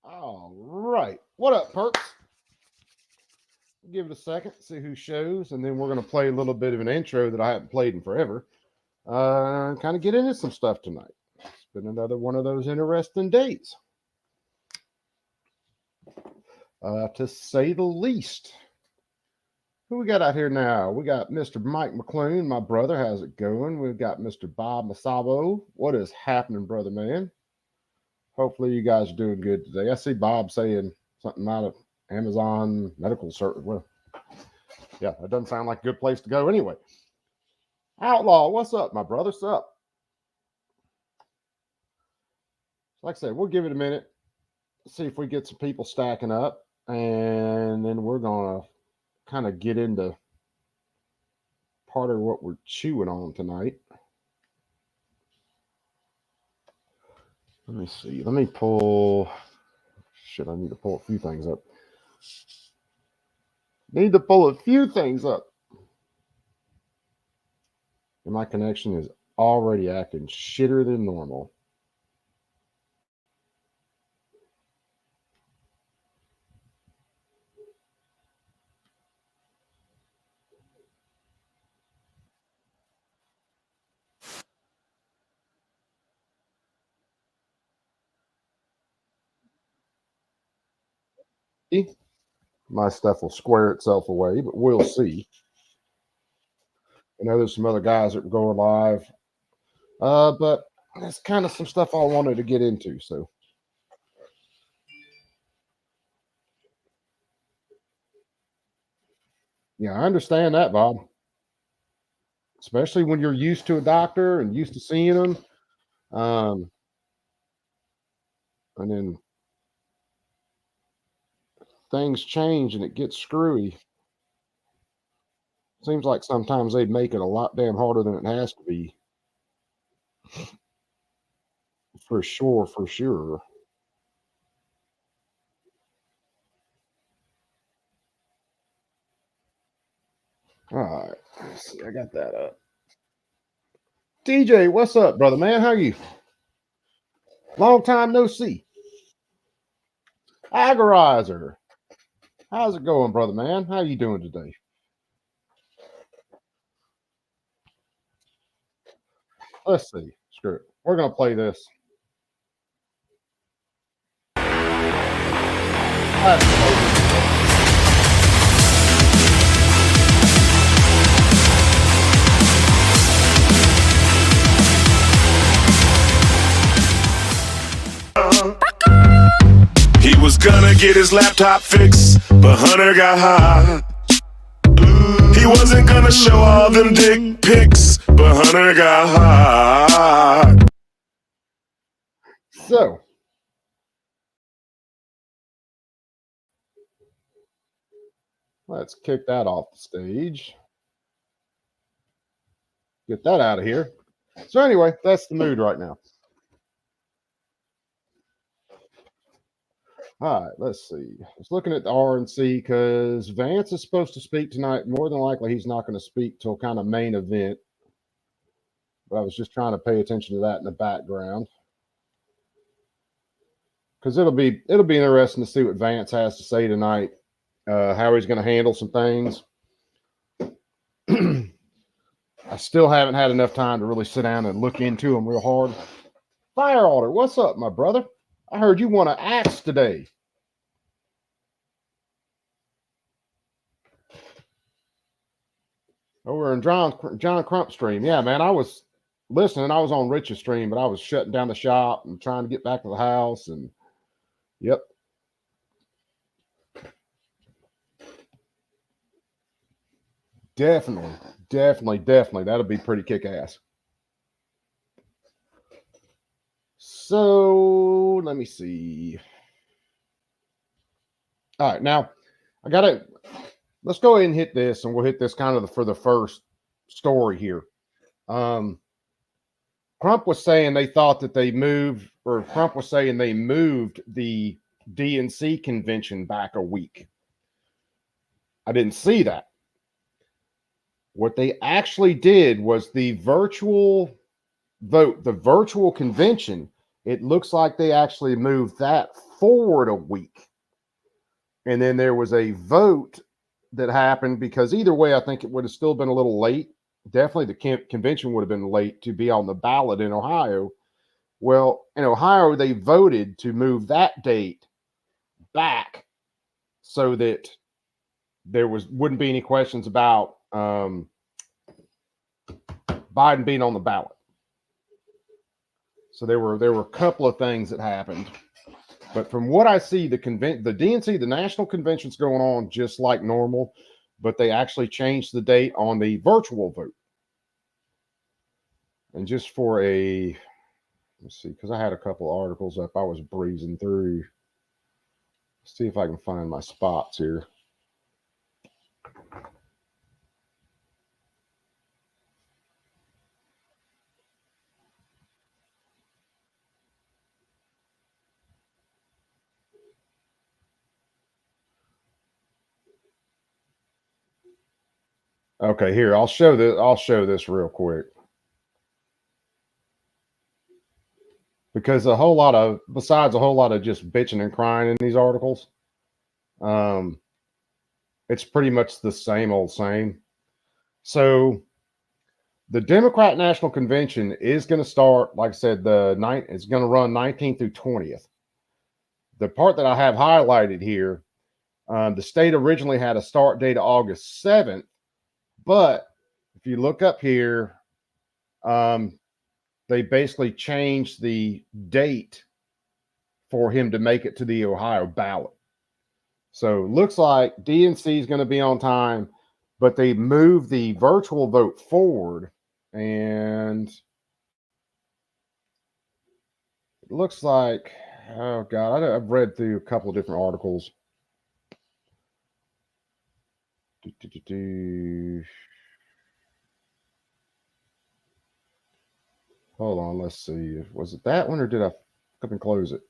All right. What up, Perks? Give it a second, see who shows, and then we're going to play a little bit of an intro that I haven't played in forever. Kind of get into some stuff tonight. It's been another one of those interesting days, to say the least. Who we got out here now? We got Mr. Mike McClune, my brother. How's it going? We've got Mr. Bob Masabo. What is happening, brother man? Hopefully you guys are doing good today. I see Bob saying something out of Amazon medical service. Well, yeah, that doesn't sound like a good place to go anyway. Outlaw, what's up, my brother? What's up? Like I said, we'll give it a minute, see if we get some people stacking up, and then we're going to kind of get into part of what we're chewing on tonight. Let me see. Let me pull. Shit, I need to pull a few things up. Need to pull a few things up. And my connection is already acting shitter than normal. My stuff will square itself away, but we'll see. I know there's some other guys that are going live, but that's kind of some stuff I wanted to get into. So, yeah, I understand that, Bob. Especially when you're used to a doctor and used to seeing them, and then things change and it gets screwy. Seems like sometimes they make it a lot damn harder than it has to be. For sure, for sure. All right. Let's see. I got that up. TJ, what's up, brother man? How are you? Long time no see. Agorizer. How's it going, brother man? How you doing today? Let's see. Screw it. We're gonna play this. He was gonna get his laptop fixed, but Hunter got high. He wasn't gonna show all them dick pics, but Hunter got high. So, let's kick that off the stage. Get that out of here. So anyway, that's the mood right now. All right, let's see. I was looking at the RNC because Vance is supposed to speak tonight. More than likely, he's not going to speak till kind of main event. But I was just trying to pay attention to that in the background because it'll be interesting to see what Vance has to say tonight. How he's going to handle some things. I still haven't had enough time to really sit down and look into them real hard. Fire Order, what's up, my brother? I heard you won an axe today. Over in John Crump stream. Yeah, man, I was listening. I was on Rich's stream, but I was shutting down the shop and trying to get back to the house. And yep. Definitely. That'll be pretty kick-ass. So let me see. All right, now let's go ahead and hit this, and we'll hit this kind of for the first story here. Crump was saying they thought that Crump was saying they moved the DNC convention back a week. I didn't see that. What they actually did was the virtual convention. It looks like they actually moved that forward a week. And then there was a vote that happened because either way, I think it would have still been a little late. Definitely the convention would have been late to be on the ballot in Ohio. Well, in Ohio, they voted to move that date back so that there wouldn't be any questions about Biden being on the ballot. So there were a couple of things that happened. But from what I see, the DNC, the national convention's going on just like normal, but they actually changed the date on the virtual vote. And just for let's see, because I had a couple articles up I was breezing through. Let's see if I can find my spots here. Okay, here, I'll show this real quick. Because besides a whole lot of just bitching and crying in these articles, it's pretty much the same old same. So the Democrat National Convention is going to start, like I said, it's going to run 19th through 20th. The part that I have highlighted here, the state originally had a start date of August 7th, but if you look up here, they basically changed the date for him to make it to the Ohio ballot. So looks like DNC is going to be on time, but they moved the virtual vote forward, and it looks like, oh God, I've read through a couple of different articles. Hold on, let's see. Was it that one or did I come and close it?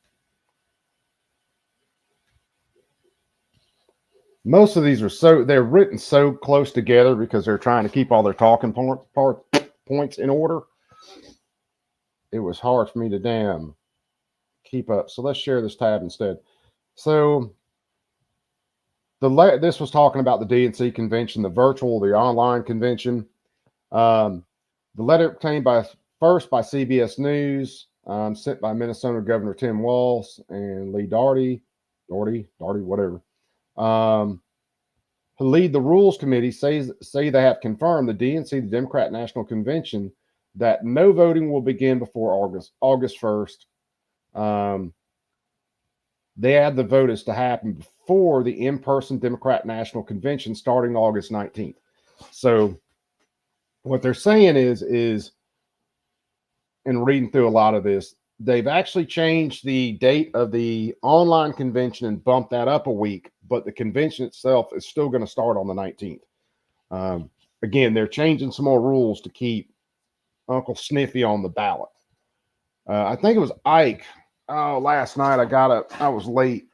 Most of these they're written so close together because they're trying to keep all their talking points in order. It was hard for me to keep up. So let's share this tab instead. So this was talking about the DNC convention, the online convention. The letter came first by CBS News, sent by Minnesota Governor Tim Walz and Lee Doherty, whatever. Who lead the Rules Committee say they have confirmed the DNC, the Democrat National Convention, that no voting will begin before August 1st. They add the vote is to happen before the in-person Democrat National Convention starting August 19th. So what they're saying is in reading through a lot of this, they've actually changed the date of the online convention and bumped that up a week, but the convention itself is still going to start on the 19th. Again, they're changing some more rules to keep Uncle Sniffy on the ballot. I think it was Ike. Oh, last night I was late.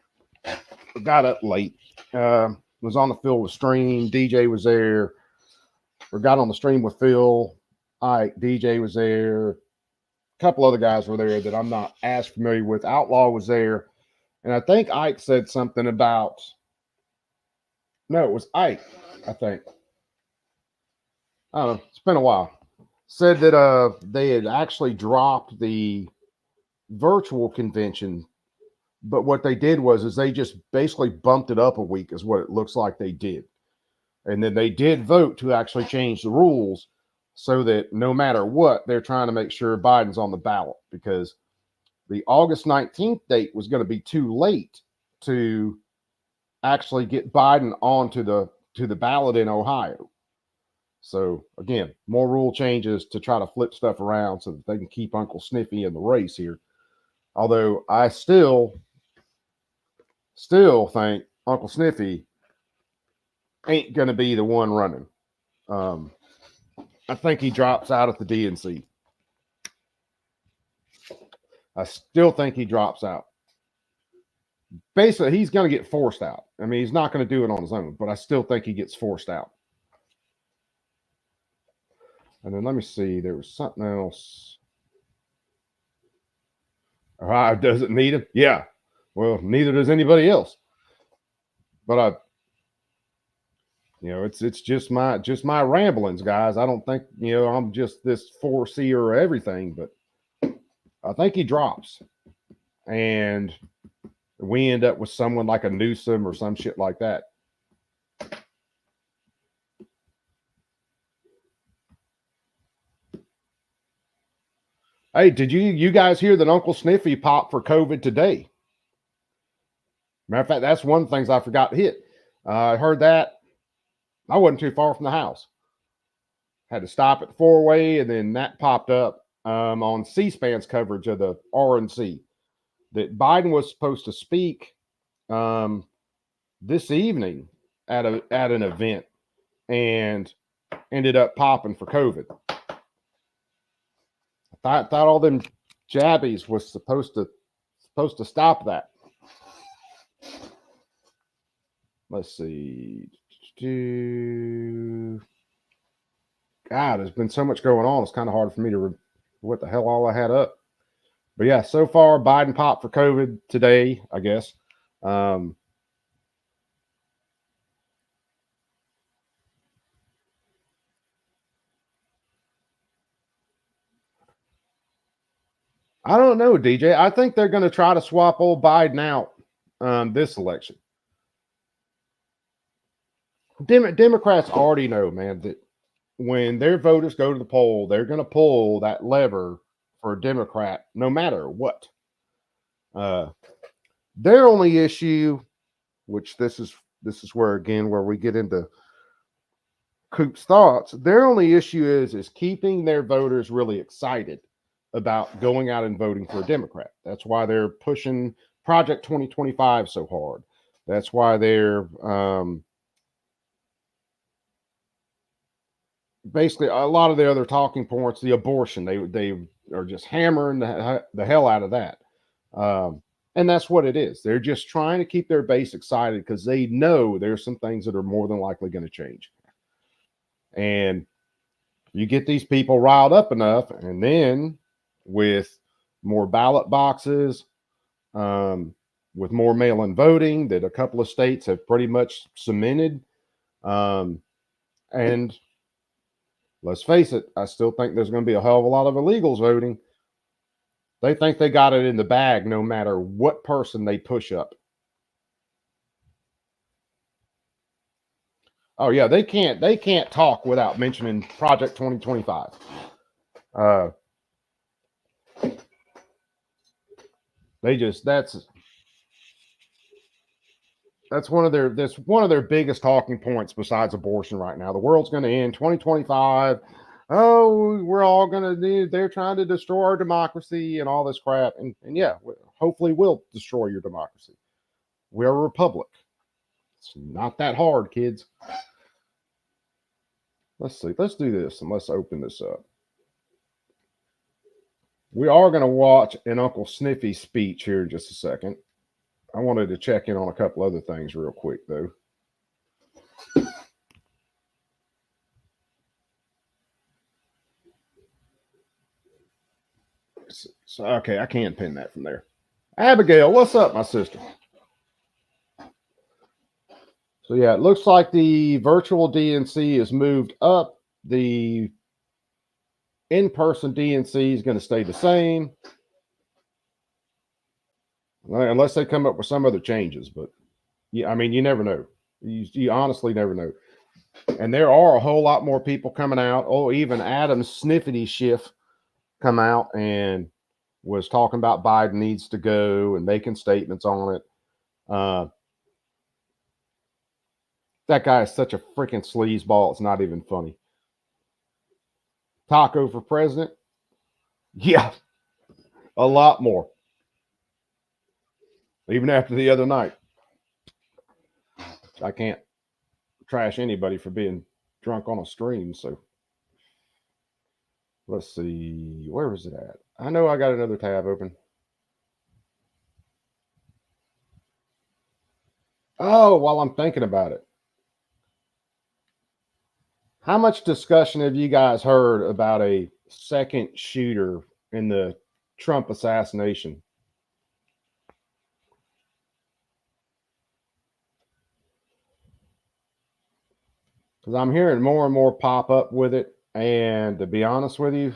I got up late. Was on the field with Stream. DJ was there. We got on the stream with Phil. Ike, DJ was there. A couple other guys were there that I'm not as familiar with. Outlaw was there. And I think Ike said something about, no, it was Ike, I think. I don't know. It's been a while. Said that they had actually dropped the virtual convention, but what they did was they just basically bumped it up a week is what it looks like they did. And then they did vote to actually change the rules so that no matter what, they're trying to make sure Biden's on the ballot, because the August 19th date was going to be too late to actually get Biden onto the ballot in Ohio. So again, more rule changes to try to flip stuff around so that they can keep Uncle Sniffy in the race here. Although I still think Uncle Sniffy ain't going to be the one running. I think he drops out at the DNC. I still think he drops out. Basically, he's going to get forced out. I mean, he's not going to do it on his own, but I still think he gets forced out. And then let me see. There was something else. Ohio doesn't need him. Yeah. Well, neither does anybody else. But it's just my ramblings, guys. I don't think I'm just this foreseer of everything, but I think he drops, and we end up with someone like a Newsom or some shit like that. Hey, did you guys hear that Uncle Sniffy popped for COVID today? Matter of fact, that's one of the things I forgot to hit. I heard that. I wasn't too far from the house. Had to stop at the four-way, and then that popped up on C-SPAN's coverage of the RNC that Biden was supposed to speak this evening at an event, and ended up popping for COVID. I thought all them jabbies was supposed to stop that. Let's see. God, there's been so much going on. It's kind of hard for me to what the hell all I had up. But yeah, so far Biden popped for COVID today, I guess. I don't know, DJ. I think they're going to try to swap old Biden out this election. Democrats already know, man, that when their voters go to the poll, they're going to pull that lever for a Democrat no matter what. Their only issue, which this is where again where we get into Coop's thoughts, their only issue is keeping their voters really excited about going out and voting for a Democrat. That's why they're pushing Project 2025 so hard. That's why they're basically a lot of the other talking points, the abortion, they are just hammering the hell out of that. And that's what it is. They're just trying to keep their base excited because they know there's some things that are more than likely going to change. And you get these people riled up enough, and then with more ballot boxes, with more mail-in voting that a couple of states have pretty much cemented, and let's face it, I still think there's going to be a hell of a lot of illegals voting. They think they got it in the bag no matter what person they push up. Oh yeah, they can't talk without mentioning Project 2025. That's one of their biggest talking points besides abortion right now. The world's going to end 2025. Oh, we're all going to, they're trying to destroy our democracy and all this crap. And yeah, hopefully we'll destroy your democracy. We're a republic. It's not that hard, kids. Let's see. Let's do this and let's open this up. We are going to watch an Uncle Sniffy speech here in just a second. I wanted to check in on a couple other things real quick, though. So, okay, I can't pin that from there. Abigail, what's up, my sister? So, yeah, it looks like the virtual DNC is moved up. The in-person DNC is going to stay the same. Unless they come up with some other changes. But, yeah, I mean, you never know. You honestly never know. And there are a whole lot more people coming out. Oh, even Adam Sniffity Schiff come out and was talking about Biden needs to go and making statements on it. That guy is such a freaking sleazeball. It's not even funny. Taco for president? Yeah, a lot more. Even after the other night. I can't trash anybody for being drunk on a stream, so let's see. Where was it at? I know I got another tab open. Oh, while I'm thinking about it. How much discussion have you guys heard about a second shooter in the Trump assassination? Because I'm hearing more and more pop up with it. And to be honest with you,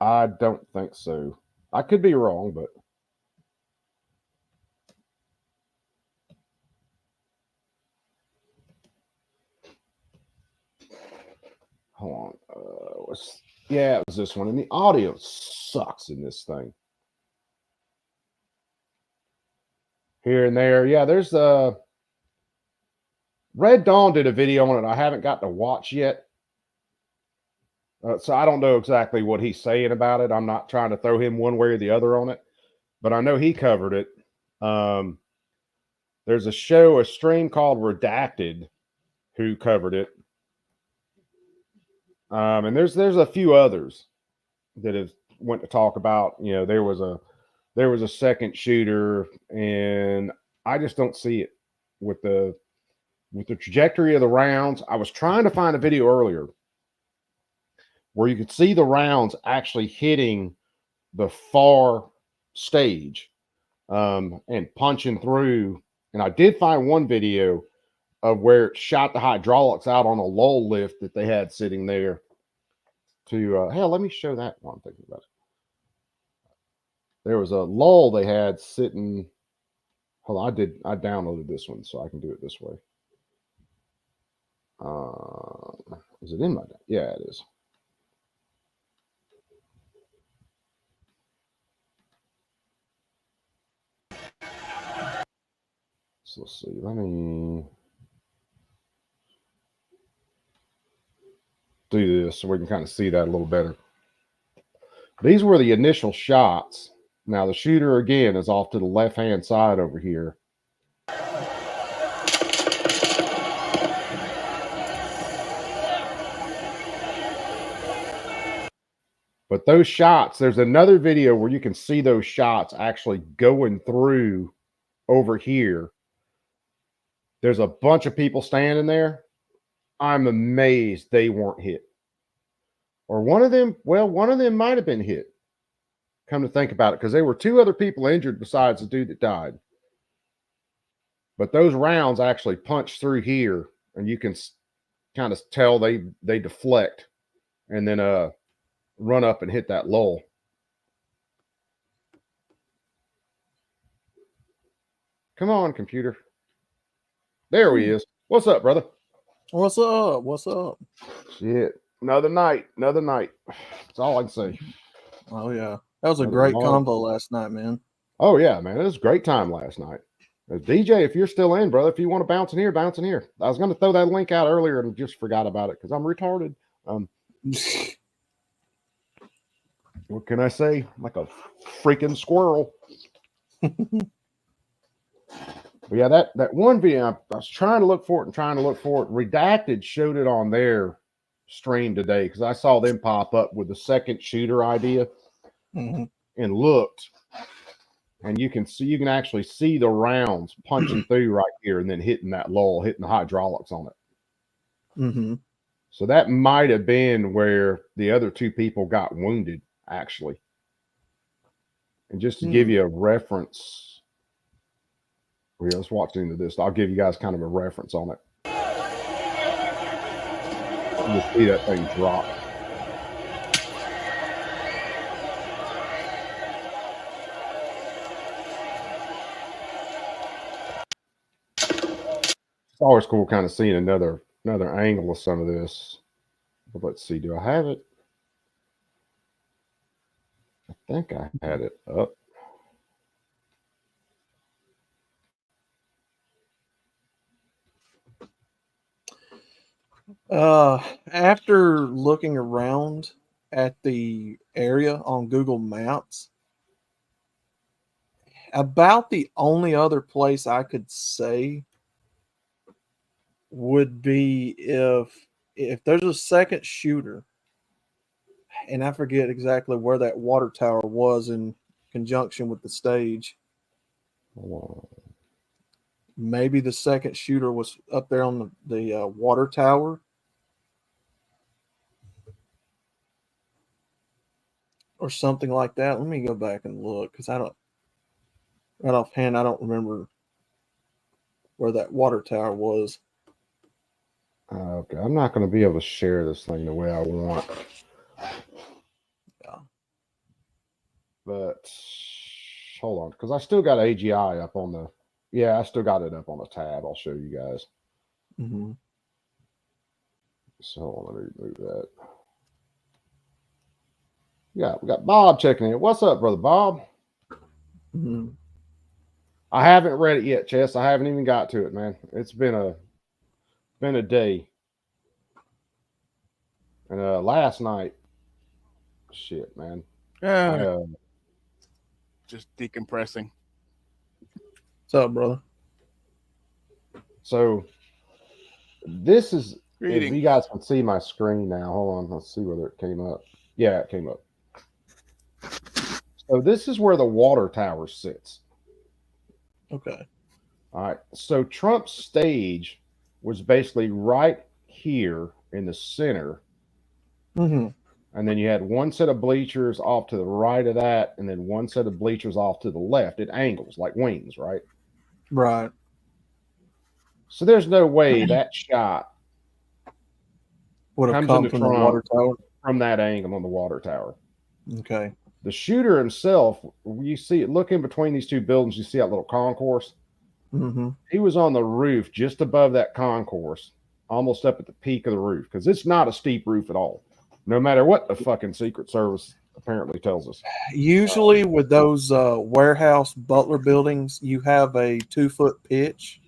I don't think so. I could be wrong, but hold on. Yeah, it was this one. And the audio sucks in this thing. Here and there. Yeah, there's Red Dawn did a video on it. I haven't got to watch yet. So I don't know exactly what he's saying about it. I'm not trying to throw him one way or the other on it, but I know he covered it. There's a stream called Redacted, who covered it. And there's a few others that have went to talk about, there was a second shooter, and I just don't see it with the trajectory of the rounds. I was trying to find a video earlier where you could see the rounds actually hitting the far stage, and punching through. And I did find one video of where it shot the hydraulics out on a lull lift that they had sitting there. Hell, let me show that while I'm thinking about it. There was a lull they had sitting. Hold on, I downloaded this one so I can do it this way. Is it in my? Yeah, it is. So let's see. Let me do this so we can kind of see that a little better. These were the initial shots. Now the shooter again is off to the left-hand side over here. But those shots, there's another video where you can see those shots actually going through over here. There's a bunch of people standing there. I'm amazed they weren't hit. Or one of them might have been hit. Come to think about it, because there were two other people injured besides the dude that died. But those rounds actually punched through here, and you can kind of tell they deflect and then run up and hit that lull. Come on, computer. There he is. What's up, brother? What's up? What's up? Shit. Another night. That's all I can say. Oh, yeah. That was a great combo last night, man. Oh, yeah, man. It was a great time last night. DJ, if you're still in, brother, if you want to bounce in here, bounce in here. I was going to throw that link out earlier and just forgot about it because I'm retarded. What can I say? Like a freaking squirrel. But yeah, that one video, I was trying to look for it. Redacted showed it on their stream today because I saw them pop up with the second shooter idea, and looked, and you can actually see the rounds punching through right here and then hitting that lull, hitting the hydraulics on it. So that might have been where the other two people got wounded, actually. And just to give you a reference. Yeah, let's watch into this. I'll give you guys kind of a reference on it. You'll see that thing drop. It's always cool kind of seeing another angle of some of this. But let's see, do I have it? I think I had it up. After looking around at the area on Google Maps, about the only other place I could say would be if there's a second shooter, and I forget exactly where that water tower was in conjunction with the stage. Maybe the second shooter was up there on the water tower. Or something like that. Let me go back and look, because right offhand, I don't remember where that water tower was. Okay, I'm not going to be able to share this thing the way I want. Yeah. But hold on, because I still got AGI up on the. Yeah, I still got it up on the tab. I'll show you guys. Mm-hmm. So let me remove that. Yeah, we got Bob checking in. What's up, brother Bob? Mm-hmm. I haven't read it yet, Chess. I haven't even got to it, man. It's been a day. And last night, shit, man. Just decompressing. What's up, brother? So this is Greetings. if you guys can see my screen now. Hold on, let's see whether it came up. Yeah, it came up. So this is where the water tower sits. Okay. All right. So Trump's stage was basically right here in the center. Mm-hmm. And then you had one set of bleachers off to the right of that, and then one set of bleachers off to the left at angles, like wings, right? Right. So there's no way that shot Would have comes come into from the Trump water tower. from that angle on the water tower. Okay. The shooter himself, you see it, look in between these two buildings, you see that little concourse. Mm-hmm. He was on the roof just above that concourse, almost up at the peak of the roof, because it's not a steep roof at all, no matter what the fucking Secret Service apparently tells us. Usually with those warehouse butler buildings, you have a 2-foot pitch.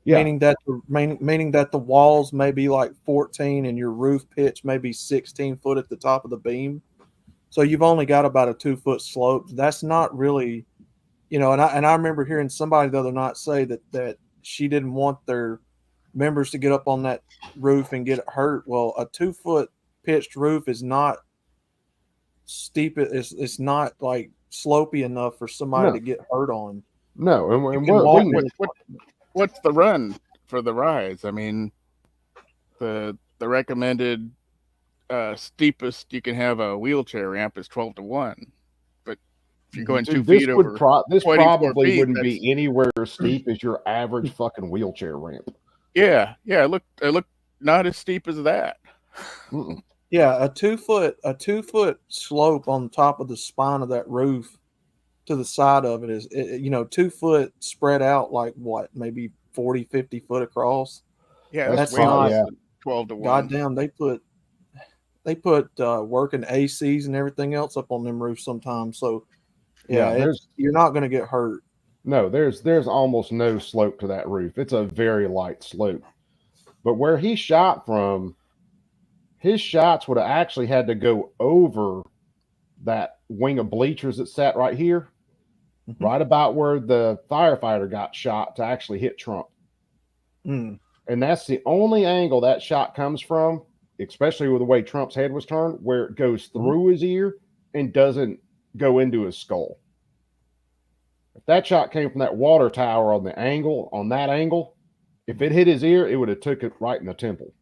Yeah. Meaning that the walls may be like 14 and your roof pitch may be 16 foot at the top of the beam. So you've only got about a 2-foot slope. That's not really, and I remember hearing somebody the other night say that she didn't want their members to get up on that roof and get hurt. Well, a 2-foot pitched roof is not steep. It's not like slopey enough for somebody to get hurt on. No, and what's the run for the rise? I mean, the recommended steepest you can have a wheelchair ramp is 12-1, but if you're going 2 feet over, this 24 probably feet, wouldn't be anywhere as steep as your average fucking wheelchair ramp. Yeah, it looked not as steep as that. Mm-mm. Yeah, a 2-foot slope on top of the spine of that roof to the side of it is 2 foot spread out like what, maybe 40, 50 foot across. Yeah, that's way not less than 12-1. Goddamn, they put working ACs and everything else up on them roofs sometimes. So you're not going to get hurt. No, there's almost no slope to that roof. It's a very light slope. But where he shot from, his shots would have actually had to go over that wing of bleachers that sat right here, right about where the firefighter got shot, to actually hit Trump. Mm. And that's the only angle that shot comes from, especially with the way Trump's head was turned, where it goes through his ear and doesn't go into his skull. If that shot came from that water tower on that angle, if it hit his ear, it would have took it right in the temple.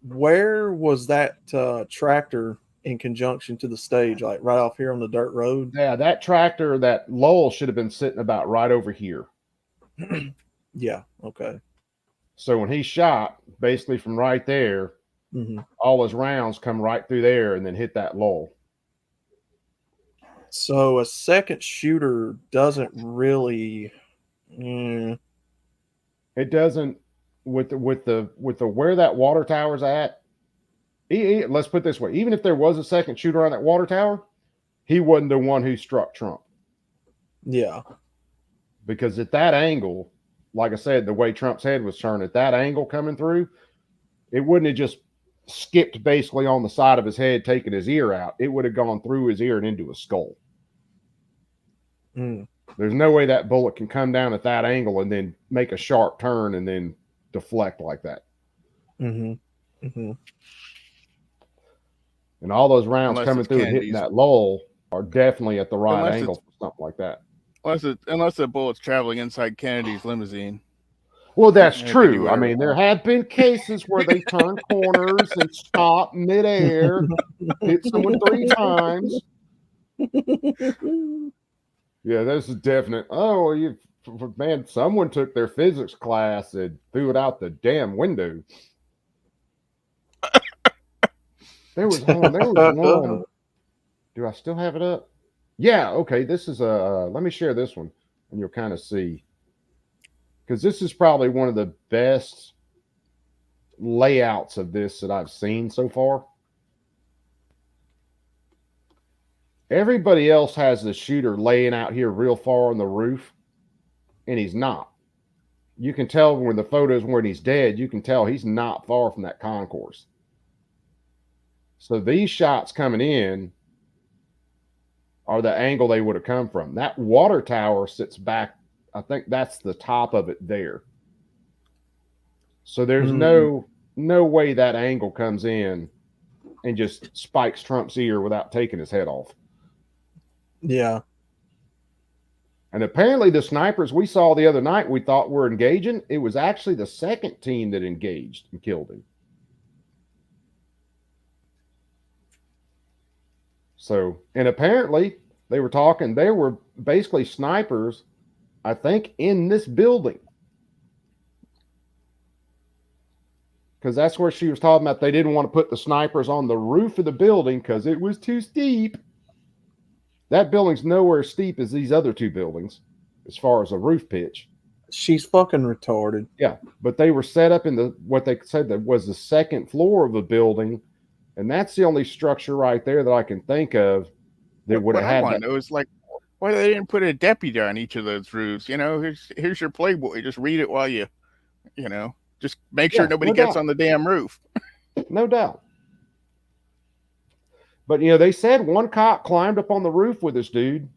Where was that tractor in conjunction to the stage? Like right off here on the dirt road? Yeah, that tractor, that Lowell, should have been sitting about right over here. Yeah, okay. So when he shot, basically from right there, all his rounds come right through there and then hit that Lowell. So a second shooter doesn't really. It doesn't with the where that water tower's at. Let's put it this way: even if there was a second shooter on that water tower, he wasn't the one who struck Trump. Yeah, because at that angle, like I said, the way Trump's head was turned at that angle coming through, it wouldn't have just skipped basically on the side of his head, taking his ear out. It would have gone through his ear and into his skull. There's no way that bullet can come down at that angle and then make a sharp turn and then deflect like that. And all those rounds coming through and hitting that lull are definitely at the right angle for something like that. Unless the bullet's traveling inside Kennedy's limousine. Well, that's true. I mean, there have been cases where they turn corners and stop midair, hit someone 3 times. Yeah, this is definite. Oh, you man, someone took their physics class and threw it out the damn window. There was one. Do I still have it up? Yeah, okay. This is a let me share this one and you'll kind of see because this is probably one of the best layouts of this that I've seen so far. Everybody else has the shooter laying out here real far on the roof, and he's not. You can tell when the photos when he's dead, you can tell he's not far from that concourse. So these shots coming in are the angle they would have come from. That water tower sits back. I think that's the top of it there. So there's no way that angle comes in and just spikes Trump's ear without taking his head off. Yeah. And apparently the snipers we saw the other night we thought were engaging, it was actually the second team that engaged and killed him. So, and apparently they were talking, there were basically snipers, I think, in this building. Because that's where she was talking about they didn't want to put the snipers on the roof of the building because it was too steep. That building's nowhere steep as these other two buildings as far as a roof pitch. She's fucking retarded. Yeah, but they were set up in the what they said that was the second floor of the building, and that's the only structure right there that I can think of that would have had that. It was like, why they didn't put a deputy on each of those roofs? You know, here's your Playboy. Just read it while you know, just make sure nobody gets on the damn roof. No doubt. But you know, they said one cop climbed up on the roof with this dude,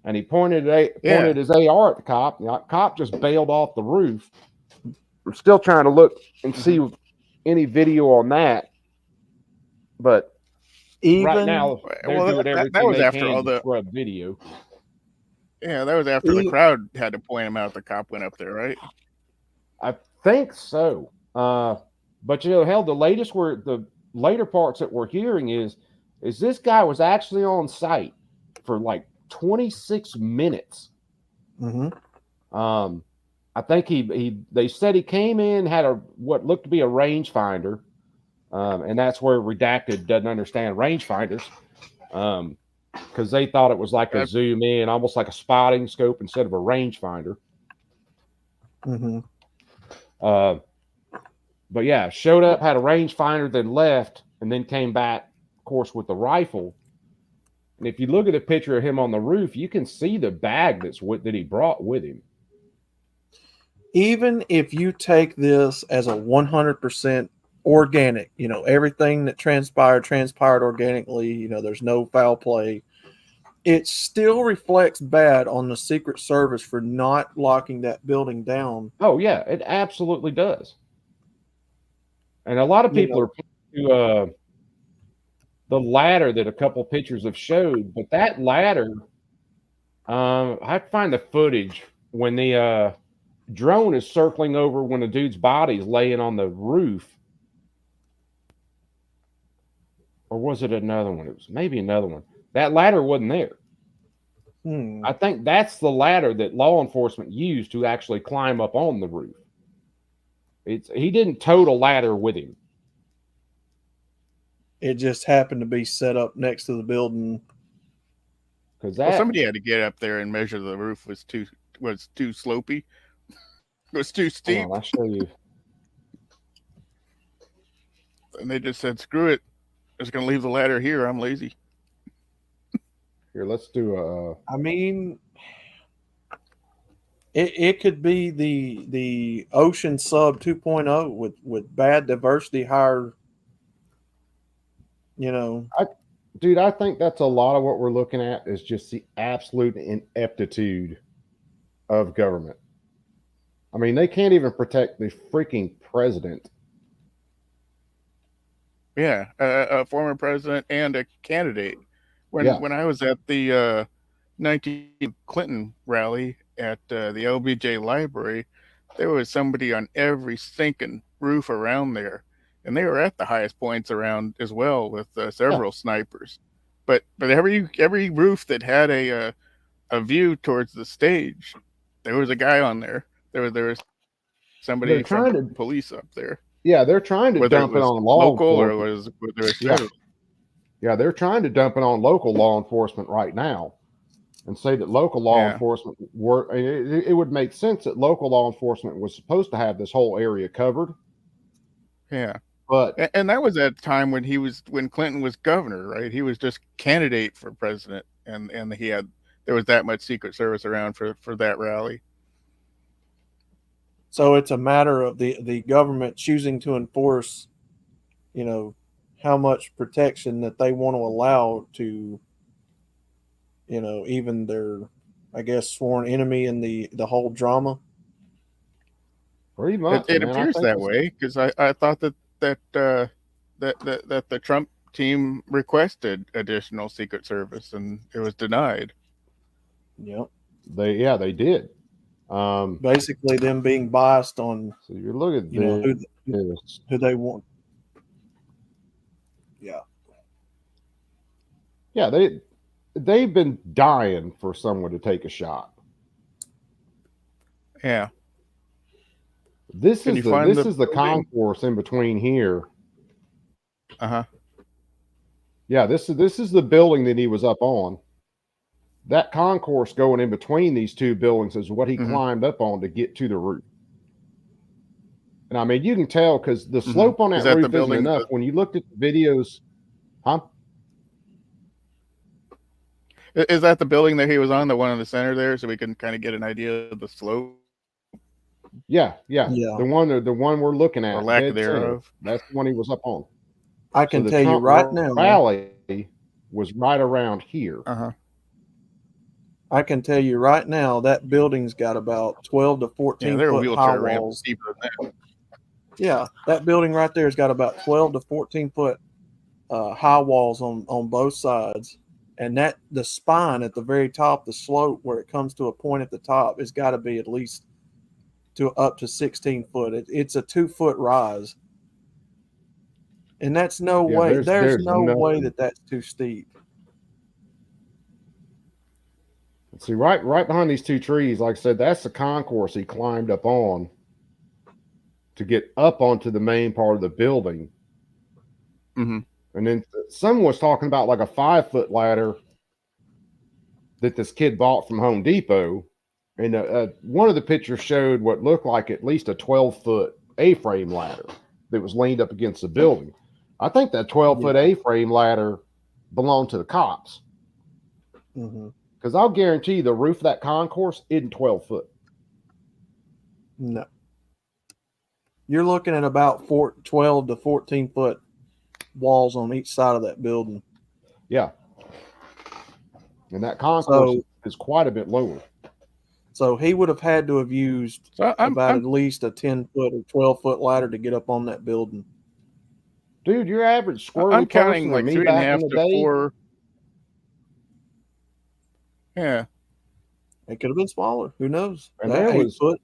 and he pointed his AR at the cop. The cop just bailed off the roof. We're still trying to look and see any video on that, but even right now they're doing everything that was they after all the scrub video. Yeah, that was after the crowd had to point him out. The cop went up there, right? I think so. But you know, hell, the later parts that we're hearing is this guy was actually on site for like 26 minutes. I think they said he came in, had what looked to be a rangefinder, and that's where Redacted doesn't understand rangefinders, because they thought it was like a zoom in, almost like a spotting scope instead of a rangefinder. But yeah, showed up, had a rangefinder, then left, and then came back, of course, with the rifle. And if you look at a picture of him on the roof, you can see the bag that he brought with him. Even if you take this as a 100% organic, you know, everything that transpired organically, you know, there's no foul play, it still reflects bad on the Secret Service for not locking that building down. Oh, yeah, it absolutely does. And a lot of people are to the ladder that a couple pictures have showed, but that ladder, I have to find the footage when the drone is circling over when the dude's body is laying on the roof. Or was it another one? It was maybe another one. That ladder wasn't there. I think that's the ladder that law enforcement used to actually climb up on the roof. He didn't tote a ladder with him. It just happened to be set up next to the building. Because somebody had to get up there and measure the roof was too slopey. It was too steep. Hold on, I'll show you. And they just said, "Screw it, I'm just gonna leave the ladder here. I'm lazy." Here, let's do I mean, it could be the Ocean Sub 2.0 with bad diversity higher. You know, I think that's a lot of what we're looking at is just the absolute ineptitude of government. I mean, they can't even protect the freaking president. Yeah, a former president and a candidate. When I was at the 19 Clinton rally at the LBJ library, there was somebody on every sinking roof around there. And they were at the highest points around as well with several snipers. But every roof that had a a view towards the stage. There was a guy on there. There was somebody They're from trying to, police up there. yeah, they're trying to Whether it dump it was on law local or enforcement. whether it was Yeah, federal. yeah, they're trying to dump it on local law enforcement right now, and say that local law Yeah. enforcement were. It would make sense that local law enforcement was supposed to have this whole area covered, Yeah. but And that was at a time when Clinton was governor, right? He was just candidate for president, and there was that much Secret Service around for that rally. So it's a matter of the government choosing to enforce, how much protection that they want to allow to, even their, I guess, sworn enemy in the whole drama. pretty much, It man, I appears think that way, because I thought that the Trump team requested additional Secret Service and it was denied. Yep. they did. Basically, them being biased on So you look at this. who they want. Yeah, they've been dying for someone to take a shot. Yeah. This Can is you the find this the is the building? concourse in between here. Uh-huh. Yeah, this is the building that he was up on. That concourse going in between these two buildings is what he Mhm. climbed up on to get to the roof. And I mean, you can tell because the slope on Is that that the roof isn't building enough. When you looked at the videos, huh? Is that the building that he was on, the one in the center there, so we can kind of get an idea of the slope Yeah. Yeah. The one we're looking at, or lack dead center. thereof? That's the one he was up on. I So can the tell you Trump right now. rally was right around here. Uh-huh. I can tell you right now that building's got about 12 to 14 Yeah, there are foot high wheelchair ramps walls. deeper than that. Yeah, that building right there has got about 12 to 14 foot high walls on both sides, and that the spine at the very top, the slope where it comes to a point at the top, has got to be at least up to 16 foot. It's a 2 foot rise, and that's no Yeah, way. There's no way nothing. that that's too steep. See, right behind these two trees, like I said, that's the concourse he climbed up on to get up onto the main part of the building. Mm-hmm. And then someone was talking about like a 5-foot ladder that this kid bought from Home Depot. And one of the pictures showed what looked like at least a 12-foot A-frame ladder that was leaned up against the building. I think that 12-foot A-frame ladder belonged to the cops. Mm-hmm. Because I'll guarantee you the roof of that concourse isn't 12 foot. No. You're looking at about 12 to 14 foot walls on each side of that building. Yeah. And that concourse is quite a bit lower. So he would have had to have used at least a 10 foot or 12 foot ladder to get up on that building. Dude, your average squirrely I'm counting person like me 3.5 to day, 4. Yeah. It could have been smaller. Who knows? And That there 8 was foot.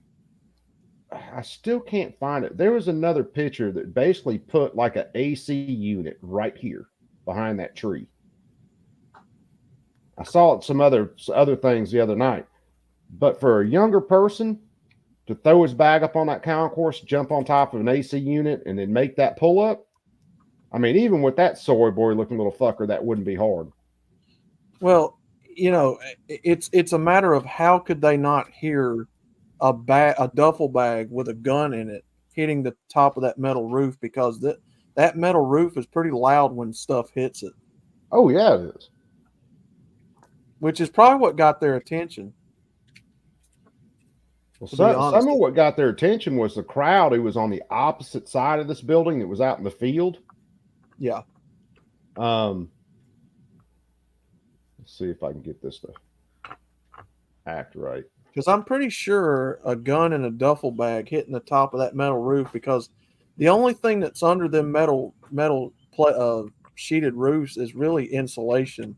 I still can't find it. There was another picture that basically put like an AC unit right here behind that tree. I saw it some other things the other night. But for a younger person to throw his bag up on that concourse, jump on top of an AC unit, and then make that pull up, I mean, even with that soy boy looking little fucker, that wouldn't be hard. Well, it's a matter of how could they not hear a duffel bag with a gun in it hitting the top of that metal roof, because that metal roof is pretty loud when stuff hits it. Oh yeah, it is. Which is probably what got their attention. Well, some of what got their attention was the crowd who was on the opposite side of this building that was out in the field. Yeah. Let's see if I can get this to act right. Because I'm pretty sure a gun and a duffel bag hitting the top of that metal roof, because the only thing that's under them metal sheeted roofs is really insulation.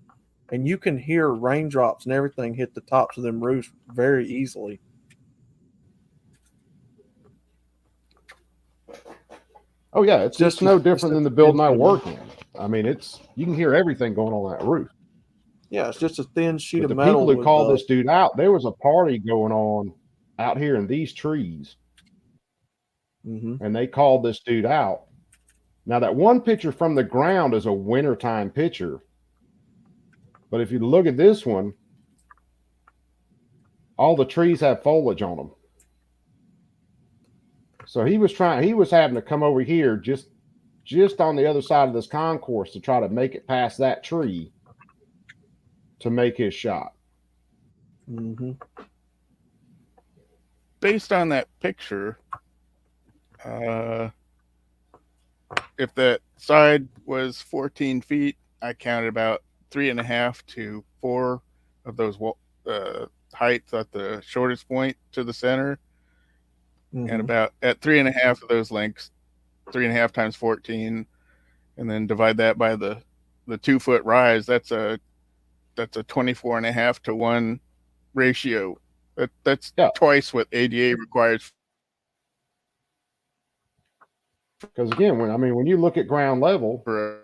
And you can hear raindrops and everything hit the tops of them roofs very easily. Oh yeah, it's just no different than the building I work in. I mean, you can hear everything going on that roof. Yeah, it's just a thin sheet But of the metal. people who with, called this dude out, there was a party going on out here in these trees, and they called this dude out. Now, that one picture from the ground is a wintertime picture. But if you look at this one, all the trees have foliage on them. So he was having to come over here just on the other side of this concourse to try to make it past that tree to make his shot. Based on that picture, if that side was 14 feet, I counted about 3.5 to 4 of those heights at the shortest point to the center, and about at 3.5 of those lengths, 3.5 times 14, and then divide that by the 2 foot rise. That's a 24.5 to 1 ratio. That's twice what ADA requires. Because again, when you look at ground level for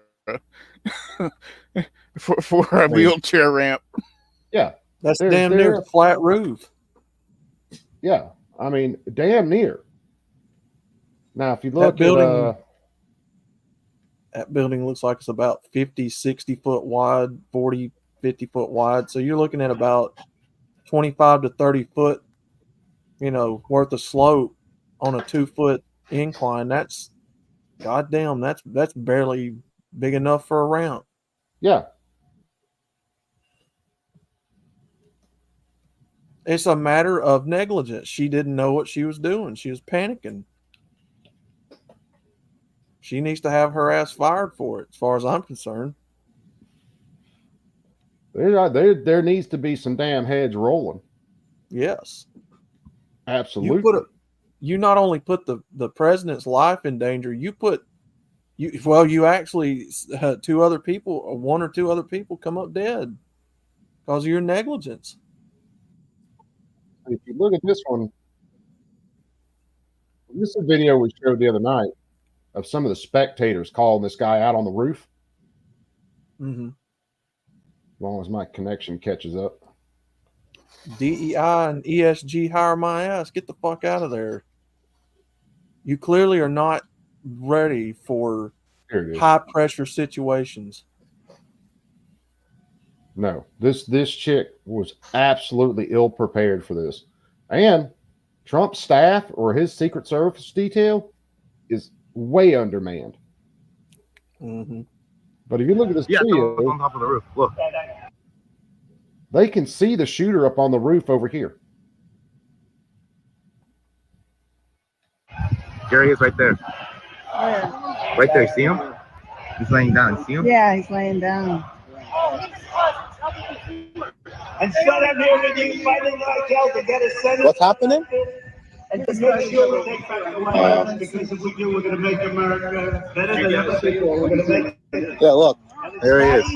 a wheelchair ramp, that's damn near a flat roof. Yeah, I mean, damn near. Now, if you look at that building looks like it's about 50, 60 foot wide, 40, 50 foot wide. So you're looking at about 25 to 30 foot, worth of slope on a 2 foot incline. That's goddamn. That's barely big enough for a ramp. Yeah. It's a matter of negligence. She didn't know what she was doing. She was panicking. She needs to have her ass fired for it, as far as I'm concerned. There needs to be some damn heads rolling. Yes. Absolutely. You not only put the president's life in danger, you actually had 2 other people, 1 or 2 other people come up dead because of your negligence. If you look at this one, this is a video we showed the other night of some of the spectators calling this guy out on the roof. As long as my connection catches up. DEI and ESG hire my ass. Get the fuck out of there. You clearly are not ready for high pressure situations. No, this chick was absolutely ill prepared for this. And Trump's staff or his Secret Service detail is way undermanned. But if you look at this trio, on top of the roof. Look. They can see the shooter up on the roof over here. There he is right there. Where? Right there, see him? He's laying down. See him? Yeah, he's laying down. And shut up here with you fighting like hell to get a sentence. What's happening? And to make sure we take back the White House, because if we do, we're going to make America better than ever before. We're going to make it. Yeah, look. There he is.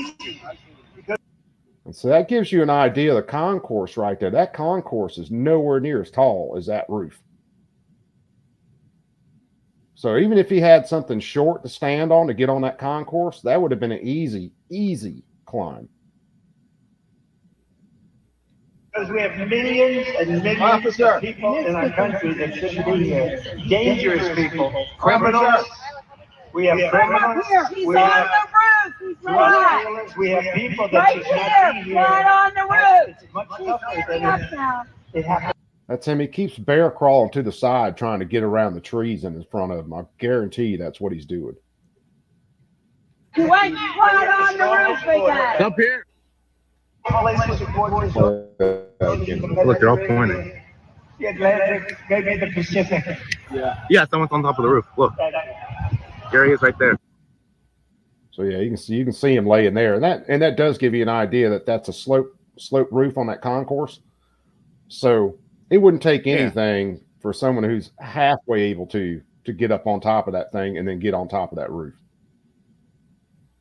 And so that gives you an idea of the concourse right there. That concourse is nowhere near as tall as that roof. So even if he had something short to stand on to get on that concourse, that would have been an easy climb. Because we have millions and millions of people in our country that shouldn't be here. Dangerous people, criminals. We have criminals. He's on the roof. He's right here. We have people that should not be here. Right on the roof. It's much tougher than That's him. He keeps bear crawling to the side, trying to get around the trees in front of him. I guarantee you that's what he's doing. Wait, right on the roof, big guy. Up here. Look, they're all pointing. The Atlantic, maybe the Pacific. Yeah, someone's on top of the roof. Look. There he is right there. So yeah, you can see him laying there, and that does give you an idea that that's a slope roof on that concourse. So it wouldn't take anything for someone who's halfway able to get up on top of that thing and then get on top of that roof.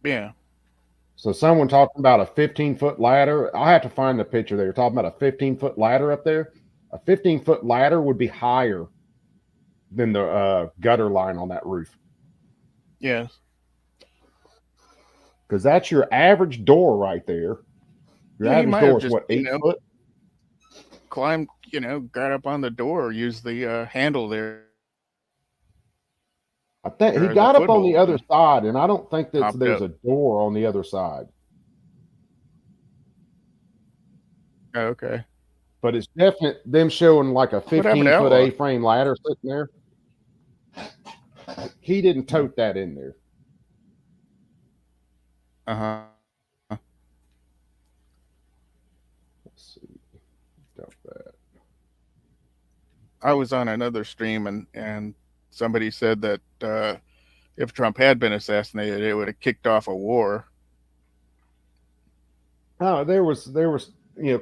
Yeah. So someone talking about a 15-foot ladder. I have to find the picture there. You're talking about a 15-foot ladder up there. A 15-foot ladder would be higher than the gutter line on that roof. Yes. Because that's your average door right there. Your Yeah, he average might door have is just, what, 8 foot? climbed, got up on the door, used the handle there I think he as a got up on the foothold other and side, and I don't think that hopped there's up. a door on the other side. Oh, okay. But it's definite them showing like a What happened to 15-foot Outlaw? A-frame ladder sitting there. He didn't tote that in there. Uh-huh. Let's see. Dump that. I was on another stream and somebody said that if Trump had been assassinated, it would have kicked off a war. Oh, there was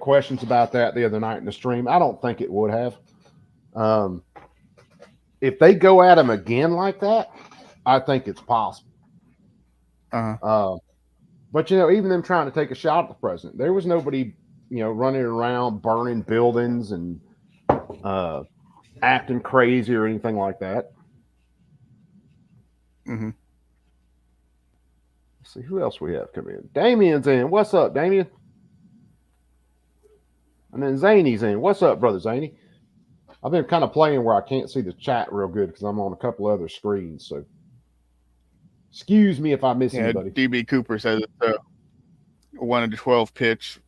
questions about that the other night in the stream. I don't think it would have. If they go at him again like that, I think it's possible. Uh-huh. But even them trying to take a shot at the president, there was nobody running around burning buildings and acting crazy or anything like that. Mm-hmm. Let's see who else we have come in. Damien's in. What's up, Damien? And then Zany's in. What's up, brother Zany? I've been kind of playing where I can't see the chat real good because I'm on a couple other screens. So excuse me if I miss anybody. DB Cooper says it's a 1 to 12 pitch,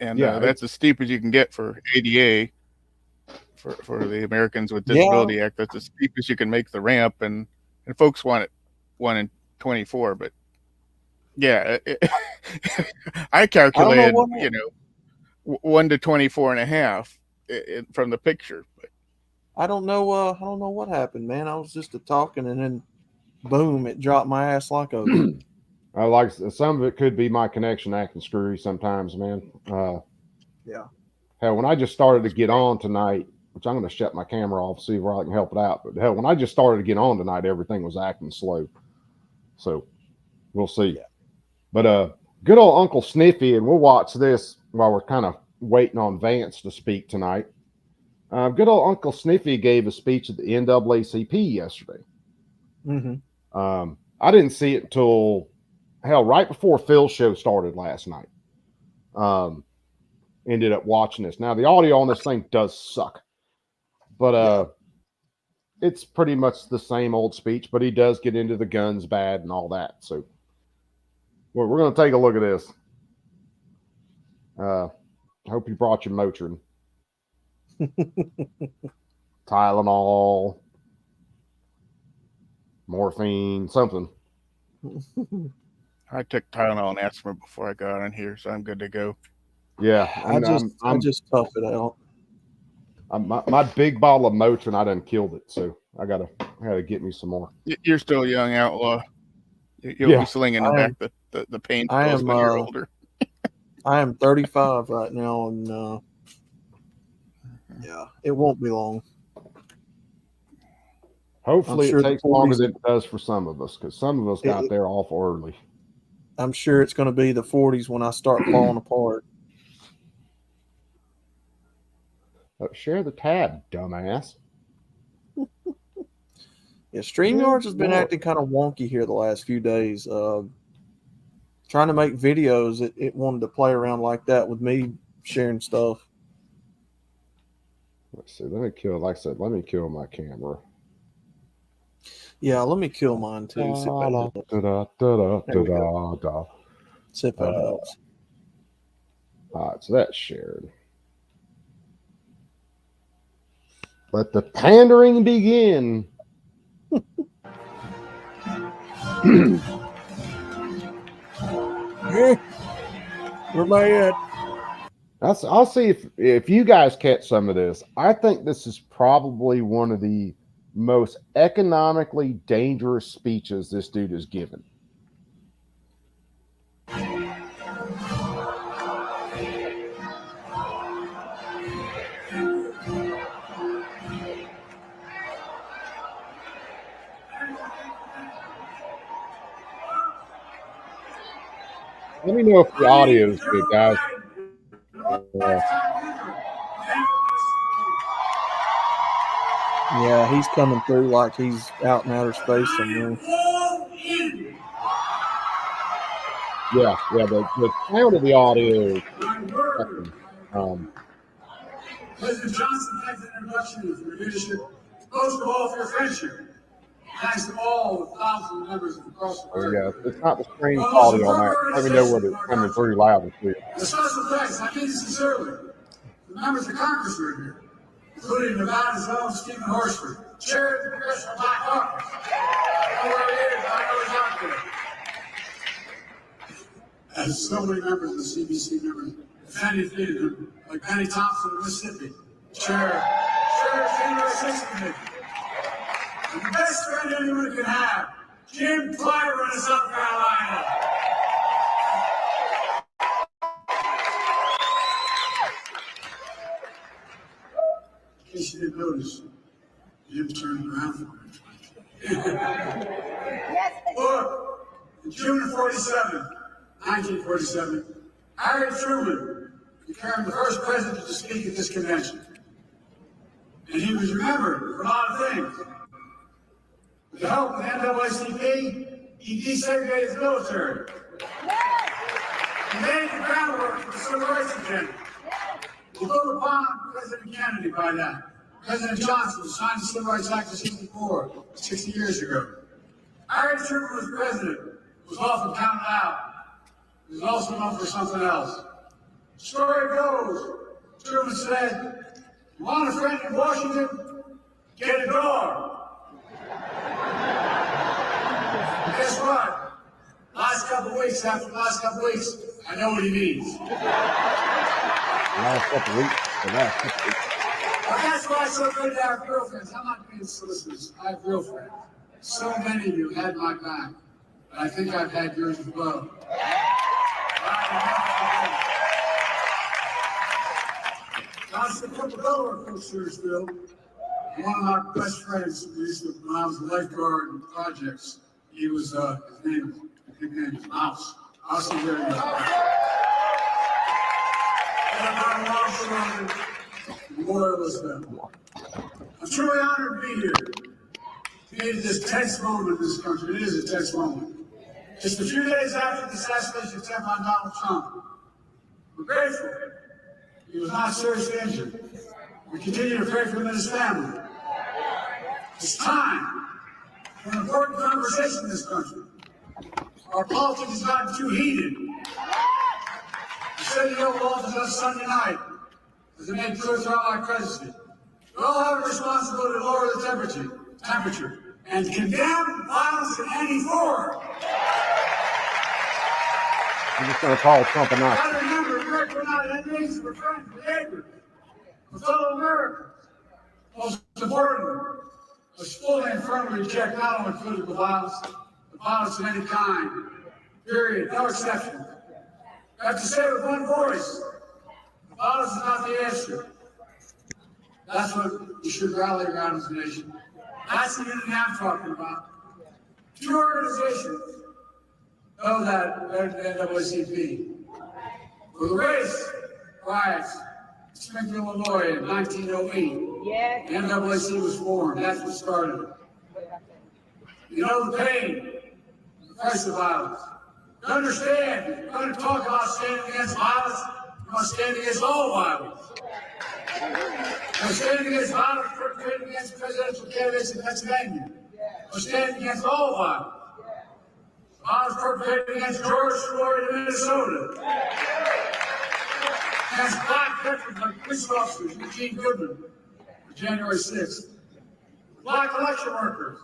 and that's as steep as you can get for ADA. For the Americans with Disability Act, that's as steep as you can make the ramp, and folks want it 1 in 24, but I calculated 1 to 24 and a half from the picture. But I don't know what happened, man. I was just talking, and then boom, it dropped my ass like a. I like some of it could be my connection acting screwy sometimes, man. Yeah. Hell, when I just started to get on tonight, which I'm going to shut my camera off, see where I can help it out. But hell, when I just started to get on tonight, everything was acting slow. So we'll see. Yeah. But good old Uncle Sniffy, and we'll watch this while we're kind of waiting on Vance to speak tonight. Good old Uncle Sniffy gave a speech at the NAACP yesterday. Mm-hmm. I didn't see it until right before Phil's show started last night. Ended up watching this. Now the audio on this thing does suck, but it's pretty much the same old speech. But he does get into the guns bad and all that. So we're going to take a look at this. I hope you brought your Motrin, Tylenol, morphine, something. I took Tylenol and aspirin before I got on here, so I'm good to go. Yeah, I just tough it out. My big bottle of Motrin, I done killed it, so I gotta get me some more. You're still a young outlaw. You'll be slinging back the pain pills when you're older. I am 35 right now, and it won't be long. Hopefully, it takes longer than it does for some of us, because some of us got there awful early. I'm sure it's going to be the 40s when I start falling apart. Share the tab, dumbass. Yeah, StreamYards has been acting kind of wonky here the last few days. Trying to make videos, it wanted to play around like that with me sharing stuff. Let's see. Let me kill my camera. Yeah, let me kill mine too. See if that helps. All right, so that's shared. Let the pandering begin. Where am I at? I'll see if you guys catch some of this. I think this is probably one of the most economically dangerous speeches this dude has given. Let me know if the audio is good, guys. Yeah, he's coming through like he's out in outer space somewhere. Yeah, the sound of the audio is fucking, President Johnson, thanks for the introduction and for your leadership, most of all for your friendship. Thanks to all the thousands of members across the there you country. go. It's not the screen Well, quality most on that. important Let me know organization whether in it's our coming country. through loud and clear. The special thanks, I mean this sincerely, the members of Congress who are here, including Nevada's own Stephen Horsford, chair of the Congressional Black Caucus. I know where he is, I know he's out there. And so many members of the CBC members, Fannie Theater, like Penny Thompson of Mississippi, chair of January 6th Committee. And the best friend anyone can have, Jim Clyburn of South Carolina. In case you didn't notice, Jim turned around for me. Look, in June of 1947, Harry Truman became the first president to speak at this convention. And he was remembered for a lot of things. With the help of the NAACP, he desegregated the military. He laid the groundwork for the civil rights agenda. He built upon President Kennedy by that. President Johnson signed the Civil Rights Act of 64, 60 years ago. Harry Truman was president, was often counted out. He was also known for something else. The story goes, Truman said, "You want a friend in Washington? Get a dog." Guess what? Last couple weeks, I know what he means. Last couple weeks. Well, that's why it's so good to have girlfriends. I'm not being solicitous. I have girlfriends. So many of you had my back. And I think I've had yours as well. That's the Coca-Cola Coastersville. One of my best friends when I was a lifeguard in projects, he was his nickname was Mouse. I'll see very much. I'm truly honored to be here. Today is this tense moment in this country. It is a tense moment. Just a few days after the assassination attempt on Donald Trump, we're grateful he was not seriously injured. We continue to pray for him and his family. It's time for an important conversation in this country. Our politics has gotten too heated. The city of office on Sunday night, as it made clear throughout my presidency, we all have a responsibility to lower the temperature, and condemn violence in any form. I'm just going to call Trump a Nazi. Gotta remember, we're not enemies, we're friends, we're neighbors, we're fellow Americans. Most important, let's fully and firmly reject not only political violence, but violence of any kind. Period. No exception. I have to say with one voice, violence is not the answer. That's what we should rally around as a nation. That's the unity I'm talking about. Two organizations know that the NAACP. For the race riots in Springfield, Illinois in 1908, the NAACP was formed. That's what started it. You know the pain, the price of violence. You understand, if you're going to talk about standing against violence, you must stand against all violence. We're standing against violence perpetrated against presidential candidates in Pennsylvania. We're standing against all violence. Violence perpetrated against George Floyd in Minnesota. Against black veterans like police officers, Eugene Goodman, on January 6th. Black election workers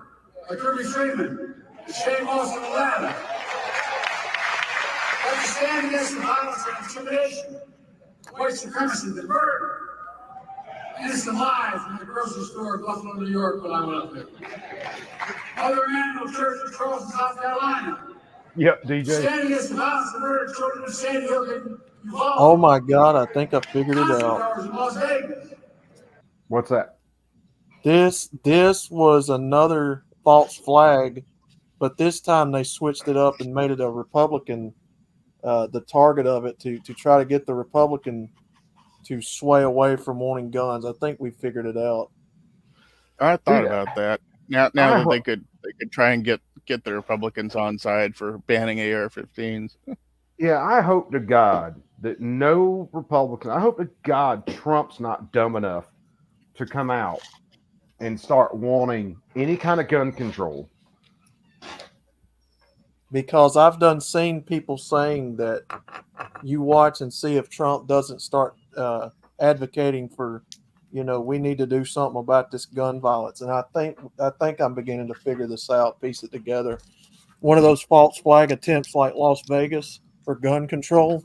like Kirby Freeman and Shane Moss in Atlanta. We're standing against the violence and intimidation, white supremacy, the murder. Innocent lives in the grocery store in Buffalo, New York when I went up there. Mother Emanuel Church in Charleston, South Carolina. Yep, DJ. Standing against the violence and murder of children in Sandy Hook and Uvalde. Oh my God, I think I figured it out. In Las Vegas. What's that? This was another false flag, but this time they switched it up and made it a Republican, the target of it to try to get the Republican to sway away from wanting guns. I think we figured it out. I thought about that. Now that they could try and get the Republicans on side for banning AR-15s. Yeah, I hope to God that no Republican, I hope to God Trump's not dumb enough to come out and start wanting any kind of gun control. Because I've done seen people saying that you watch and see if Trump doesn't start advocating for, we need to do something about this gun violence. And I think I'm beginning to figure this out, piece it together. One of those false flag attempts like Las Vegas for gun control.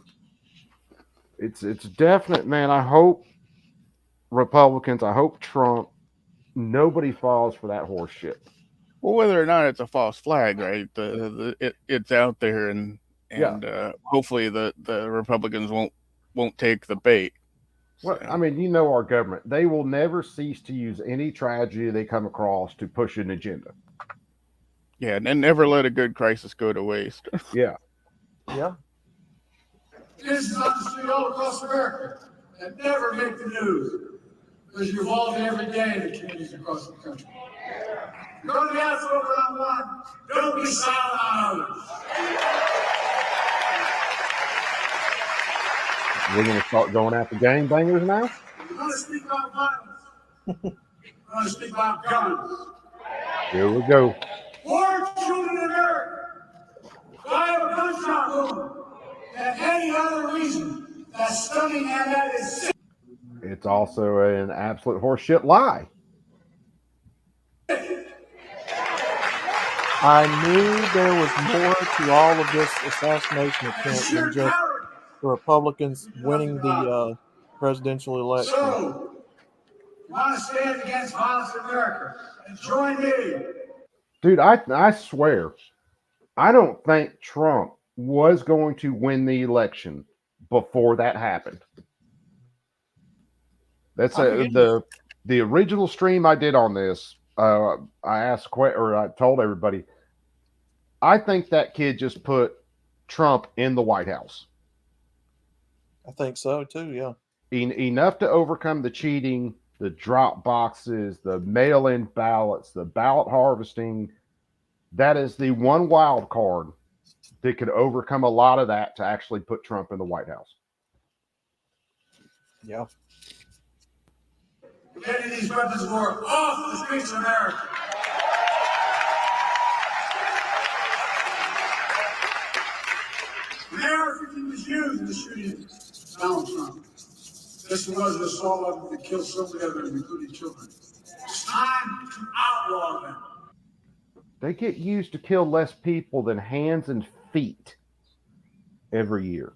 It's definite, man. I hope Republicans, I hope Trump, nobody falls for that horse shit. Well, whether or not it's a false flag, right? It's out there, and hopefully the Republicans won't take the bait. Well, I mean, our government, they will never cease to use any tragedy they come across to push an agenda. Yeah, and never let a good crisis go to waste. Yeah. Yeah. This is on the street all across America that never make the news because you're involved every day in the communities across the country. You're going to be out for one-on-one. Don't be silent on others. We're going to start going after gangbangers now? We're going to speak about violence. We're going to speak about guns. Here we go. More children in America die of a gunshot wound than any other reason. That's stunning, and that is sick. It's also an absolute horseshit lie. I knew there was more to all of this assassination attempt than just the Republicans winning the presidential election. So, you want to stand against violence in America and join me. Dude, I swear, I don't think Trump was going to win the election before that happened. That's the original stream I did on this. I told everybody, I think that kid just put Trump in the White House. I think so too. Yeah. Enough to overcome the cheating, the drop boxes, the mail-in ballots, the ballot harvesting. That is the one wild card that could overcome a lot of that to actually put Trump in the White House. Yeah. Getting these weapons of war off the streets of America. America was used in the shooting of Donald Trump. This was an assault weapon that killed so many others, including children. It's time to outlaw them. They get used to kill less people than hands and feet every year.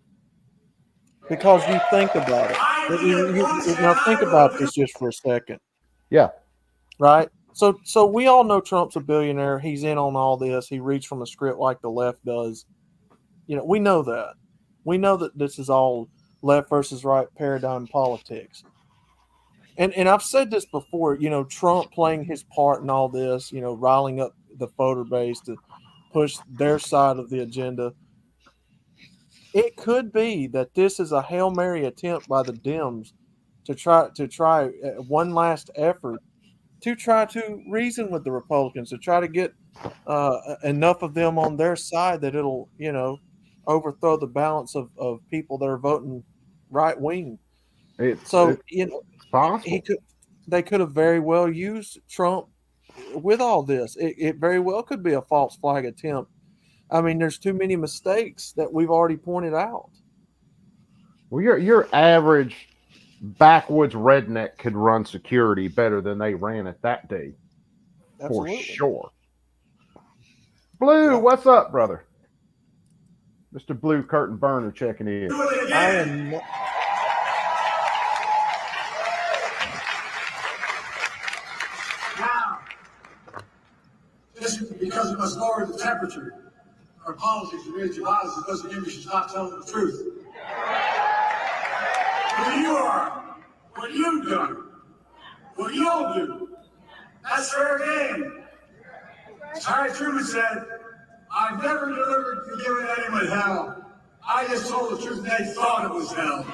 Because you think about it. Now think about this just for a second. Yeah. Right? So we all know Trump's a billionaire. He's in on all this. He reads from a script like the left does. We know that. We know that this is all left versus right paradigm politics. And I've said this before, Trump playing his part in all this, riling up the voter base to push their side of the agenda. It could be that this is a Hail Mary attempt by the Dems to try one last effort to try to reason with the Republicans, to try to get enough of them on their side that it'll, overthrow the balance of people that are voting right wing. It's possible. They could have very well used Trump with all this. It very well could be a false flag attempt. I mean, there's too many mistakes that we've already pointed out. Well, your average backwoods redneck could run security better than they ran it that day. Absolutely. For sure. Blue, what's up, brother? Mr. Blue Curtain Burner checking in. I am. Now, just because we must lower the temperature, our politics and energy violence doesn't mean we should stop telling the truth. Who you are, what you've done, what you'll do, that's fair game. As Harry Truman said, I've never delivered to giving anyone hell. I just told the truth and they thought it was hell.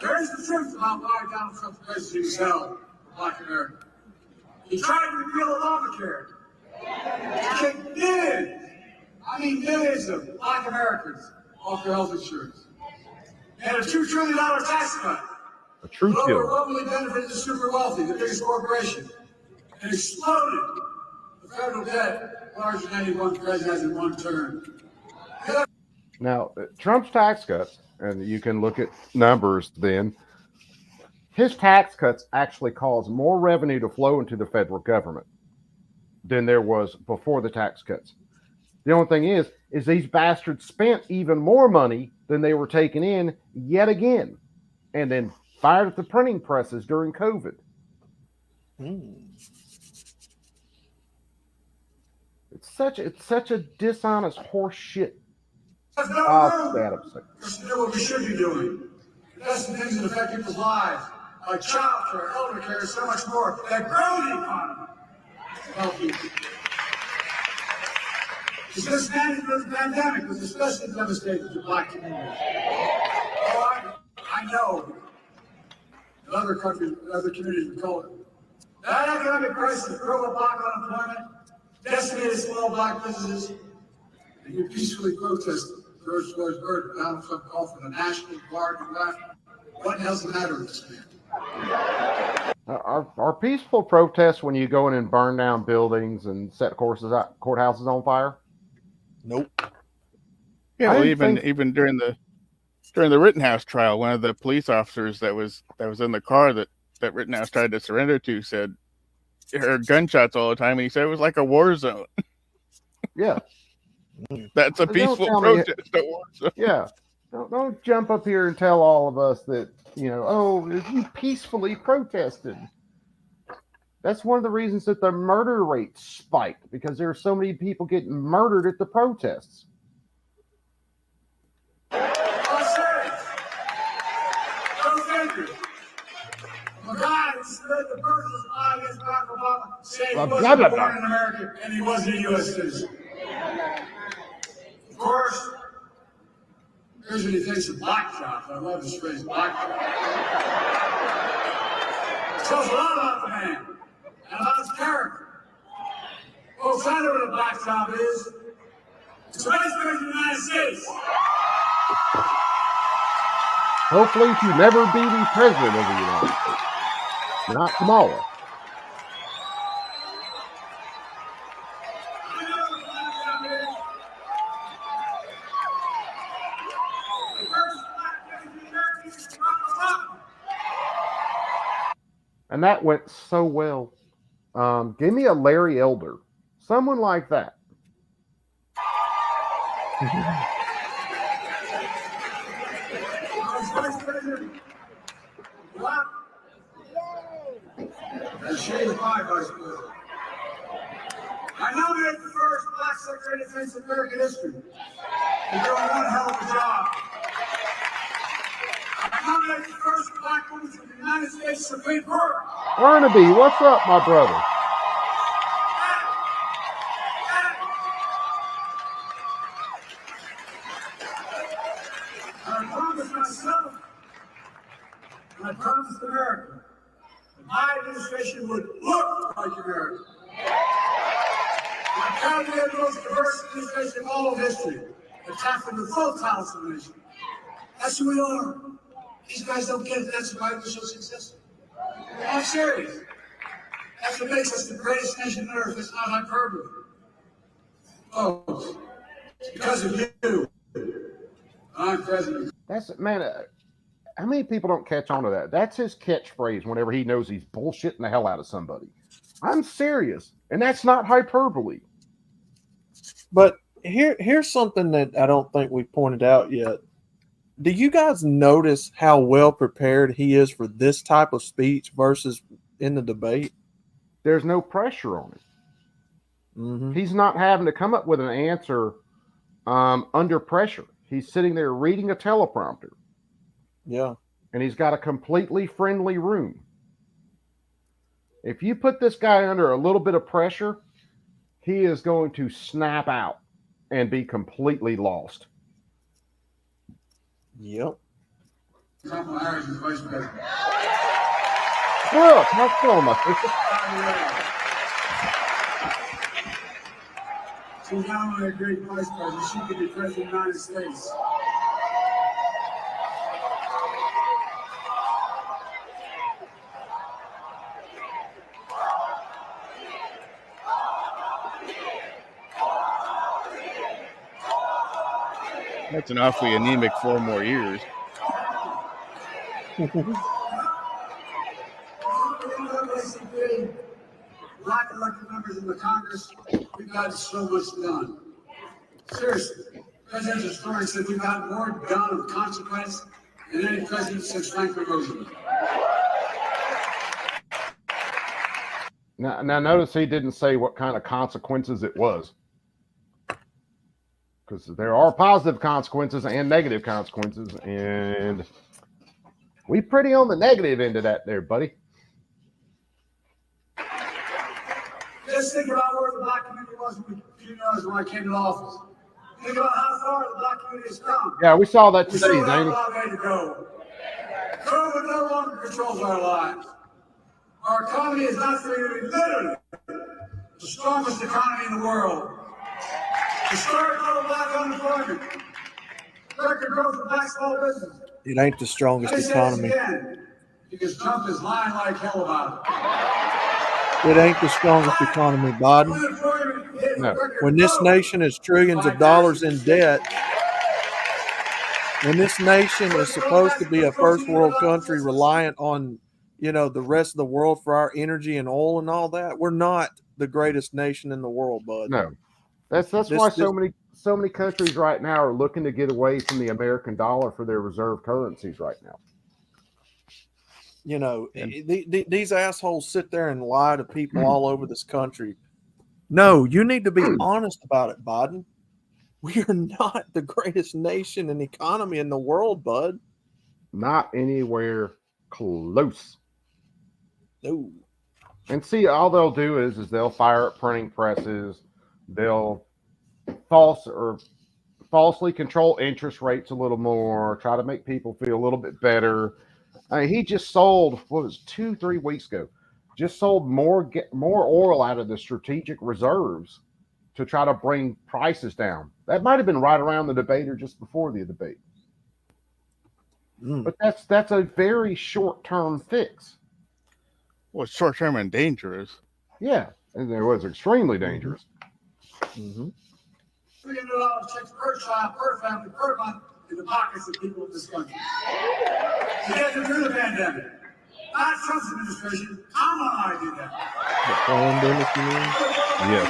There's the truth about why Donald Trump's presidency was hell for Black America. He tried to repeal Obamacare. He kicked millions of black Americans off their health insurance. He had a $2 trillion tax cut. A true But kill. overwhelmingly benefited the super wealthy, the biggest corporation, and exploded the federal debt larger than any one president has in one term. Now, Trump's tax cuts, and you can look at numbers then, his tax cuts actually caused more revenue to flow into the federal government than there was before the tax cuts. The only thing is these bastards spent even more money than they were taking in yet again, and then fired at the printing presses during COVID. It's such a dishonest horse shit. There's no room to do what we should be doing. Invest in things that affect people's lives, like child care, elder care, and so much more, that grow the economy. Help people. This mismanagement of the pandemic was especially devastating to black communities. Oh, I know in other countries, other communities of color. That economic crisis drove up black unemployment, decimated small black businesses, and you peacefully protested George Floyd's murder. Donald Trump called for the National Guard to left. What the hell's the matter with this man? Are peaceful protests when you go in and burn down buildings and set courthouses on fire? Nope. Yeah, well, even during the Rittenhouse trial, one of the police officers that was in the car that Rittenhouse tried to surrender to said he heard gunshots all the time, and he said it was like a war zone. Yeah. That's a peaceful protest. Yeah. Don't jump up here and tell all of us that, you peacefully protested. That's one of the reasons that the murder rate spiked, because there are so many people getting murdered at the protests. A guy who spent the person's eye against Barack Obama saying he wasn't born in America and he wasn't a U.S. citizen. Of course, here's when he takes a black job. I love this phrase, black job. It tells a lot about the man and about his character. Folks, I know what a black job is. It's the vice president of the United States. Hopefully to never be the president of the United States. Not Kamala. And that went so well. Give me a Larry Elder. Someone like that. I nominated the first black Secretary of Defense in American history. You're doing one hell of a job. I nominated the first black woman to the United States Supreme Court. Barnaby, what's up, my brother? I promised myself, and I promised America, that my administration would look like America. I'm proud to be the most diverse administration in all of history, and tackling the full talents of the nation. That's who we are. These guys don't get it. That's why we're so successful. I'm serious. That's what makes us the greatest nation on earth. It's not hyperbole. Oh, it's because of you. I'm president. That's, man, how many people don't catch on to that? That's his catchphrase whenever he knows he's bullshitting the hell out of somebody. I'm serious. And that's not hyperbole. But here's something that I don't think we pointed out yet. Do you guys notice how well prepared he is for this type of speech versus in the debate? There's no pressure on him. Mm-hmm. He's not having to come up with an answer under pressure. He's sitting there reading a teleprompter. Yeah. And he's got a completely friendly room. If you put this guy under a little bit of pressure, he is going to snap out and be completely lost. Yep. Kamala Harris is vice president. Look, how's it going, my sister? She's not only a great vice president, she could be president of the United States. That's an awfully anemic 4 more years. Black elected members in the Congress, we've got so much done. Seriously, President historian said we've got more done of consequence than any president since Franklin Roosevelt. Now notice he didn't say what kind of consequences it was. Because there are positive consequences and negative consequences, and we pretty on the negative end of that there, buddy. Just think about where the black community was a few years when I came to office. Think about how far the black community has come. Yeah, we saw that We today, still have a Danny. long way to go. COVID no longer controls our lives. Our economy is not literally the strongest economy in the world. Historic low black unemployment. Record growth of black small business. It ain't the strongest Let me say economy. this again, because Trump is lying like hell about it. It ain't the strongest economy, Biden. Unemployment hit No. record When this low. nation is trillions of dollars in debt, when this nation is supposed to be a first world country reliant on, the rest of the world for our energy and oil and all that, we're not the greatest nation in the world, bud. No, that's why so many countries right now are looking to get away from the American dollar for their reserve currencies right now. These assholes sit there and lie to people all over this country. No, you need to be honest about it, Biden. We are not the greatest nation and economy in the world, bud. Not anywhere close. No. And see, all they'll do is they'll fire up printing presses. They'll falsely control interest rates a little more, try to make people feel a little bit better. He just sold, 2-3 weeks ago, just sold more oil out of the strategic reserves to try to bring prices down. That might have been right around the debate or just before the debate. But that's a very short-term fix. Well, it's short-term and dangerous. Yeah, and it was extremely dangerous. $300 checks per child, per family, per month in the pockets of people of this country. To get them through the pandemic. Not Trump's administration. Kamala did that. The pandemic, you mean? Yeah.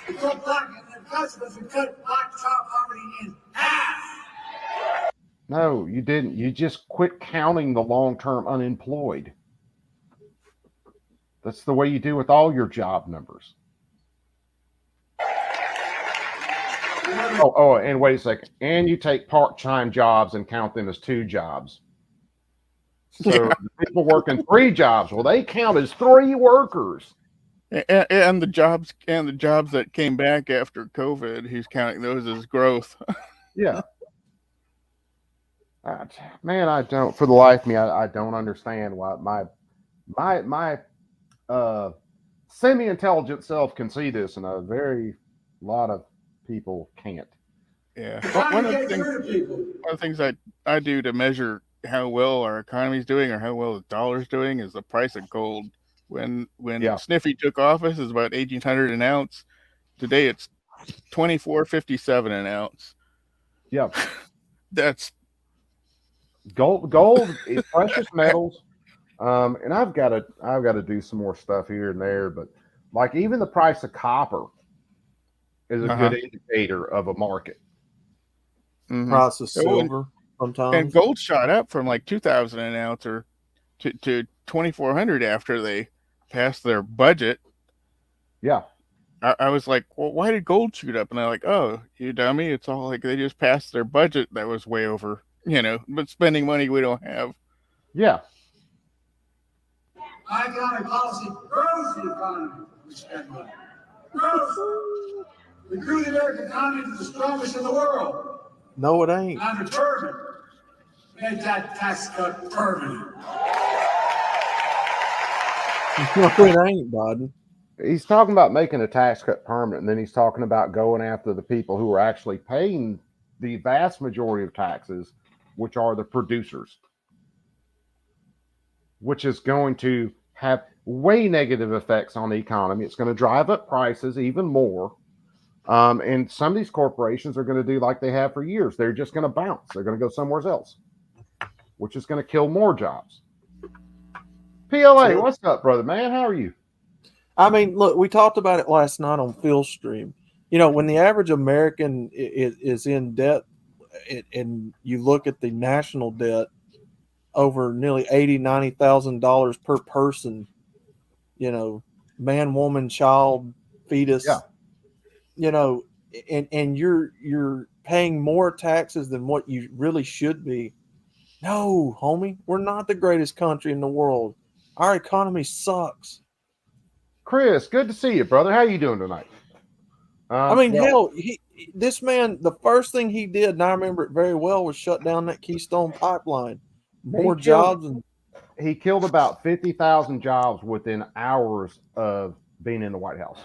We cut black, and the consequence, we cut black child poverty in half. No, you didn't. You just quit counting the long-term unemployed. That's the way you do with all your job numbers. Oh, and wait a second. And you take part-time jobs and count them as 2 jobs. So people working 3 jobs, well, they count as 3 workers. And the jobs that came back after COVID, he's counting those as growth. Yeah. Man, I don't. For the life of me, I don't understand why my semi-intelligent self can see this, and a lot of people can't. Yeah. One of the things I do to measure how well our economy is doing or how well the dollar's doing is the price of gold. When Sniffy took office, it was about $1,800 an ounce. Today it's $24.57 an ounce. Yeah. That's gold is precious metals. And I've got to do some more stuff here and there, but like even the price of copper is a good indicator of a market. Price of silver sometimes. And gold shot up from like $2,000 an ounce or to $2,400 after they passed their budget. Yeah. I was like, well, why did gold shoot up? And they're like, oh, you dummy. It's all like they just passed their budget that was way over, but spending money we don't have. Yeah. Economic policy grows the economy. We spend money. Grows. We grew the American economy to the strongest in the world. No, it ain't. I'm determined to make that tax cut permanent. No, it ain't, Biden. He's talking about making a tax cut permanent, and then he's talking about going after the people who are actually paying the vast majority of taxes, which are the producers, which is going to have way negative effects on the economy. It's going to drive up prices even more. And some of these corporations are going to do like they have for years. They're just going to bounce. They're going to go somewhere else, which is going to kill more jobs. PLA, what's up, brother, man? How are you? I mean, look, we talked about it last night on Phil's stream. You know, when the average American is in debt, and you look at the national debt over nearly $80,000-$90,000 per person, you know, man, woman, child, fetus, Yeah. you know, and you're paying more taxes than what you really should be. No, homie, we're not the greatest country in the world. Our economy sucks. Chris, good to see you, brother. How you doing tonight? I mean, hell, this man, the first thing he did, and I remember it very well, was shut down that Keystone Pipeline. More jobs. He killed about 50,000 jobs within hours of being in the White House.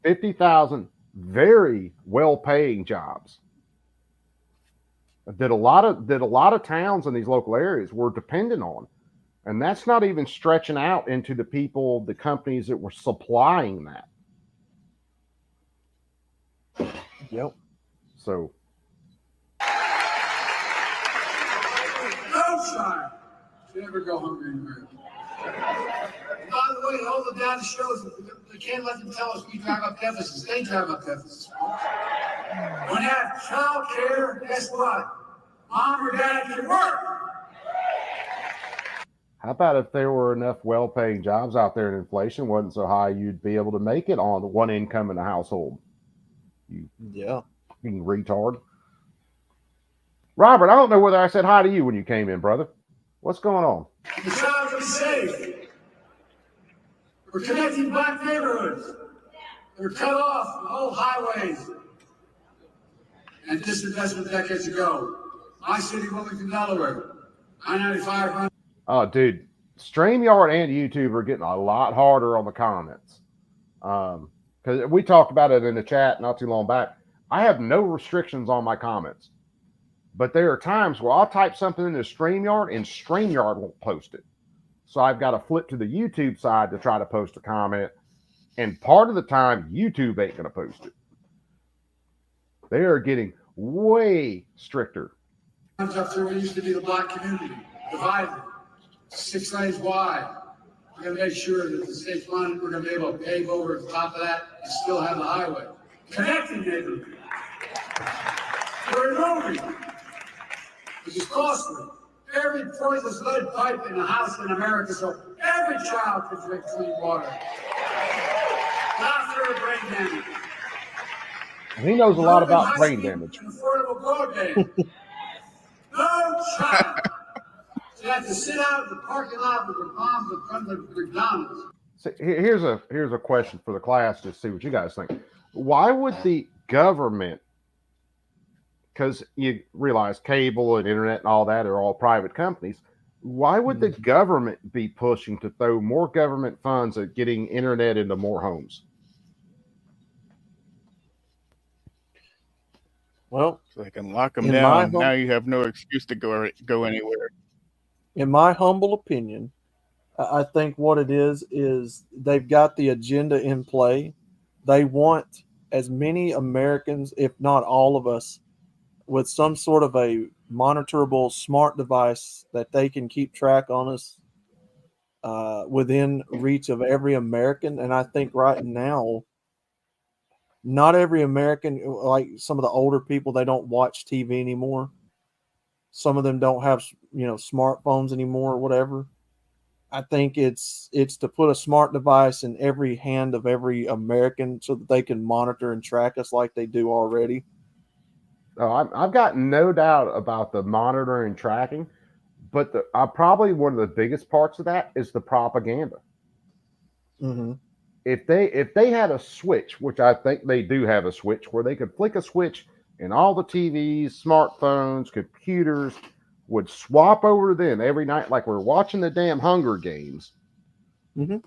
50,000 very well-paying jobs that a lot of towns in these local areas were dependent on. And that's not even stretching out into the people, the companies that were supplying that. Yep. So. No sign to ever go hungry in America. By the way, all the data shows they can't let them tell us we drive up deficits. They drive up deficits. When you have child care, guess what? Mom or dad can work. How about if there were enough well-paying jobs out there and inflation wasn't so high, you'd be able to make it on one income in a household? You fucking retard. Robert, I don't know whether I said hi to you when you came in, brother. What's going on? The child will be safe. We're connecting black neighborhoods. They're cut off from whole highways. And disinvestment decades ago. My city, Wilmington, Delaware. I-95. Oh, dude, StreamYard and YouTube are getting a lot harder on the comments. Because we talked about it in the chat not too long back. I have no restrictions on my comments. But there are times where I'll type something into StreamYard and StreamYard won't post it. So I've got to flip to the YouTube side to try to post a comment. And part of the time, YouTube ain't going to post it. They are getting way stricter. Up through what used to be the black community, divided, 6 lanes wide. We're going to make sure that the state's money, we're going to be able to pave over the top of that and still have the highway. Connecting neighborhood. We're moving, which is costly. Every pointless lead pipe in a house in America, so every child can drink clean water. Not through brain damage. He knows a lot about brain damage. Affordable broadband. No child should have to sit out in the parking lot with their moms in front of McDonald's. So here's a question for the class to see what you guys think. Why would the government, because you realize cable and internet and all that are all private companies, why would the government be pushing to throw more government funds at getting internet into more homes? Well, so they can lock them down. Now you have no excuse to go anywhere. In my humble opinion, I think what it is they've got the agenda in play. They want as many Americans, if not all of us, with some sort of a monitorable smart device that they can keep track on us within reach of every American. And I think right now, not every American, like some of the older people, they don't watch TV anymore. Some of them don't have, smartphones anymore or whatever. I think it's to put a smart device in every hand of every American so that they can monitor and track us like they do already. Oh, I've got no doubt about the monitoring and tracking, but probably one of the biggest parts of that is the propaganda. Mm-hmm. If they had a switch, which I think they do have a switch, where they could flick a switch and all the TVs, smartphones, computers would swap over to them every night, like we're watching the damn Hunger Games. Mm-hmm.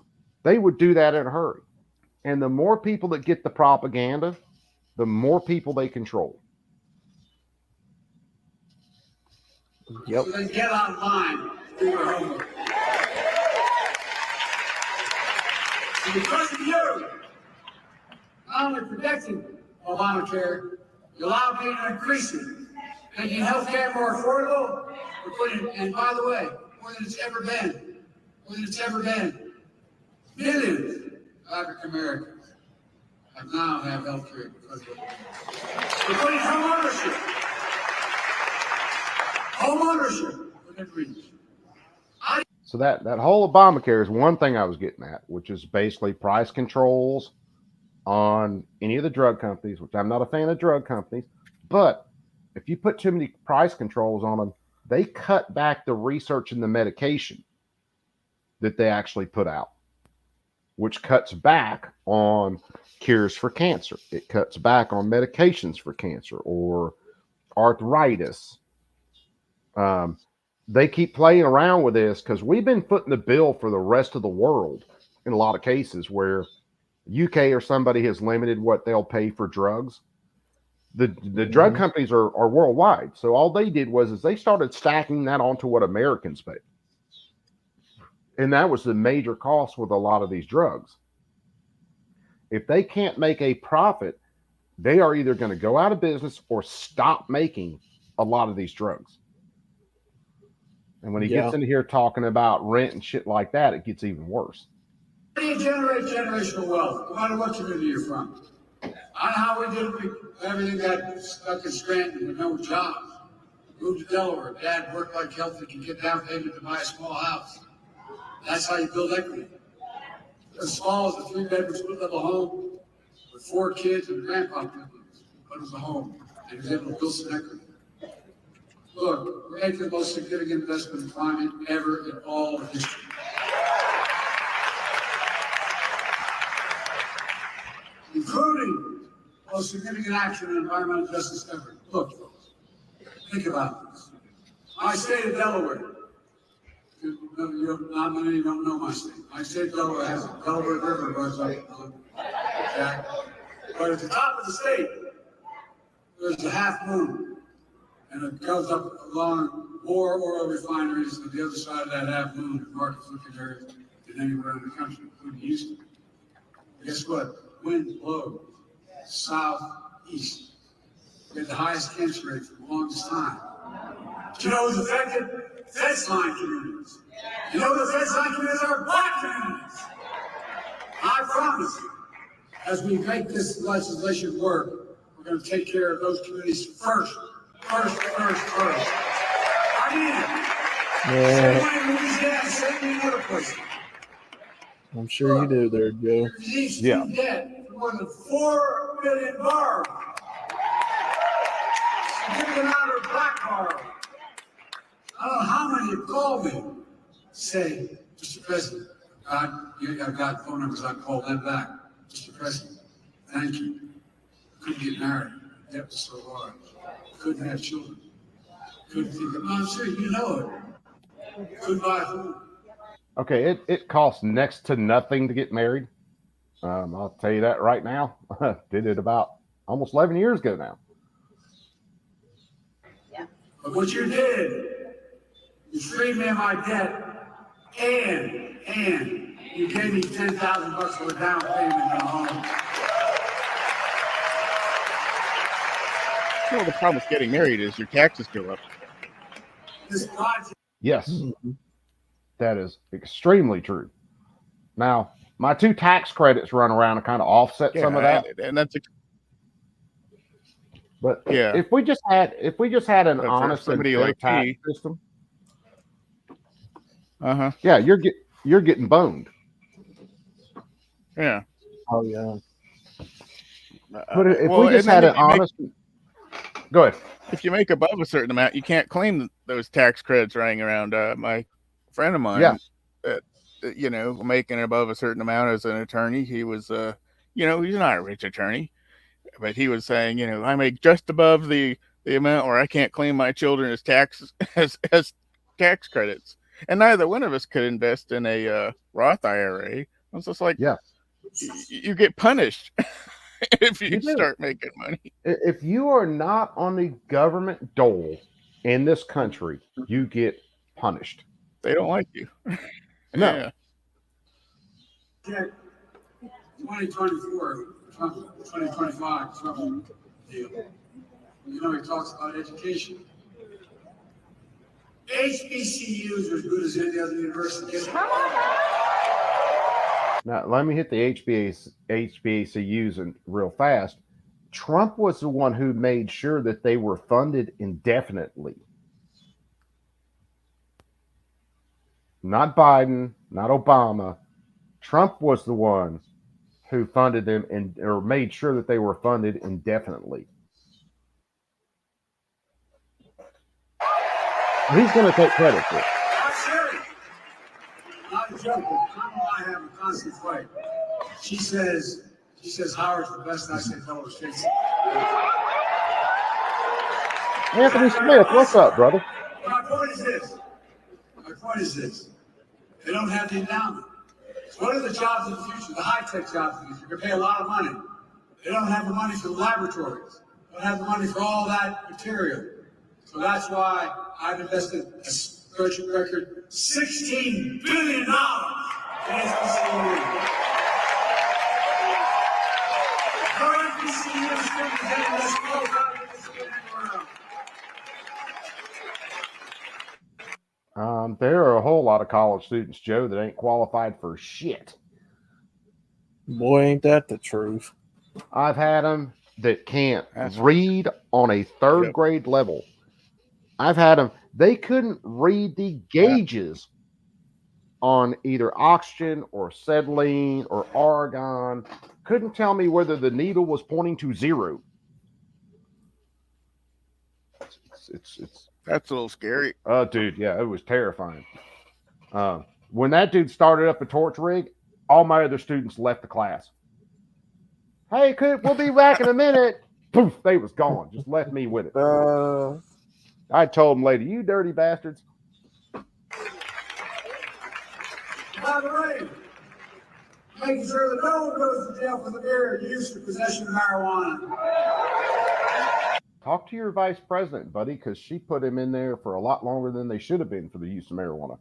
they would do that in a hurry. And the more people that get the propaganda, the more people they control. Yep. So then get online, do your homework. And because of you, not only protecting Obamacare, you allow me to increase it, making health care more affordable. We're putting, and by the way, more than it's ever been, millions of African Americans now have health care because of it. We're putting home ownership within reach. So that whole Obamacare is one thing I was getting at, which is basically price controls on any of the drug companies, which I'm not a fan of drug companies, but if you put too many price controls on them, they cut back the research and the medication that they actually put out, which cuts back on cures for cancer. It cuts back on medications for cancer or arthritis. They keep playing around with this because we've been footing the bill for the rest of the world in a lot of cases where UK or somebody has limited what they'll pay for drugs. The drug companies are worldwide. So all they did was they started stacking that onto what Americans pay. And that was the major cost with a lot of these drugs. If they can't make a profit, they are either going to go out of business or stop making a lot of these drugs. And when he gets into here talking about rent and shit like that, it gets even worse. How do you generate generational wealth, no matter what community you're from? I know how we did it. Everything got stuck in Scranton with no jobs. Moved to Delaware. Dad worked like hell to get down payment to buy a small house. That's how you build equity. As small as a 3-bedroom split-level home with 4 kids and a grandpa, but it was a home. And he was able to build some equity. Look, we're making the most significant investment in climate ever in all of history. Including the most significant action in environmental justice ever. Look, think about this. My state of Delaware, not many don't know my state. My state of Delaware has a Delaware River runs up. Okay? But at the top of the state, there's a half moon. And it goes up along more oil refineries on the other side of that half moon in market-looking areas than anywhere in the country, including Houston. Guess what? Wind blows southeast. We had the highest cancer rate for the longest time. But you know who's affected? Fence line communities. You know the fence line communities are black communities. I promise you, as we make this legislation work, we're going to take care of those communities first. First. I mean it. Same way in Louisiana, same way in other places. I'm sure you do there, Joe. Yeah. Debt for more than 4 billion borrowed. Significant amount of black borrowed. I don't know how many have called me. Say, Mr. President, I've got phone numbers, I've called them back. Mr. President, thank you. Couldn't get married. Debt was so large. Couldn't have children. Couldn't think of, I'm sure you know it. Couldn't buy a home. Okay, it costs next to nothing to get married. I'll tell you that right now. Did it about almost 11 years ago now. But what you did, you freed me of my debt, and you gave me $10,000 for a down payment on a home. Well, the problem with getting married is your taxes go up. This project. Yes, that is extremely true. Now, my 2 tax credits run around to kind of offset some of that. And that's But if we just had an honest and fair like tax me, system, yeah, you're getting boned. Yeah. Oh yeah. But if we just had an honest, go ahead. If you make above a certain amount, you can't claim those tax credits running around. My friend of mine, making above a certain amount as an attorney, he was, he's not a rich attorney, but he was saying, I make just above the amount where I can't claim my children as taxes as tax credits. And neither one of us could invest in a Roth IRA It's just like, Yeah. you get punished if you You do. start making money. If you are not on the government dole in this country, you get punished. They don't like you. No. Yeah. 2024, 2025, Trump deal. You know, he talks about education. HBCUs are as good as any other university. Now, let me hit the HBCUs real fast. Trump was the one who made sure that they were funded indefinitely. Not Biden, not Obama. Trump was the one who funded them or made sure that they were funded indefinitely. He's going to take credit for it. I'm serious. Not joking. Trump and I have a constant fight. She says Howard's the best. I say fellow states. Anthony Smith, what's up, brother? My point is this. They don't have the endowment. So what are the jobs of the future? The high-tech jobs of the future. They pay a lot of money. They don't have the money for the laboratories. They don't have the money for all that material. So that's why I've invested a record $16 billion in HBCUs. No HBCU student is getting less qualified than anywhere else. There are a whole lot of college students, Joe, that ain't qualified for shit. Boy, ain't that the truth. I've had them that can't read on a third grade level. I've had them, they couldn't read the gauges on either oxygen or acetylene or argon. Couldn't tell me whether the needle was pointing to 0. It's That's a little scary. dude, yeah, it was terrifying. When that dude started up a torch rig, all my other students left the class. Hey, we'll be back in a minute. Poof, they was gone. Just left me with it. I told them later, you dirty bastards. By the way, making sure that no one goes to jail for the mere use or possession of marijuana. Talk to your vice president, buddy, because she put him in there for a lot longer than they should have been for the use of marijuana.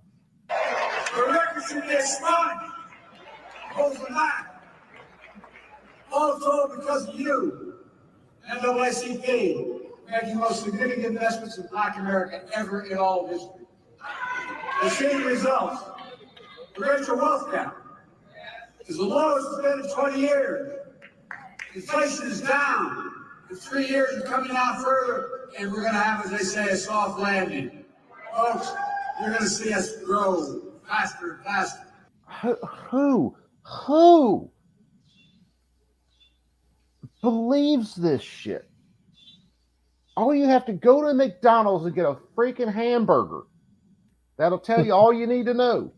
The record should be expunged overnight. All told because of you, NAACP, making the most significant investments in Black America ever in all of history. The same results. The racial wealth gap is the lowest it's been in 20 years. Inflation is down. In 3 years, it's coming down further, and we're going to have, as they say, a soft landing. Folks, you're going to see us grow faster and faster. Who believes this shit? All you have to go to McDonald's and get a freaking hamburger. That'll tell you all you need to know.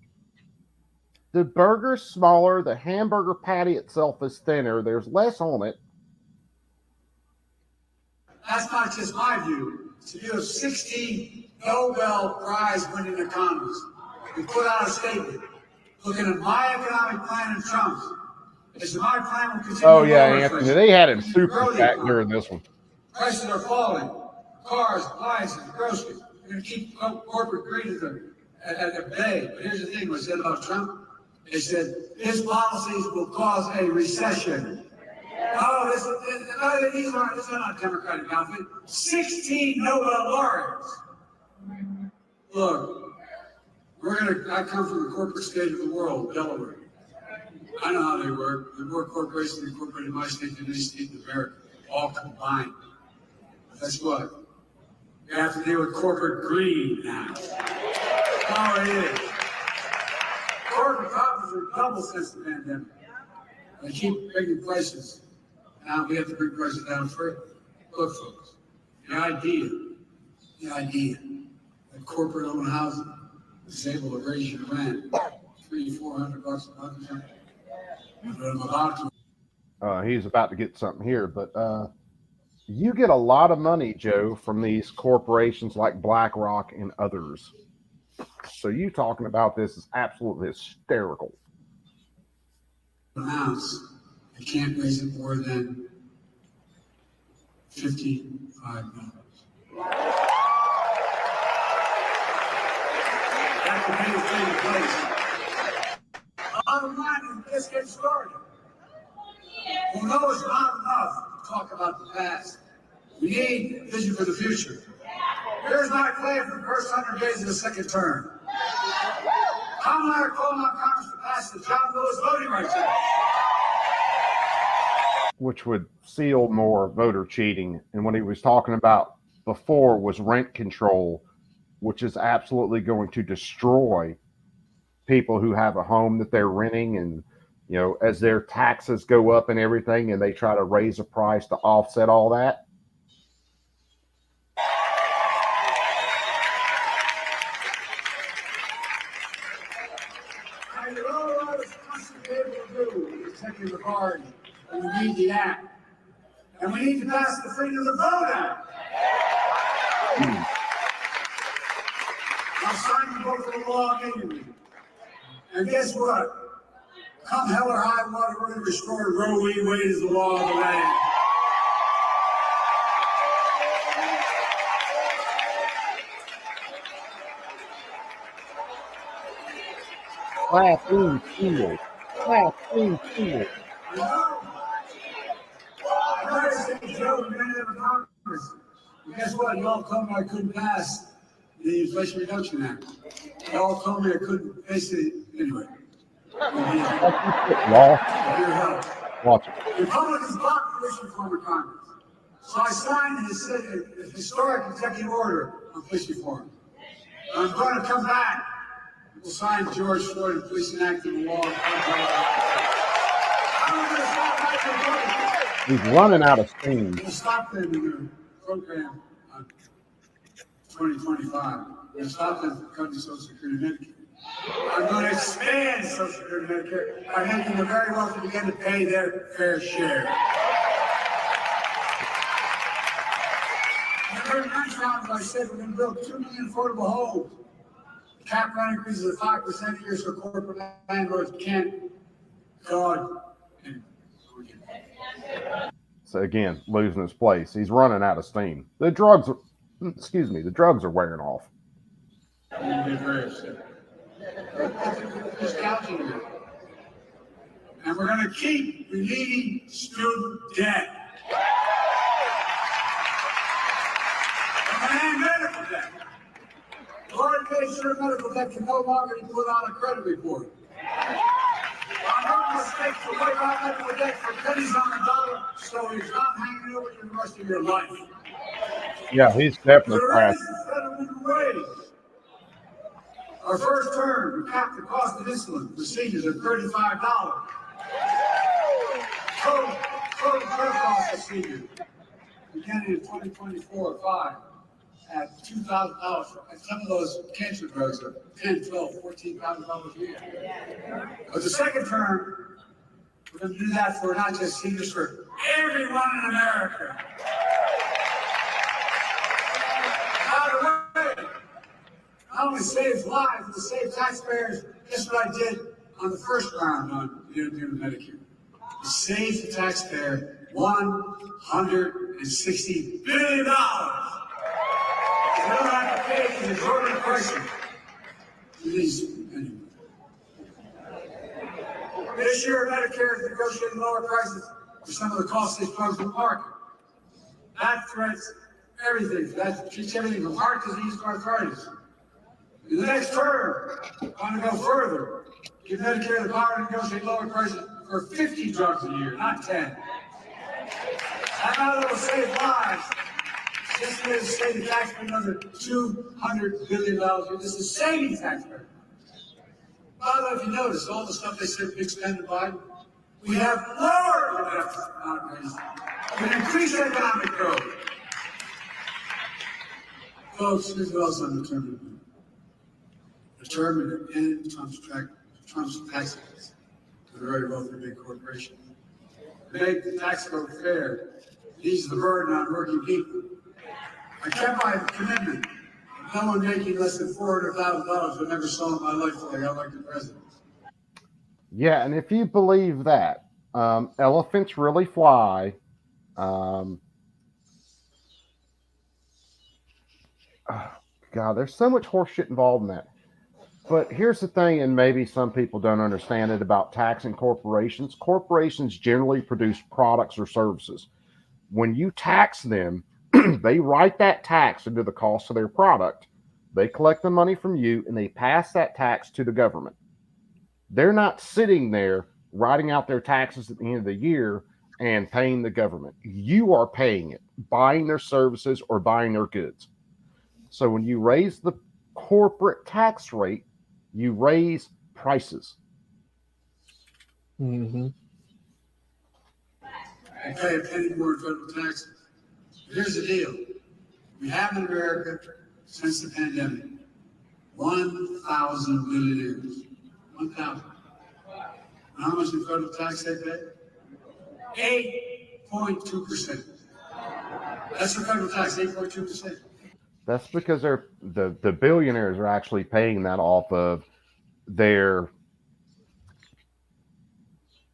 The burger's smaller, the hamburger patty itself is thinner, there's less on it. That's not just my view. It's the view of 16 Nobel Prize winning economists. We put out a statement looking at my economic plan and Trump's. As my plan will continue. Oh, yeah, Anthony. They had him super back during this one. Prices are falling. Cars, appliances, groceries. We're going to keep corporate greed at bay. But here's the thing what said about Trump. They said his policies will cause a recession. Oh, these are not Democratic outfit. 16 Nobel laureates. Look, I come from the corporate state of the world, Delaware. I know how they work. There are more corporations incorporated in my state than any state in America, all combined. Guess what? We have to deal with corporate greed now. That's how it is. Corporate profits are double since the pandemic. They keep bringing prices. Now we have to bring prices down further. Look, folks, the idea that corporate-owned housing is able to raise your rent $300-400 a month or something. He's about to get something here, but you get a lot of money, Joe, from these corporations like BlackRock and others. So you talking about this is absolutely hysterical. ounce, you can't raise it more than $55. That's the biggest thing in place. Bottom line is, let's get started. We know it's not enough to talk about the past. We need vision for the future. Here's my plan for the first 100 days of the second term. I'm not calling on Congress to pass the John Lewis Voting Rights Act, which would seal more voter cheating. And what he was talking about before was rent control, which is absolutely going to destroy people who have a home that they're renting. And, you know, as their taxes go up and everything, and they try to raise the price to offset all that. and all I was constantly able to do is take the party, and we need the act. And we need to pass the Freedom to Vote Act. I'll sign the book for the law immediately. And guess what? Come hell or high water, we're going to restore Roe v. Wade as the law of the land. Class E seal. Class E seal. Guess what? Y'all told me I couldn't pass the Inflation Reduction Act. Y'all told me I couldn't pass it anyway. Law. Watch it. Republicans blocked police reform in Congress. So I signed a historic executive order on police reform. I'm going to come back. We'll sign George Floyd and Police Enacting the Law. He's running out of steam. We'll stop them in their program on 2025. We'll stop them from cutting Social Security and Medicare. I'm going to expand Social Security and Medicare by making the very wealthy begin to pay their fair share. In the very next round, as I said, we're going to build 2 million affordable homes. Cap rent increases of 5% a year so corporate landlords can't God. So again, losing his place. He's running out of steam. The drugs are wearing off. And we're going to keep relieving student debt. And medical debt. Florida sure medical debt can no longer be put on a credit report. Our normal state to wipe out medical debt for pennies on the dollar, so it's not hanging over you the rest of your life. Yeah, he's definitely crashed. Our first term, we capped the cost of insulin procedures at $35. Total drug cost procedure, beginning in 2024-5. At $2,000, and some of those cancer drugs are $10,000, $12,000, $14,000 a year. But the second term, we're going to do that for not just seniors, for everyone in America. By the way, not only saves lives, but saves taxpayers. Guess what I did on the first round on Medicare? It saves the taxpayer $160 billion. We don't have to pay the exorbitant prices for these anyway. This year, Medicare is negotiating lower prices for some of the costliest drugs in the market. That threats everything. That treats everything from heart disease to arthritis. In the next term, I'm going to go further. Give Medicare the power to negotiate lower prices for 50 drugs a year, not 10. That will save lives. This is saving taxpayer another $200 billion. This is saving taxpayers. By the way, if you notice, all the stuff they said big spend in Biden, we have lowered the deficit, not raised it. We increased economic growth. Folks, here's what else I'm determined to do. Determined to end Trump's tax cuts to the very wealthy big corporations. Make the tax code fair. Ease the burden on working people. I kept my commitment. No one making less than $400,000 I never saw in my life till I got elected president. Yeah, and if you believe that, elephants really fly. Um, oh, God, there's so much horseshit involved in that. But here's the thing, and maybe some people don't understand it about taxing corporations. Corporations generally produce products or services. When you tax them, they write that tax into the cost of their product. They collect the money from you and they pass that tax to the government. They're not sitting there writing out their taxes at the end of the year and paying the government. You are paying it, buying their services or buying their goods. So when you raise the corporate tax rate, you raise prices. Mm-hmm. I pay a penny more in federal taxes. Here's the deal. We have in America, since the pandemic, 1,000 millionaires. 1,000. How much in federal tax they pay? 8.2%. That's the federal tax, 8.2%. That's because the billionaires are actually paying that off of their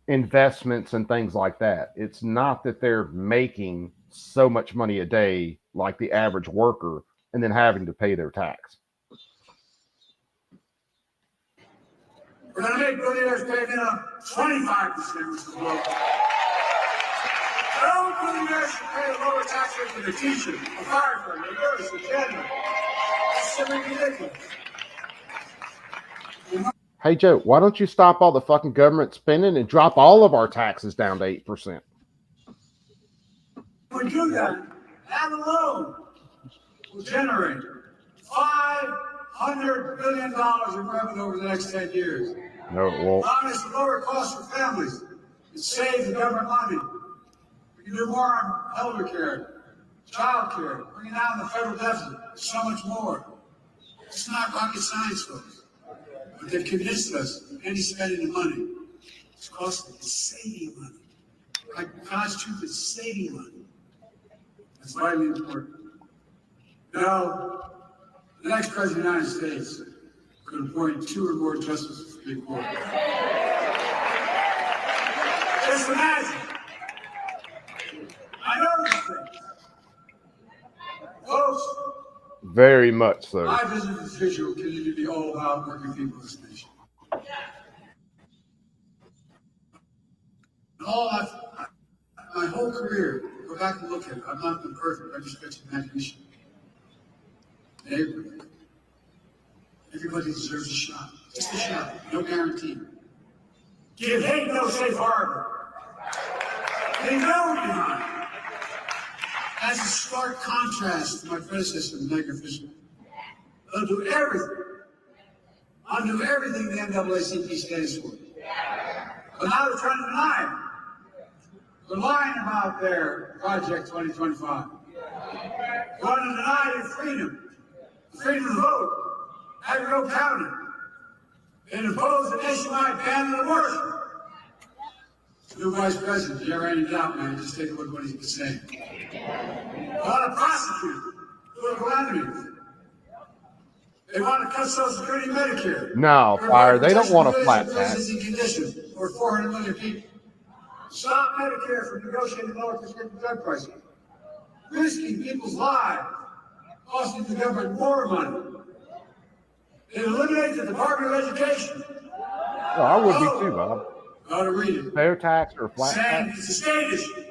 investments and things like that. It's not that they're making so much money a day like the average worker and then having to pay their tax. We're going to make billionaires pay now 25%, which is low. No billionaires should pay a lower tax rate than a teacher, a firefighter, a nurse, a janitor. That's simply ridiculous. Hey, Joe, why don't you stop all the fucking government spending and drop all of our taxes down to 8%? When we do that, that alone will generate $500 billion in revenue over the next 10 years. No, it won't. Honest, lower costs for families. It saves the government money. We can do more on elder care, child care, bringing down the federal deficit, so much more. It's not rocket science, folks. But they've convinced us any spending of money is costly. It's saving money. Like God's truth is saving money. That's vitally important. Now, the next president of the United States could appoint 2 or more justices to the Supreme Court. Just imagine. I know these things. Folks, Very much so. my vision of the future will continue to be all about working people in this nation. My whole career, go back and look at it. I've not been perfect. I just got your imagination. Neighborhood. Everybody deserves a shot. Just a shot. No guarantee. Give hate no safe harbor. They know behind. As a stark contrast to my predecessor, Megan Fisher. They'll do everything. Undo everything the NAACP stands for. But now they're trying to deny it. They're lying about their Project 2025. They want to deny your freedom, the freedom to vote, have your own county, and impose a nationwide ban on abortion. New Vice President, if you ever any doubt, man, just take a look at what he's been saying. They want to prosecute political enemies. They want to cut Social Security and Medicare. No, Fire, they don't want a flat tax. Conditions for 400 million people. Stop Medicare from negotiating lower prescription drug prices. Risking people's lives, costing the government more money. They eliminate the Department of Education. Well, I would be too, Bob. How to read it. Fair tax or flat Saying tax? it's a state issue.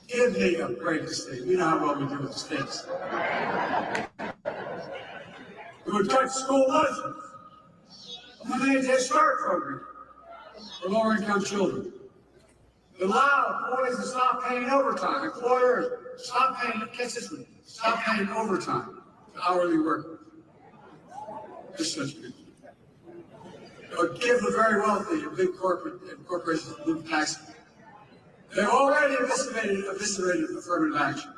Give me a break, the state. You know how well we do with the states. We would cut school lunches. Eliminate the Head Start program for lower income children. Allow employees to stop paying overtime. Employers, stop paying, catch this one, stop paying overtime to hourly workers. Just such people. But give the very wealthy and big corporations little taxes. They've already eviscerated affirmative action.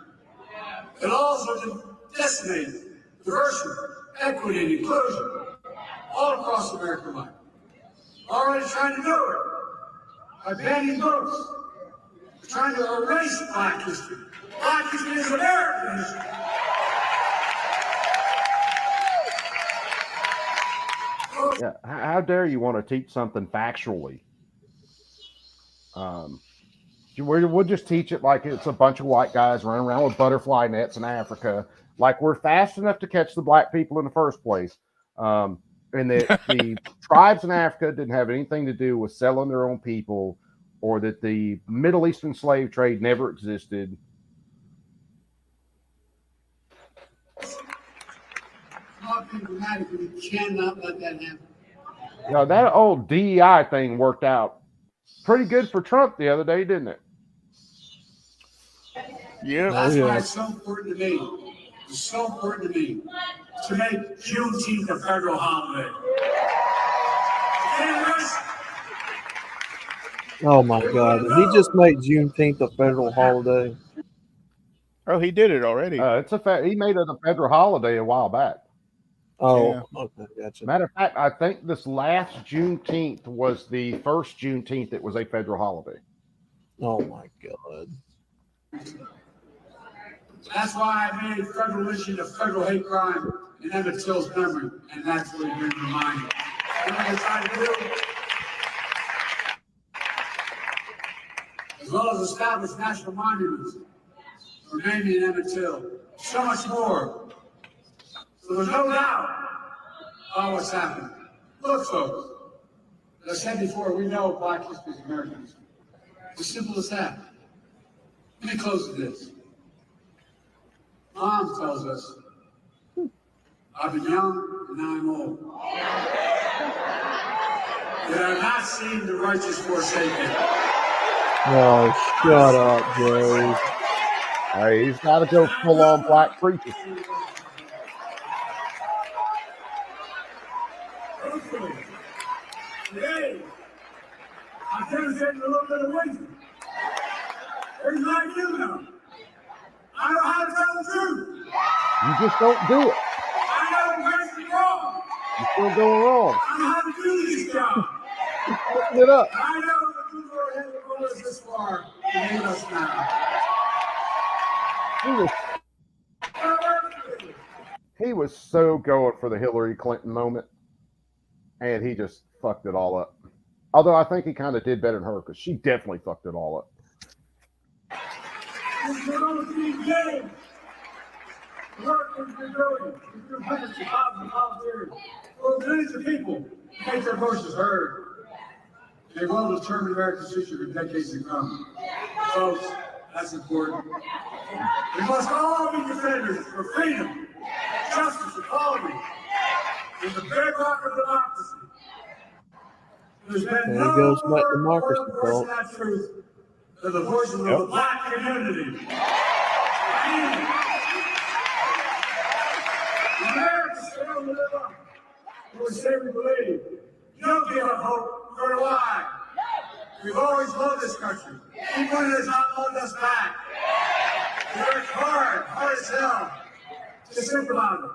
It also decimated diversity, equity, and inclusion all across American life. Already trying to do it by banning books. They're trying to erase Black history. Black history is American history. Folks, Yeah, how dare you want to teach something factually? We'll just teach it like it's a bunch of white guys running around with butterfly nets in Africa, like we're fast enough to catch the black people in the first place. And that the tribes in Africa didn't have anything to do with selling their own people, or that the Middle Eastern slave trade never existed. We cannot let that happen. That old DEI thing worked out pretty good for Trump the other day, didn't it? Yeah. That's why it's so important to me. It's so important to me to make Juneteenth a federal holiday. Oh my God! Did he just made Juneteenth a federal holiday? Oh, he did it already. He made it a federal holiday a while back. Oh, Yeah. okay, gotcha. Matter of fact, I think this last Juneteenth was the first Juneteenth that was a federal holiday. Oh my God! That's why I made federal lynching a federal hate crime in Emmett Till's memory, and that's what we've been reminded. What I decided to do, as well as establish national monuments for Mamie and Emmett Till, so much more. So there's no doubt about what's happening. Look, folks, as I said before, we know Black history is American history. It's as simple as that. Let me close with this. Mom tells us, I've been young and now I'm old. Yet I've not seen the righteous forsaken. No, shut up, Joe. Hey, he's got to go full on black preacher. Today, I'm demonstrating a little bit of wisdom. There's like you know. I know how to tell the truth. You just don't do it. I know what's wrong. You're still going wrong. I know how to do this job. You're putting it up. I know that you were ahead of brought us this far to lead us now. He was so going for the Hillary Clinton moment, and he just fucked it all up. Although I think he kind of did better than her, because she definitely fucked it all up. This is going to be game. The work we've been doing is through hundreds of thousands of volunteers, for millions of people to make their voices heard. They will determine America's future for decades to come. Folks, that's important. We must all be defenders for freedom, justice, equality, and the bedrock of democracy. There's been There goes my no democracy more voice fault. of that truth than the voices of the Black community. America still live up to what we say we believe. You don't give up hope, nor do I. We've always loved this country, even when it has not loved us back. We work hard as hell, to think about it.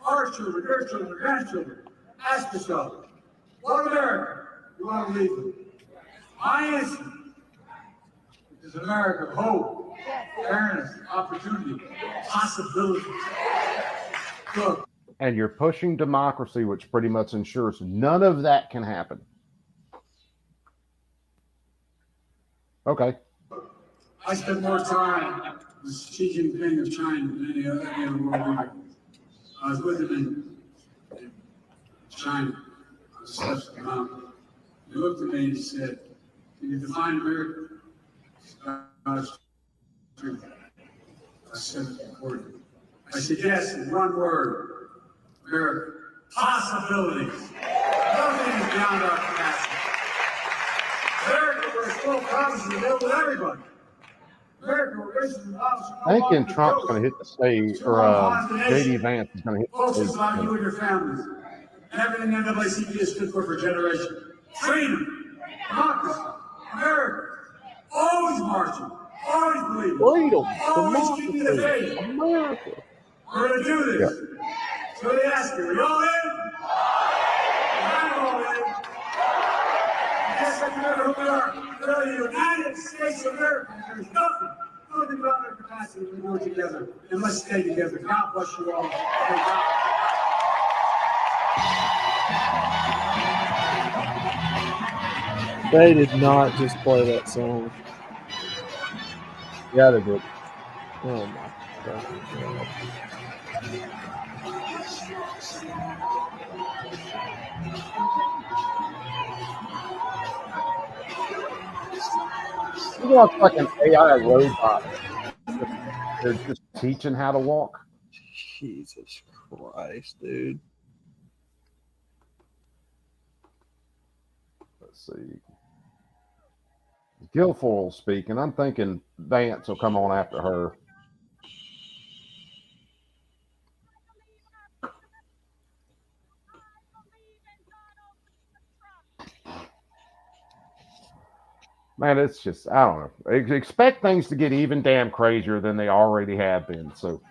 Our children, your children, grandchildren. Ask yourself, what America you want to leave them? My answer is America of hope, fairness, opportunity, possibilities. Look. And you're pushing democracy, which pretty much ensures none of that can happen. Okay. I spent more time with Xi Jinping of China than any other world leader. I was with him in China on the steps of the mountain. He looked at me and he said, "Can you define America?" I said, "It's important." I said, "Yes, in one word, America. Possibilities. Nothing is beyond our capacity. America, we're full of promises available to everybody. America, we're racing the officer. I think Trump's going to hit the stage, or J.D Vance is going to hit the Focus stage. on you and your families. And everything NAACP has stood for generations. Freedom, democracy, America. Always marching, always believing. Freedom, always keeping the democracy, faith. America. We're going to do this. So they ask you, are you all in? I'm all in. Yes, I remember who we are. We're the United States of America. There's nothing about our capacity to work together. And let's stay together. God bless you all. Thank God. They did not just play that song. Yeah, they did. Oh my fucking god. You got like an AI robot. They're just teaching how to walk. Jesus Christ, dude. Let's see. Guilfoyle speaking. I'm thinking Vance will come on after her. Man, it's just, I don't know. Expect things to get even damn crazier than they already have been. So,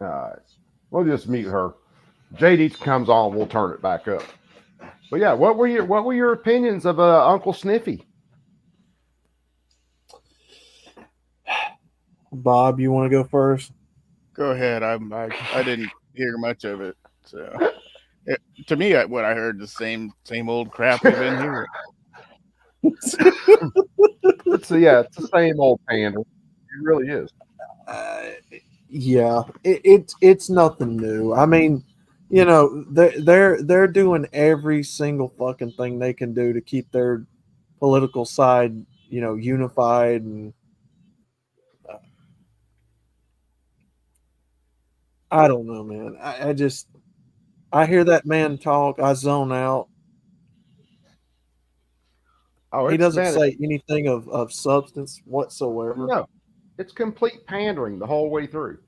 all right. We'll just mute her. J.D comes on, we'll turn it back up. But yeah, what were your opinions of Uncle Sniffy? Bob, you want to go first? Go ahead. I didn't hear much of it, so to me, what I heard the same old crap we've been hearing. So yeah, it's the same old pander. It really is. Yeah, it's nothing new. I mean, you know, they're doing every single fucking thing they can do to keep their political side, you know, unified. And I don't know, man. I hear that man talk, I zone out. Oh, He doesn't man, say anything of substance whatsoever. no, it's complete pandering the whole way through.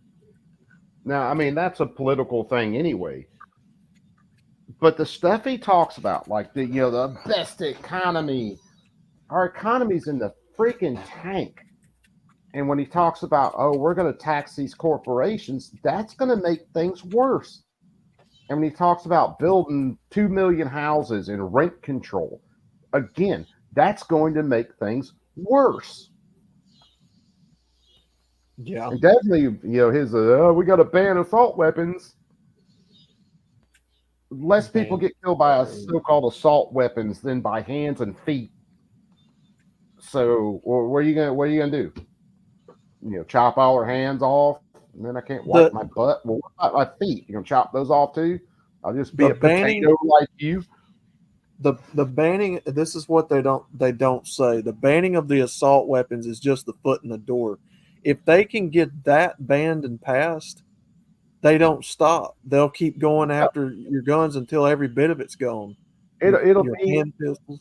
Now, I mean, that's a political thing anyway. But the stuff he talks about, like the best economy, our economy's in the freaking tank. And when he talks about, oh, we're going to tax these corporations, that's going to make things worse. And when he talks about building 2 million houses in rent control, again, that's going to make things worse. Yeah. And definitely, his, we got to ban assault weapons. Less people get killed by so-called assault weapons than by hands and feet. So, what are you gonna do? Chop all their hands off, and then I can't wipe my butt. Well, what about my feet? You gonna chop those off too? I'll just be a potato like you. The banning. This is what they don't say. The banning of the assault weapons is just the foot in the door. If they can get that banned and passed, they don't stop. They'll keep going after your guns until every bit of it's gone. It'll your be hand pistols.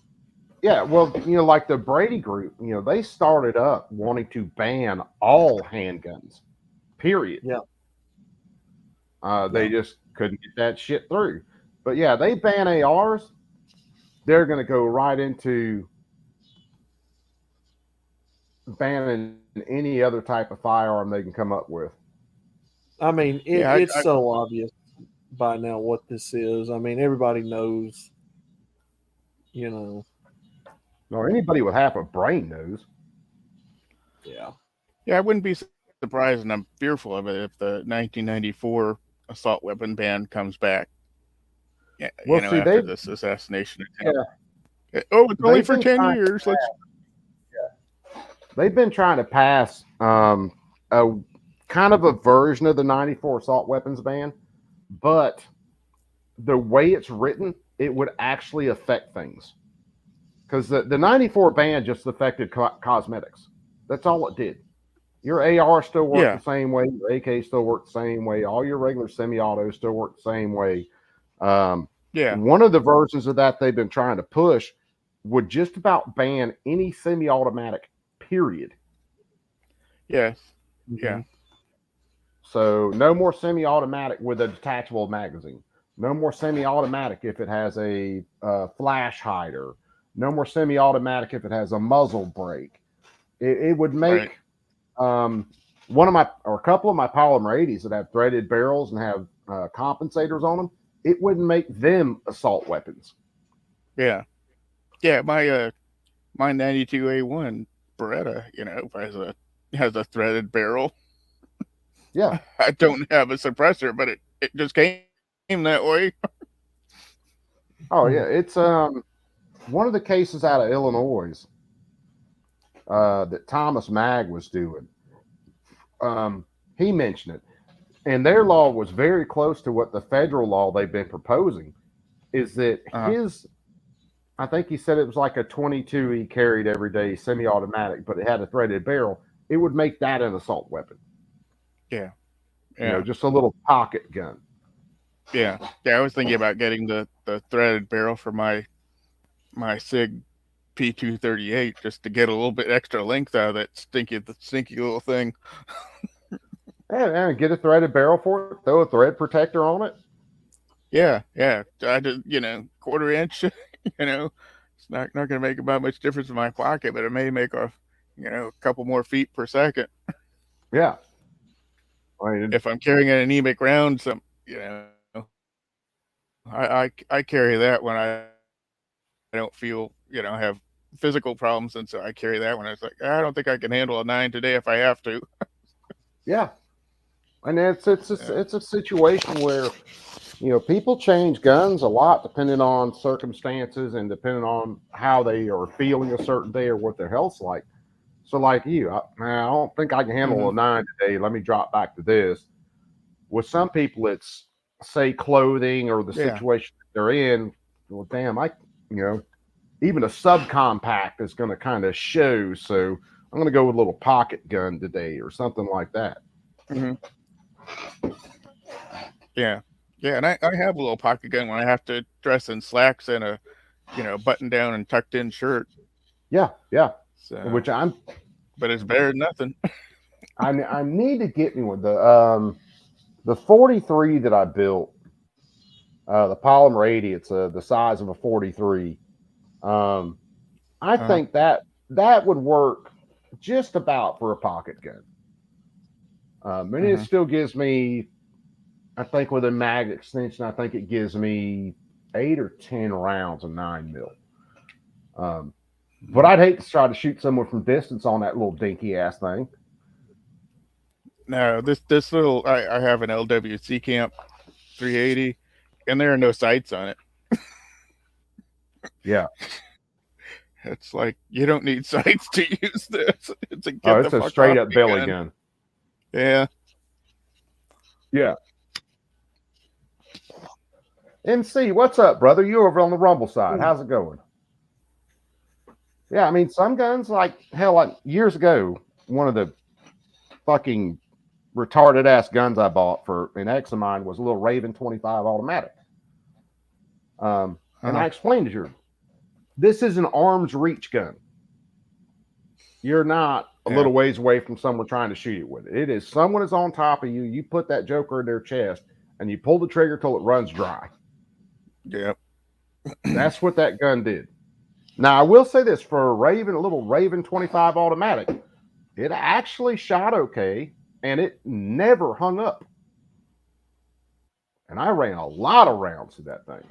Yeah, well, like the Brady group, they started up wanting to ban all handguns. Period. Yeah. They just couldn't get that shit through. But yeah, they ban ARs. They're going to go right into banning any other type of firearm they can come up with. I mean, it's so obvious by now what this is. I mean, everybody knows, Or anybody with half a brain knows. Yeah. Yeah, I wouldn't be surprised, and I'm fearful of it, if the 1994 assault weapon ban comes back. Yeah, well, after this assassination attempt. Yeah. Oh, it's only for 10 years. They've been trying to pass a kind of a version of the 94 assault weapons ban, but the way it's written, it would actually affect things. Because the 94 ban just affected cosmetics. That's all it did. Your AR still worked the same way. Your AK still worked the same way. All your regular semi-autos still work the same way. One of the versions of that they've been trying to push would just about ban any semi-automatic, period. Yes. Yeah. So no more semi-automatic with a detachable magazine. No more semi-automatic if it has a flash hider. No more semi-automatic if it has a muzzle brake. It would make a couple of my polymer 80s that have threaded barrels and have compensators on them. It wouldn't make them assault weapons. Yeah. Yeah, my 92A1 Beretta, has a threaded barrel. Yeah. I don't have a suppressor, but it just came that way. Oh yeah. It's one of the cases out of Illinois that Thomas Mag was doing. He mentioned it, and their law was very close to what the federal law they've been proposing. Is that his? I think he said it was like a 22 he carried every day, semi-automatic, but it had a threaded barrel. It would make that an assault weapon. Yeah, Just a little pocket gun. yeah. I was thinking about getting the threaded barrel for my Sig P238 just to get a little bit extra length out of that stinky little thing. And get a threaded barrel for it. Throw a thread protector on it. Yeah. I just quarter inch. It's not going to make about much difference in my pocket, but it may make a couple more feet per second. Yeah. If I'm carrying an anemic round, I carry that when I don't feel have physical problems, and so I carry that when I was like, I don't think I can handle a 9 today if I have to. Yeah, and it's a situation where people change guns a lot depending on circumstances and depending on how they are feeling a certain day or what their health's like. So, like I don't think I can handle a 9 today. Let me drop back to this. With some people, it's say clothing or the situation they're in. Well, damn, even a subcompact is going to kind of show. So I'm going to go with a little pocket gun today or something like that. Yeah, and I have a little pocket gun when I have to dress in slacks and a button down and tucked in shirt. Yeah. So, but it's better than nothing. I need to get me one. The 43 that I built, the polymer 80. It's the size of a 43. I think that would work just about for a pocket gun. And it still gives me, I think with a mag extension, I think it gives me 8 or 10 rounds of 9mm. But I'd hate to try to shoot someone from distance on that little dinky ass thing. No, this little, I have an LWC Camp 380, and there are no sights on it. Yeah. It's like, you don't need sights to use this. It's a straight up belly gun. Yeah. MC, what's up, brother? You over on the Rumble side. How's it going? Yeah, I mean, some guns, like years ago, one of the fucking retarded ass guns I bought for an ex of mine was a little Raven 25 automatic. And I explained to her, this is an arm's reach gun. You're not a little ways away from someone trying to shoot you with it. It is someone is on top of you. You put that joker in their chest and you pull the trigger till it runs dry. Yep. That's what that gun did. Now, I will say this, for a little Raven 25 automatic, it actually shot okay, and it never hung up. And I ran a lot of rounds through that thing.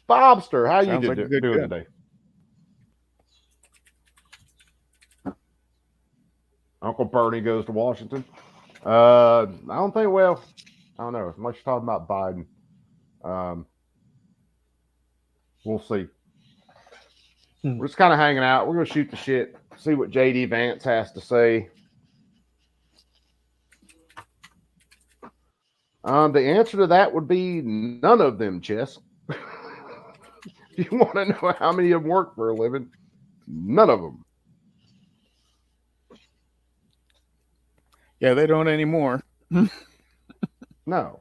Bobster, how you doing today? Uncle Bernie goes to Washington. I don't think, I don't know. Unless you're talking about Biden. We'll see. We're just kind of hanging out. We're going to shoot the shit, see what J.D Vance has to say. The answer to that would be none of them, Chess. If you want to know how many of them work for a living, none of them. Yeah, they don't anymore. No.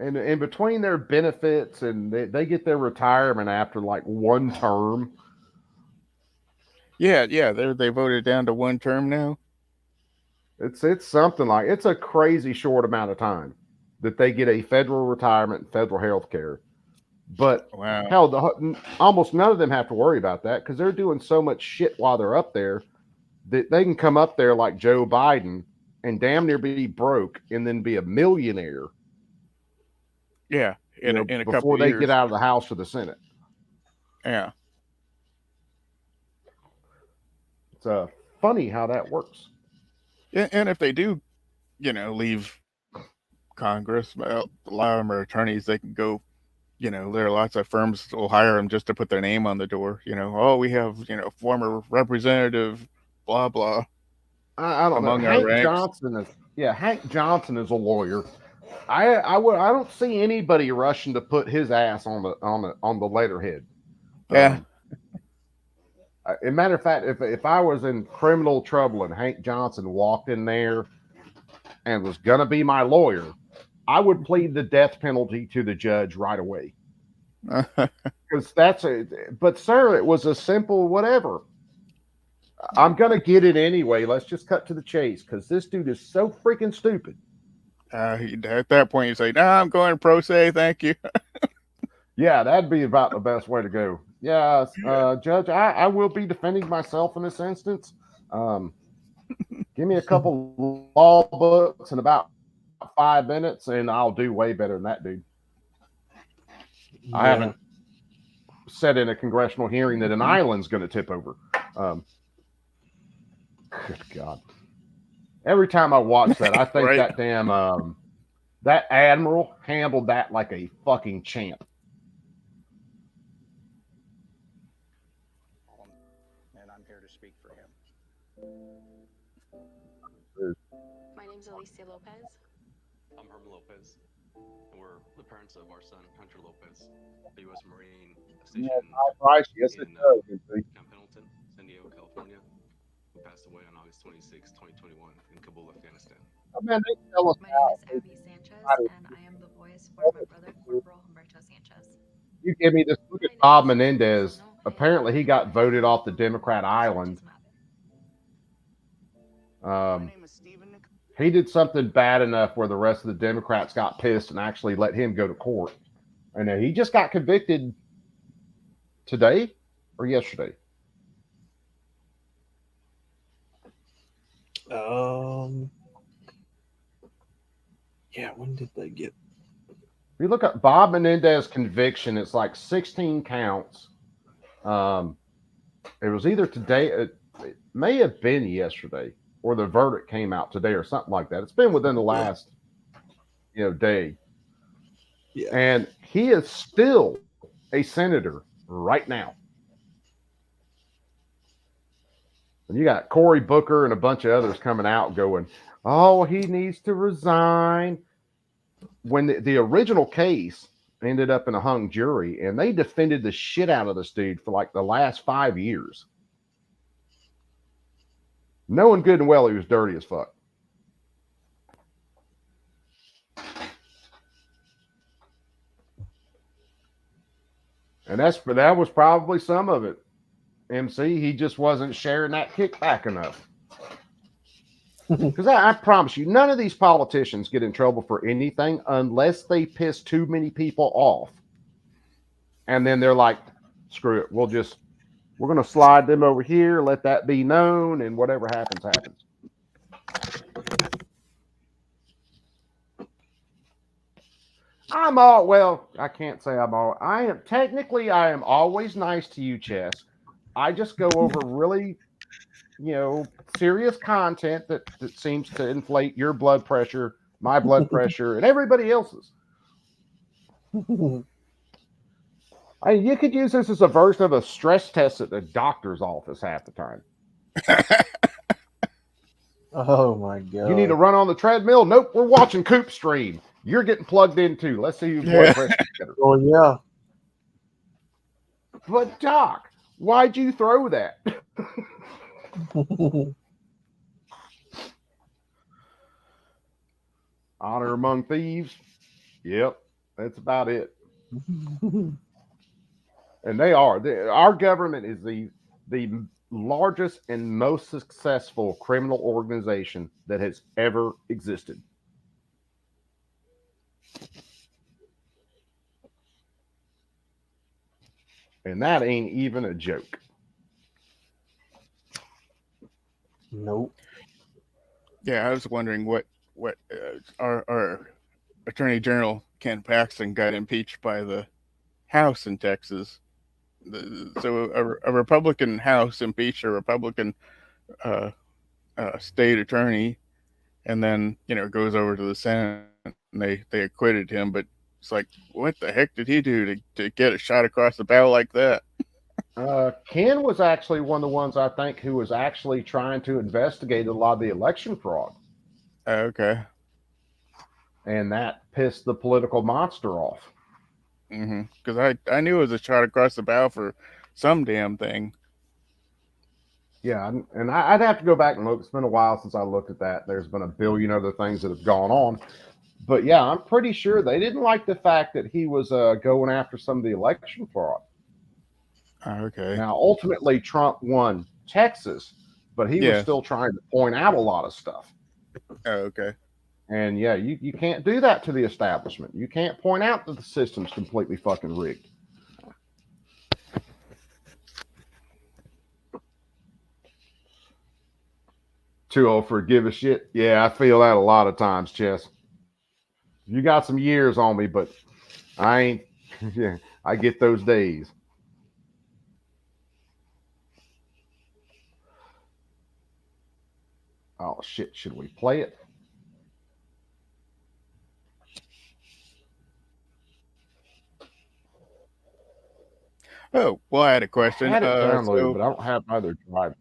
And in between their benefits and they get their retirement after like one term. Yeah, they voted down to one term now. It's something like, it's a crazy short amount of time that they get a federal retirement and federal health care. But hell, almost none of them have to worry about that because they're doing so much shit while they're up there that they can come up there like Joe Biden and damn near be broke and then be a millionaire. Yeah. in a couple before of they years. get out of the House or the Senate. Yeah. It's funny how that works. And if they do, leave Congress, well, a lot of them are attorneys. They can go, there are lots of firms that will hire them just to put their name on the door. Oh, we have, former representative, blah, blah. I don't know. Among our ranks. Hank Johnson is a lawyer. I don't see anybody rushing to put his ass on the letterhead. Yeah. As a matter of fact, if I was in criminal trouble and Hank Johnson walked in there and was gonna be my lawyer, I would plead the death penalty to the judge right away. Because but sir, it was a simple whatever. I'm gonna get it anyway. Let's just cut to the chase because this dude is so freaking stupid. At that point, you say, "No, I'm going pro se, thank you." Yeah, that'd be about the best way to go. Yeah, Judge, I will be defending myself in this instance. Give me a couple law books in about 5 minutes, and I'll do way better than that dude. Yeah. I haven't said in a congressional hearing that an island's going to tip over. Good God. Every time I watch that, I think Right. that damn that admiral handled that like a fucking champ. And I'm here to speak for him. My name's Alicia Lopez. I'm Herman Lopez, and we're the parents of our son, Hunter Lopez, a U.S. Marine stationed Yes, it in does. Camp Pendleton, San Diego, California, who passed away on August 26, 2021 in Kabul, Afghanistan. Man, they tell us My name is Abby Sanchez, and I am the voice for my brother, Corporal Humberto Sanchez. You give me this. Look at Bob Menendez. Apparently, he got voted off the Democrat island. He did something bad enough where the rest of the Democrats got pissed and actually let him go to court. And he just got convicted today or yesterday. Yeah, when did they get? If you look at Bob Menendez's conviction, it's like 16 counts. It was either today, it may have been yesterday, or the verdict came out today or something like that. It's been within the last, day. Yeah. And he is still a senator right now. And you got Cory Booker and a bunch of others coming out going, oh, he needs to resign. When the original case ended up in a hung jury, and they defended the shit out of this dude for like the last 5 years. Knowing good and well he was dirty as fuck. And that was probably some of it. MC, he just wasn't sharing that kickback enough. Because I promise you, none of these politicians get in trouble for anything unless they piss too many people off. And then they're like, screw it. We're going to slide them over here, let that be known, and whatever happens, happens. I can't say I am always nice to you, Chess. I just go over really, serious content that seems to inflate your blood pressure, my blood pressure, and everybody else's. You could use this as a version of a stress test at the doctor's office half the time. Oh my God. You need to run on the treadmill? Nope, we're watching Coop Stream. You're getting plugged in too. Let's see who's blood pressure better. Oh yeah. But Doc, why'd you throw that? Honor among thieves. Yep, that's about it. And they are. Our government is the largest and most successful criminal organization that has ever existed. And that ain't even a joke. Nope. Yeah, I was wondering what our Attorney General Ken Paxton got impeached by the House in Texas. So a Republican House impeached a Republican uh, state attorney, and then goes over to the Senate and they acquitted him. But it's like, what the heck did he do to get a shot across the bow like that? Ken was actually one of the ones I think who was actually trying to investigate a lot of the election fraud, Okay. and that pissed the political monster off. Because I knew it was a shot across the bow for some damn thing. Yeah, and I'd have to go back and look. It's been a while since I looked at that. There's been a billion other things that have gone on. But yeah, I'm pretty sure they didn't like the fact that he was going after some of the election fraud. Okay. Now, ultimately, Trump won Texas, but he was Yeah. still trying to point out a lot of stuff. Okay. And yeah, you can't do that to the establishment. You can't point out that the system's completely fucking rigged. Too old for give a shit. Yeah, I feel that a lot of times, Chess. You got some years on me, but I ain't. Yeah, I get those days. Oh shit! Should we play it? Oh, well, I had a question. I had it downloaded, but I don't have my other drive.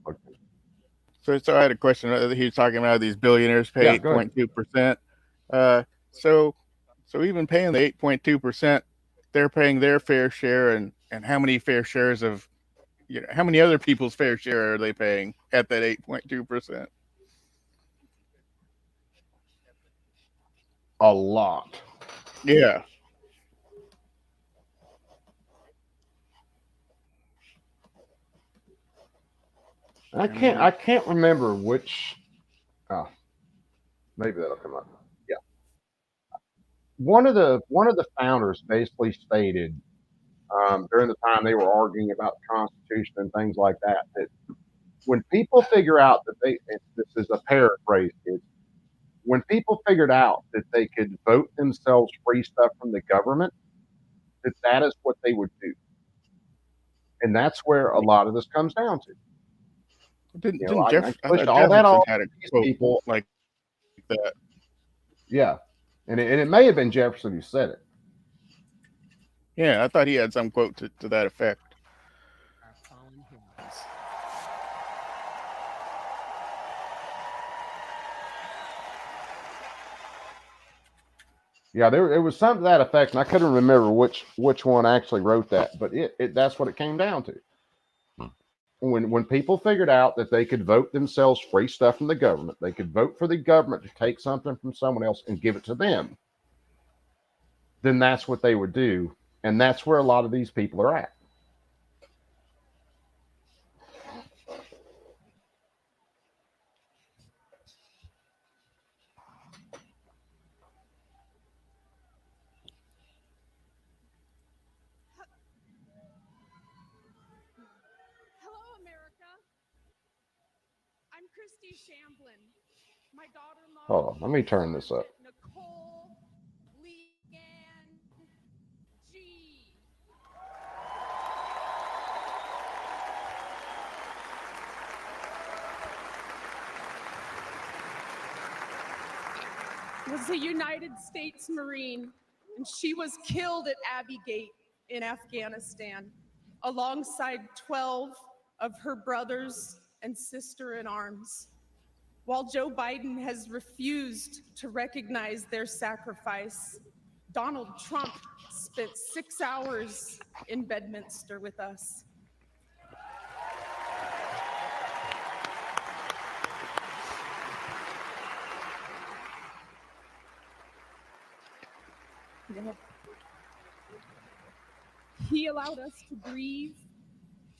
So I had a question. He was talking about these billionaires pay Yeah, go ahead. 8.2%. So even paying the 8.2%, they're paying their fair share, and how many fair shares of how many other people's fair share are they paying at that 8.2%? A lot. Yeah. I can't remember which. Oh, maybe that'll come up. Yeah, one of the founders basically stated during the time they were arguing about the Constitution and things like that when people figure out that this is a paraphrase, when people figured out that they could vote themselves free stuff from the government, that is what they would do, and that's where a lot of this comes down to. I I pushed thought all that Jefferson off had a these quote people. like that? Yeah, and it may have been Jefferson who said it. Yeah, I thought he had some quote to that effect. Yeah, it was something to that effect, and I couldn't remember which one actually wrote that, but that's what it came down to. When people figured out that they could vote themselves free stuff from the government, they could vote for the government to take something from someone else and give it to them, then that's what they would do, and that's where a lot of these people are at. Hello, America. I'm Christy Shamblin. My daughter-in-law. Hold on, let me turn this up. Nicole Leanne G. Was a United States Marine, and she was killed at Abbey Gate in Afghanistan, alongside 12 of her brothers and sister in arms. While Joe Biden has refused to recognize their sacrifice, Donald Trump spent 6 hours in Bedminster with us. He allowed us to grieve.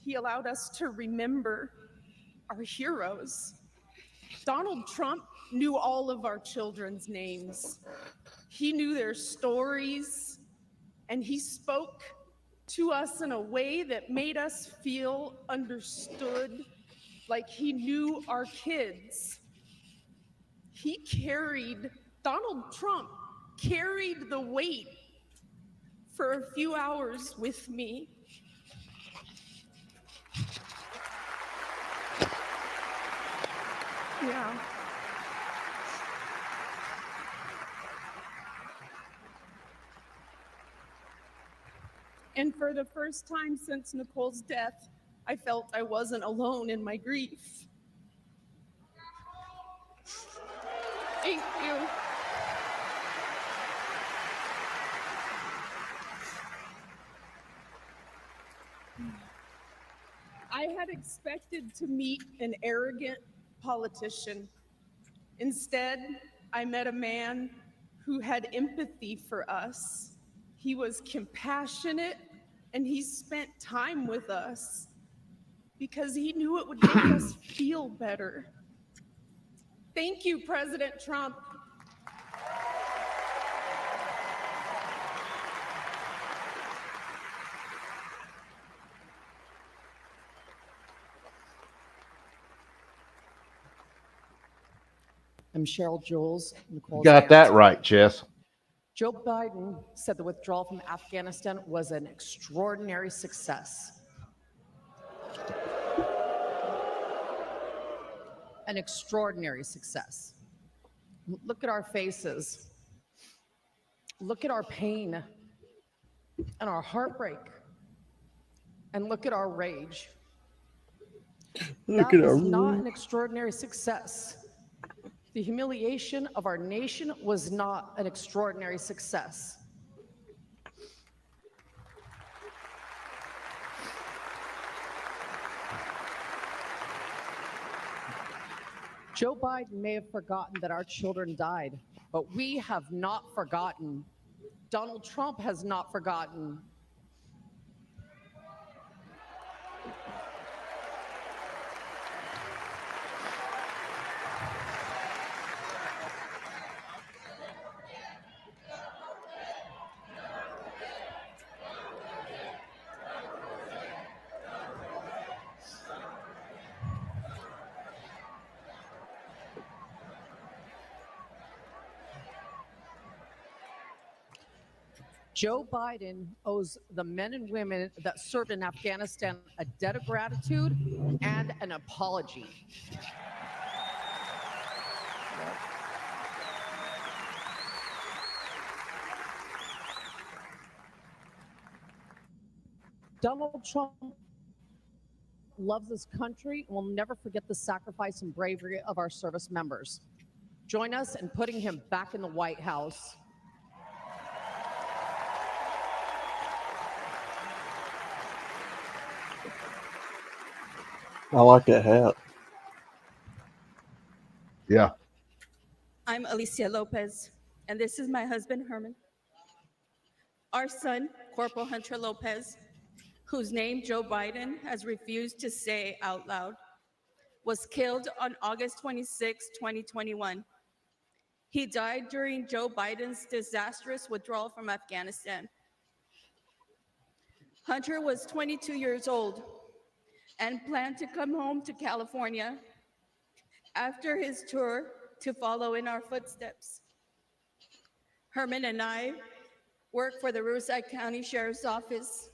He allowed us to remember our heroes. Donald Trump knew all of our children's names. He knew their stories, and he spoke to us in a way that made us feel understood, like he knew our kids. Donald Trump carried the weight for a few hours with me. Yeah. And for the first time since Nicole's death, I felt I wasn't alone in my grief. Thank you. I had expected to meet an arrogant politician. Instead, I met a man who had empathy for us. He was compassionate and he spent time with us because he knew it would make us feel better. Thank you, President Trump. I'm Cheryl Jules. You got that right, Jess. Joe Biden said the withdrawal from Afghanistan was an extraordinary success. An extraordinary success. Look at our faces. Look at our pain and our heartbreak. And look at our rage. That was not an extraordinary success. The humiliation of our nation was not an extraordinary success. Joe Biden may have forgotten that our children died, but we have not forgotten. Donald Trump has not forgotten. Joe Biden owes the men and women that served in Afghanistan a debt of gratitude and an apology. Donald Trump loves this country and will never forget the sacrifice and bravery of our service members. Join us in putting him back in the White House. I like that hat. Yeah. I'm Alicia Lopez, and this is my husband, Herman. Our son, Corporal Hunter Lopez, whose name Joe Biden has refused to say out loud, was killed on August 26, 2021. He died during Joe Biden's disastrous withdrawal from Afghanistan. Hunter was 22 years old and planned to come home to California after his tour to follow in our footsteps. Herman and I work for the Riverside County Sheriff's Office.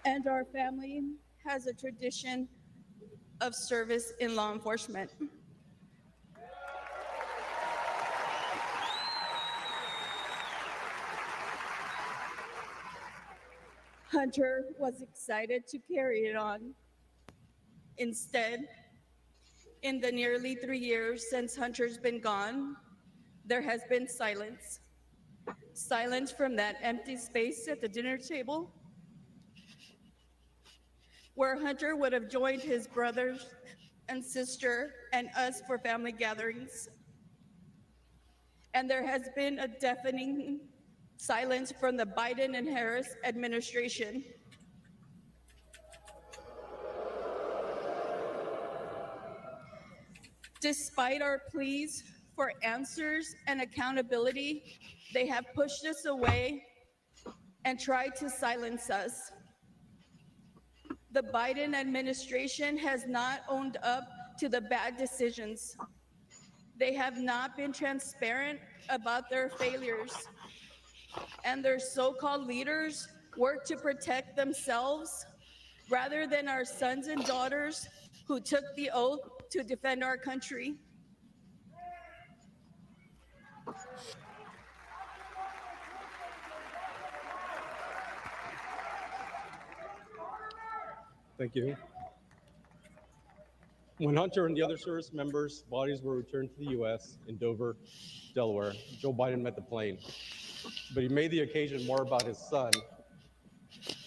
And our family has a tradition of service in law enforcement. Hunter was excited to carry it on. Instead, in the nearly 3 years since Hunter's been gone, there has been silence. Silence from that empty space at the dinner table where Hunter would have joined his brothers and sister and us for family gatherings. And there has been a deafening silence from the Biden and Harris administration. Despite our pleas for answers and accountability, they have pushed us away and tried to silence us. The Biden administration has not owned up to the bad decisions. They have not been transparent about their failures. And their so-called leaders work to protect themselves rather than our sons and daughters who took the oath to defend our country. Thank you. When Hunter and the other service members' bodies were returned to the U.S. in Dover, Delaware, Joe Biden met the plane. But he made the occasion more about his son,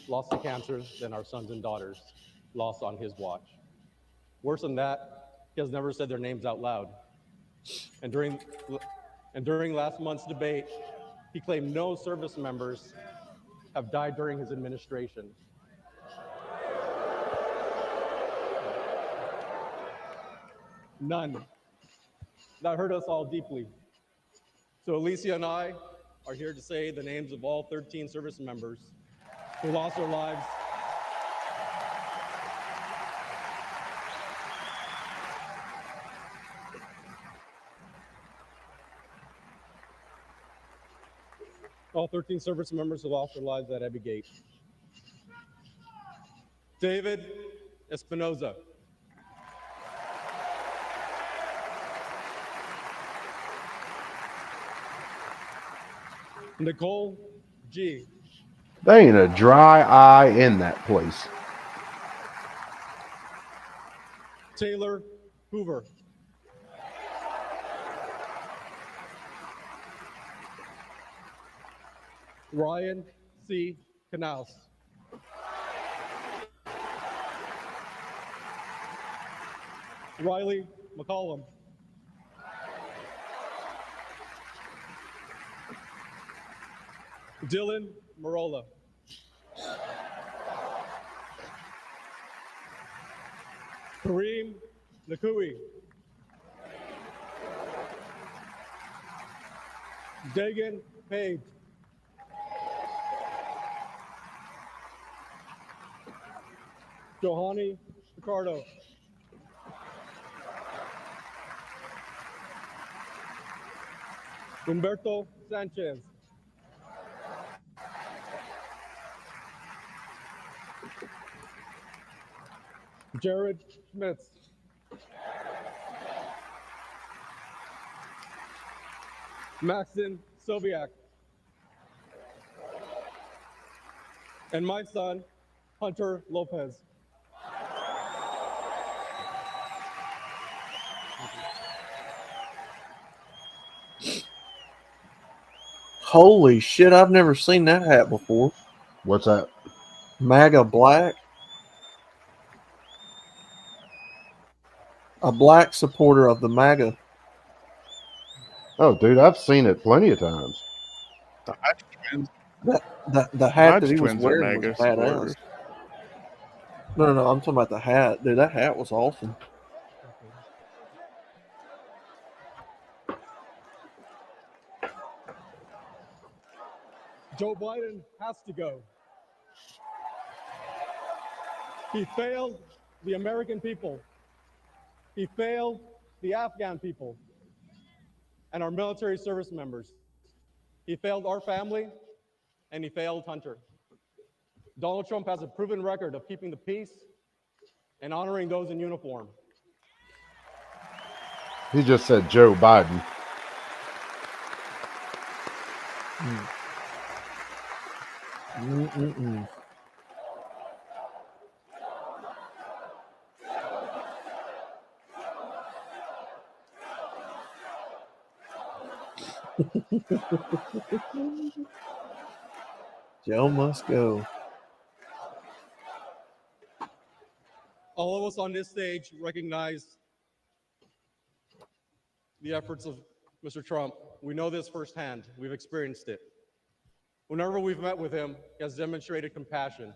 lost to cancer, than our sons and daughters, lost on his watch. Worse than that, he has never said their names out loud. And during last month's debate, he claimed no service members have died during his administration. None. That hurt us all deeply. So Alicia and I are here to say the names of all 13 service members who lost their lives all 13 service members who lost their lives at Abbey Gate. David Espinoza. Nicole G. There ain't a dry eye in that place. Taylor Hoover. Ryan C. Knaus. Riley McCollum. Dylan Marola. Kareem Nakui. Dagan Page. Johanny Picardo. Humberto Sanchez. Jared Schmitz. Maxon Sobiak. And my son, Hunter Lopez. Holy shit, I've never seen that hat before. What's that? MAGA black. A black supporter of the MAGA. Oh, dude, I've seen it plenty of times. The Hodge twins. The hat Hodge that he was twins are wearing was MAGA badass. supporters. No, I'm talking about the hat. Dude, that hat was awesome. Joe Biden has to go. He failed the American people. He failed the Afghan people and our military service members. He failed our family, and he failed Hunter. Donald Trump has a proven record of keeping the peace and honoring those in uniform. He just said Joe Biden. Joe must go. All of us on this stage recognize the efforts of Mr. Trump. We know this firsthand. We've experienced it. Whenever we've met with him, he has demonstrated compassion.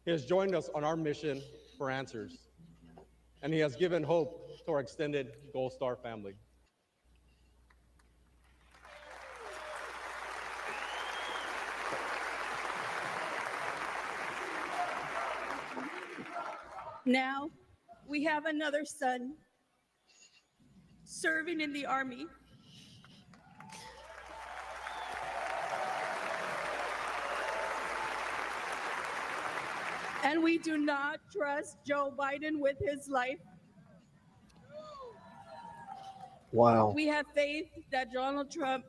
He has joined us on our mission for answers, and he has given hope to our extended Gold Star family. Now we have another son serving in the Army. And we do not trust Joe Biden with his life. Wow. We have faith that Donald Trump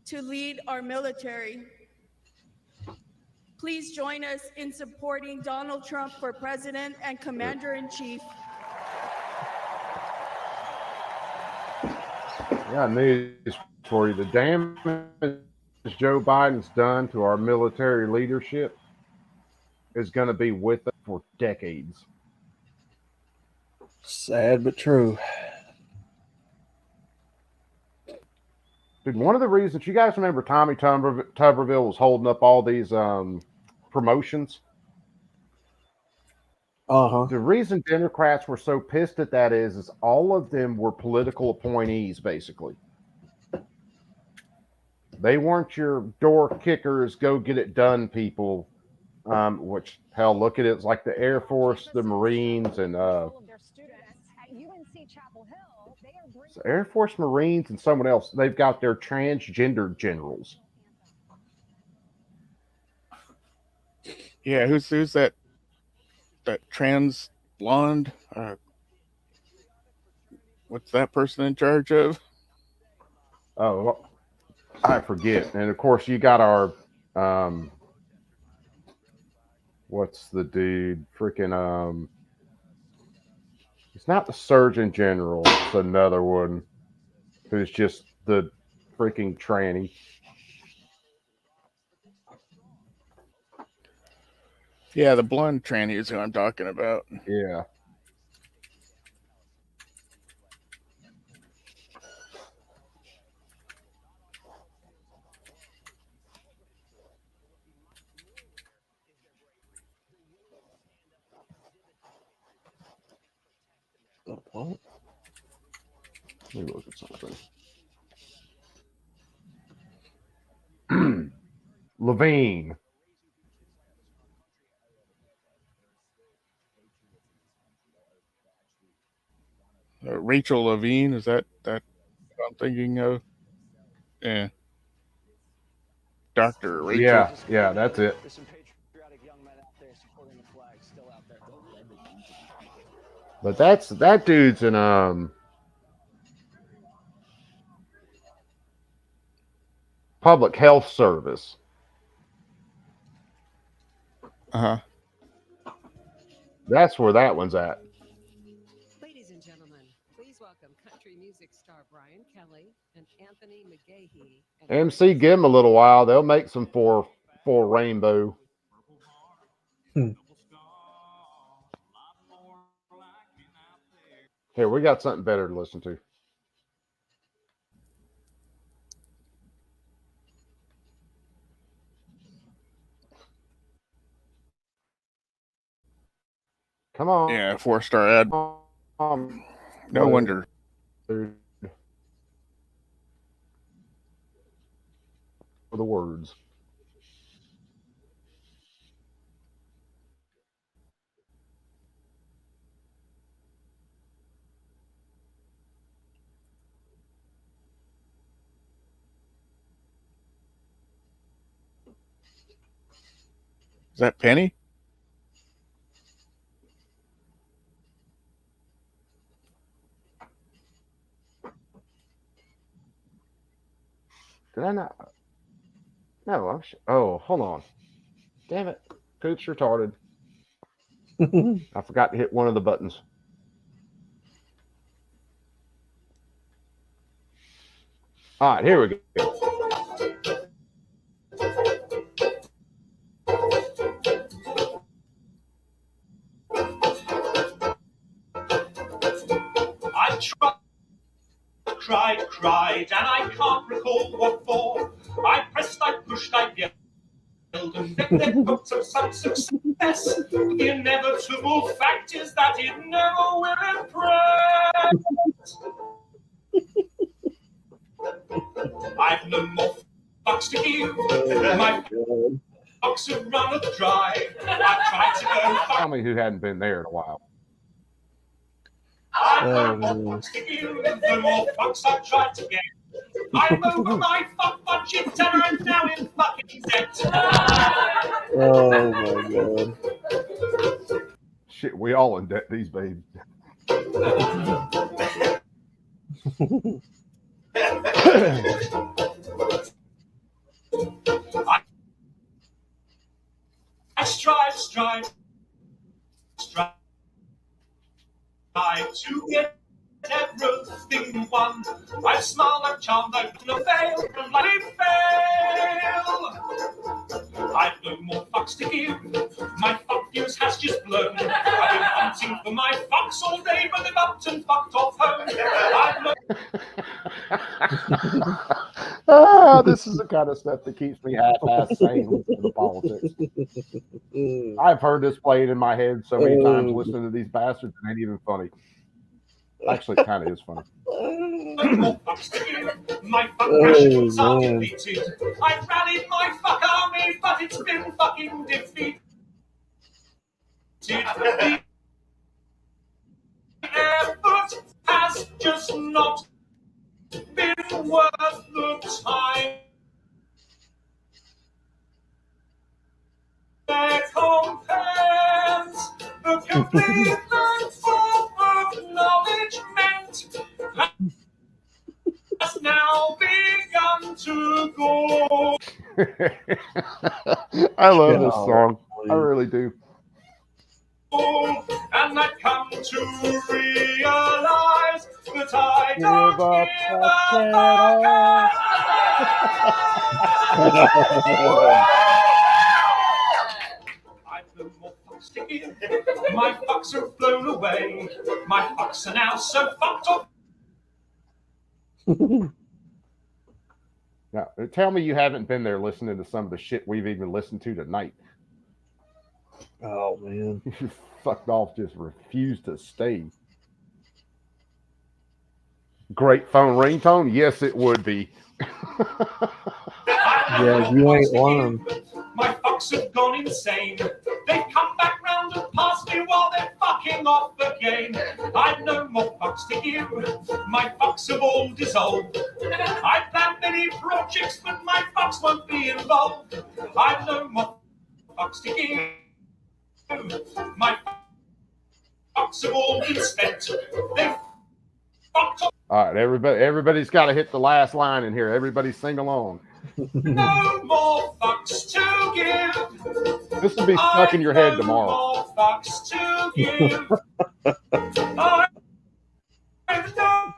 to lead our military. Please join us in supporting Donald Trump for president and commander-in-chief. I got news for you. The damage Joe Biden's done to our military leadership is going to be with us for decades. Sad but true. Dude, one of the reasons, you guys remember Tommy Tuberville was holding up all these promotions? Uh-huh. The reason Democrats were so pissed at that is all of them were political appointees, basically. They weren't your door kickers, go get it done people, which, hell, look at it. It's like the Air Force, the Marines, and so Air Force, Marines, and someone else. They've got their transgender generals. Yeah, who's that trans blonde? What's that person in charge of? Oh, I forget. And of course, you got our what's the dude? Freaking it's not the Surgeon General. It's another one who's just the freaking tranny. Yeah, the blonde tranny is who I'm talking about. Yeah. What? Let me look at something. Levine. Rachel Levine, is that what I'm thinking of? Yeah. Dr. Rachel. Yeah, that's it. But that dude's in public health service. Uh-huh. That's where that one's at. Ladies and gentlemen, please welcome country music star Brian Kelly and Anthony McGahee. MC, give them a little while. They'll make some for Rainbow. Here, we got something better to listen to. Come on. Yeah, 4-star ad. No wonder. For the words. Is that Penny? Did I not? No, oh, hold on. Damn it. Coop's retarded. I forgot to hit one of the buttons. All right, here we go. I cried, and I can't recall what for. I pressed, I pushed, I yelled, and then hopes of some success. The inevitable fact is that it never will impress. I've no more fucks to give. My Fox have run a drive. I tried to go. Tell me who hadn't been there in a while. I have more fucks to give. The more fucks I tried to get. I'm over my fuck budget and I'm now in fucking debt. Oh my god. Shit, we all in debt these babies. I strive to get everything won. I smile, I'm charmed, I no fail, and let it fail. I've no more fucks to give. My fuck fuse has just blown. I've been hunting for my fucks all day, but they've upped and fucked off home. This is the kind of stuff that keeps me half-assed sane listening to politics. I've heard this played in my head so many times listening to these bastards, it ain't even funny. Actually, it kind of is funny. My fuck nationals are depleted. I've rallied my fuck army, but it's been fucking defeated. The effort has just not been worth the time. There compares the complete full acknowledgement has now begun to go. I love this song. I really do. And I've come to realize that I don't give I've no more fucks to give. My fucks are blown away. My fucks are now so fucked up. Now, tell me you haven't been there listening to some of the shit we've even listened to tonight. Oh, man. You fucked off, just refused to stay. Great phone ringtone? Yes, it would be. Yeah, you ain't lying. My fucks have gone insane. They've come back round and passed me while they're fucking off again. I've no more fucks to give. My fucks have all dissolved. I planned many projects, but my fucks won't be involved. I've no more fucks to give. My fucks have all been spent. They've fucked up. All right, everybody's got to hit the last line in here. Everybody sing along. No more fucks to give. This will be stuck in your head tomorrow. No more fucks to give. I no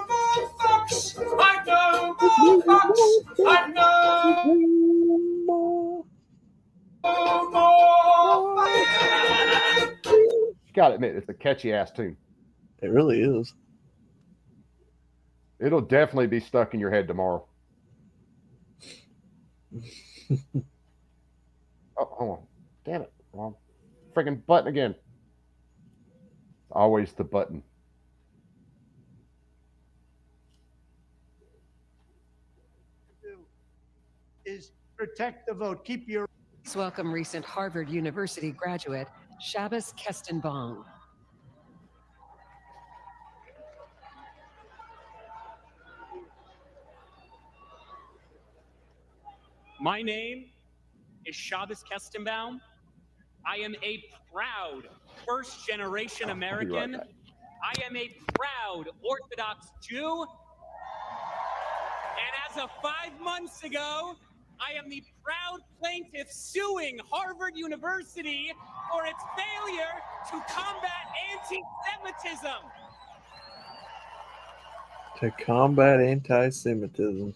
more fucks. I no more fucks. I no more fucks. You got to admit, it's a catchy ass tune. It really is. It'll definitely be stuck in your head tomorrow. Oh, hold on. Damn it. Wrong freaking button again. Always the button. Is protect the vote. Keep your. Let's welcome recent Harvard University graduate, Shabbos Kestenbaum. My name is Shabbos Kestenbaum. I am a proud first-generation American. Right back. I am a proud Orthodox Jew. And as of 5 months ago, I am the proud plaintiff suing Harvard University for its failure to combat anti-Semitism. To combat anti-Semitism.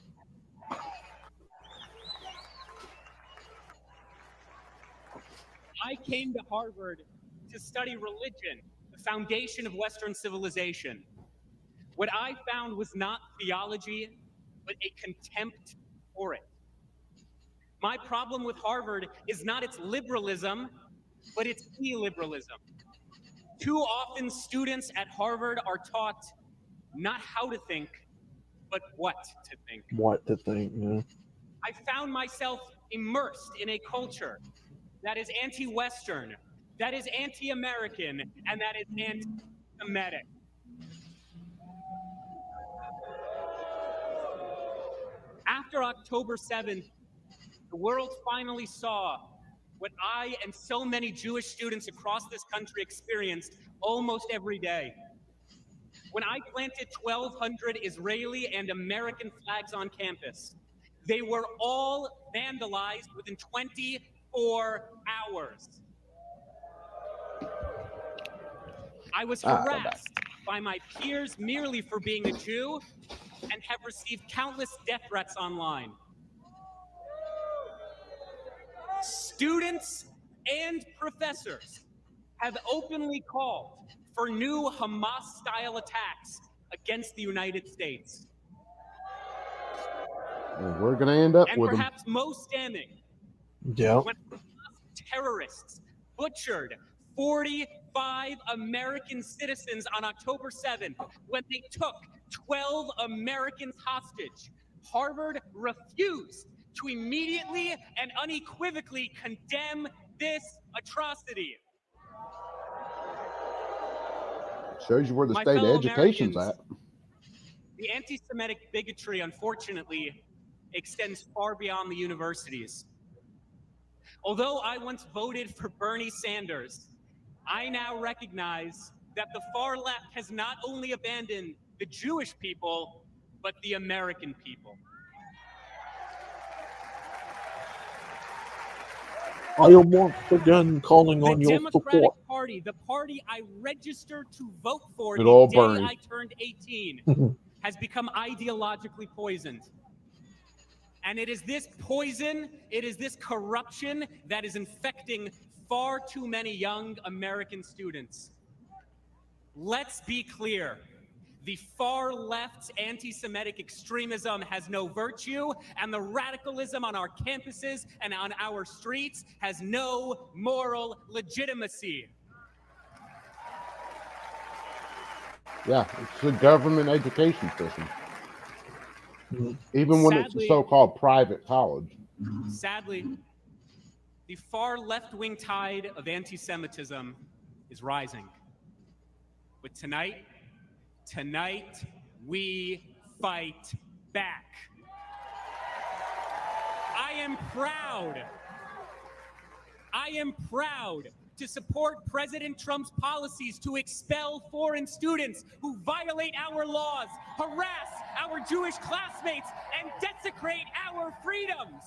I came to Harvard to study religion, the foundation of Western civilization. What I found was not theology, but a contempt for it. My problem with Harvard is not its liberalism, but its illiberalism. Too often students at Harvard are taught not how to think, but what to think. What to think, yeah. I found myself immersed in a culture that is anti-Western, that is anti-American, and that is anti-Semitic. After October 7th, the world finally saw what I and so many Jewish students across this country experienced almost every day. When I planted 1,200 Israeli and American flags on campus, they were all vandalized within 24 hours. I was harassed by my peers merely for being a Jew and have received countless death threats online. Students and professors have openly called for new Hamas-style attacks against the United States. And we're going to end up And with them. perhaps most damning, Yeah. when terrorists butchered 45 American citizens on October 7th, when they took 12 Americans hostage, Harvard refused to immediately and unequivocally condemn this atrocity. Shows you where the My state of fellow education's Americans, at. the anti-Semitic bigotry, unfortunately, extends far beyond the universities. Although I once voted for Bernie Sanders, I now recognize that the far left has not only abandoned the Jewish people, but the American people. I am once again calling on The your Democratic support. Party, the party I registered to vote for Good the old day Bernie. I turned 18, has become ideologically poisoned. And it is this poison, it is this corruption that is infecting far too many young American students. Let's be clear. The far left's anti-Semitic extremism has no virtue, and the radicalism on our campuses and on our streets has no moral legitimacy. Yeah, it's the government education system. Even when it's a Sadly- so-called private college. Sadly, the far left-wing tide of anti-Semitism is rising. But tonight we fight back. I am proud to support President Trump's policies to expel foreign students who violate our laws, harass our Jewish classmates, and desecrate our freedoms.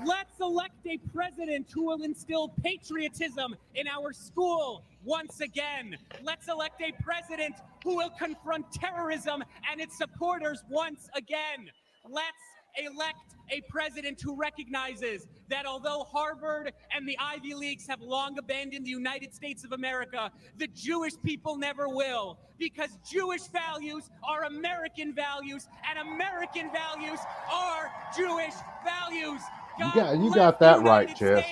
Let's elect a president who will instill patriotism in our school once again. Let's elect a president who will confront terrorism and its supporters once again. Let's elect a president who recognizes that although Harvard and the Ivy Leagues have long abandoned the United States of America, the Jewish people never will, because Jewish values are American values, and American values are Jewish values. You got that right, Chess.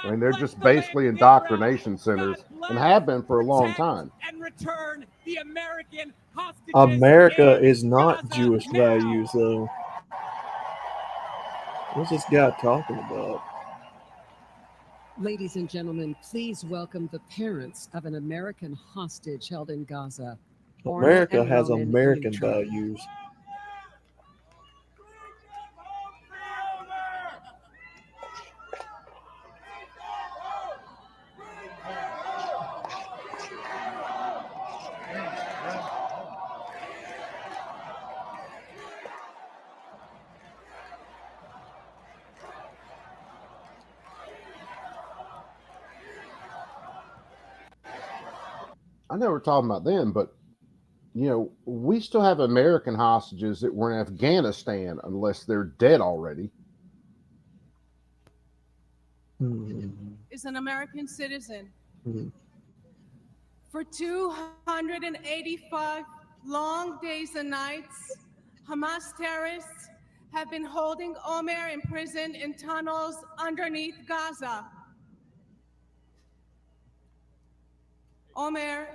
I mean, they're just basically indoctrination centers and have been for a long time. And return the American hostages. America in is not Gaza Jewish now. values, though. What's this guy talking about? Ladies and gentlemen, please welcome the parents of an American hostage held in Gaza. Orna America and has Ronan American Lutra. values. I know we're talking about them, but we still have American hostages that were in Afghanistan unless they're dead already. Is an American citizen. Mhm. For 285 long days and nights, Hamas terrorists have been holding Omer imprisoned in tunnels underneath Gaza. Omer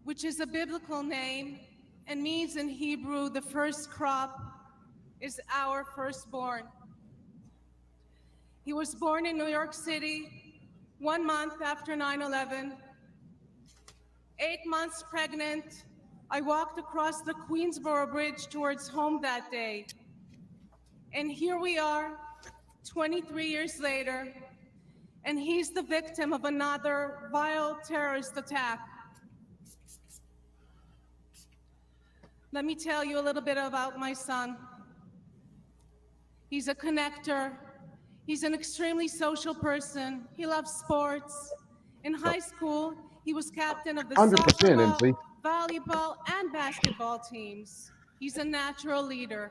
which is a biblical name and means in Hebrew the first crop, is our firstborn. He was born in New York City 1 month after 9/11. 8 months pregnant, I walked across the Queensboro Bridge towards home that day. And here we are, 23 years later, and he's the victim of another vile terrorist attack. Let me tell you a little bit about my son. He's a connector. He's an extremely social person. He loves sports. In high school, he was captain of the 100% softball, MC. volleyball, and basketball teams. He's a natural leader.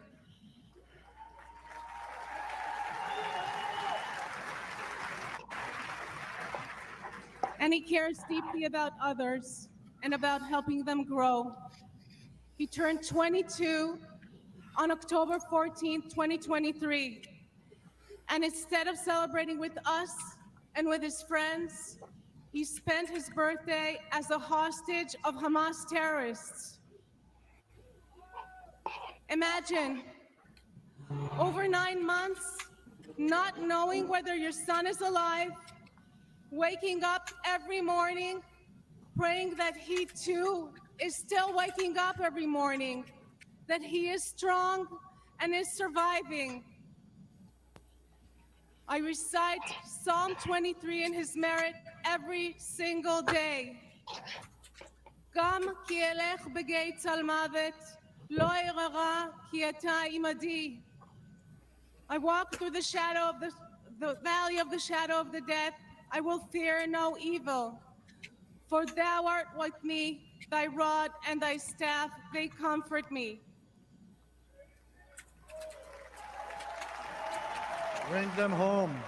And he cares deeply about others and about helping them grow. He turned 22 on October 14th, 2023. And instead of celebrating with us and with his friends, he spent his birthday as a hostage of Hamas terrorists. Imagine, over 9 months, not knowing whether your son is alive, waking up every morning, praying that he too is still waking up every morning, that he is strong and is surviving. I recite Psalm 23 in his merit every single day. גם כי אלך בגיא צל מוות, לא ארערה כי אתה עמדי. I walk through the shadow of the valley of the shadow of the death, I will fear no evil. For thou art with me, thy rod and thy staff, they comfort me. Bring them home.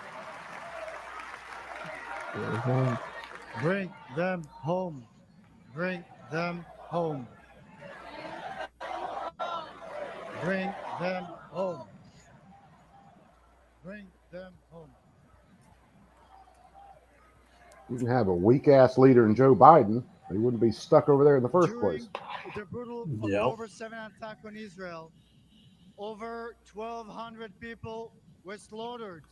Bring them home. Bring them home. Bring them home. Bring them home. You can have a weak ass leader in Joe Biden. He wouldn't be stuck over there in the first place. The brutal Yep. October 7 attack on Israel, over 1,200 people were slaughtered.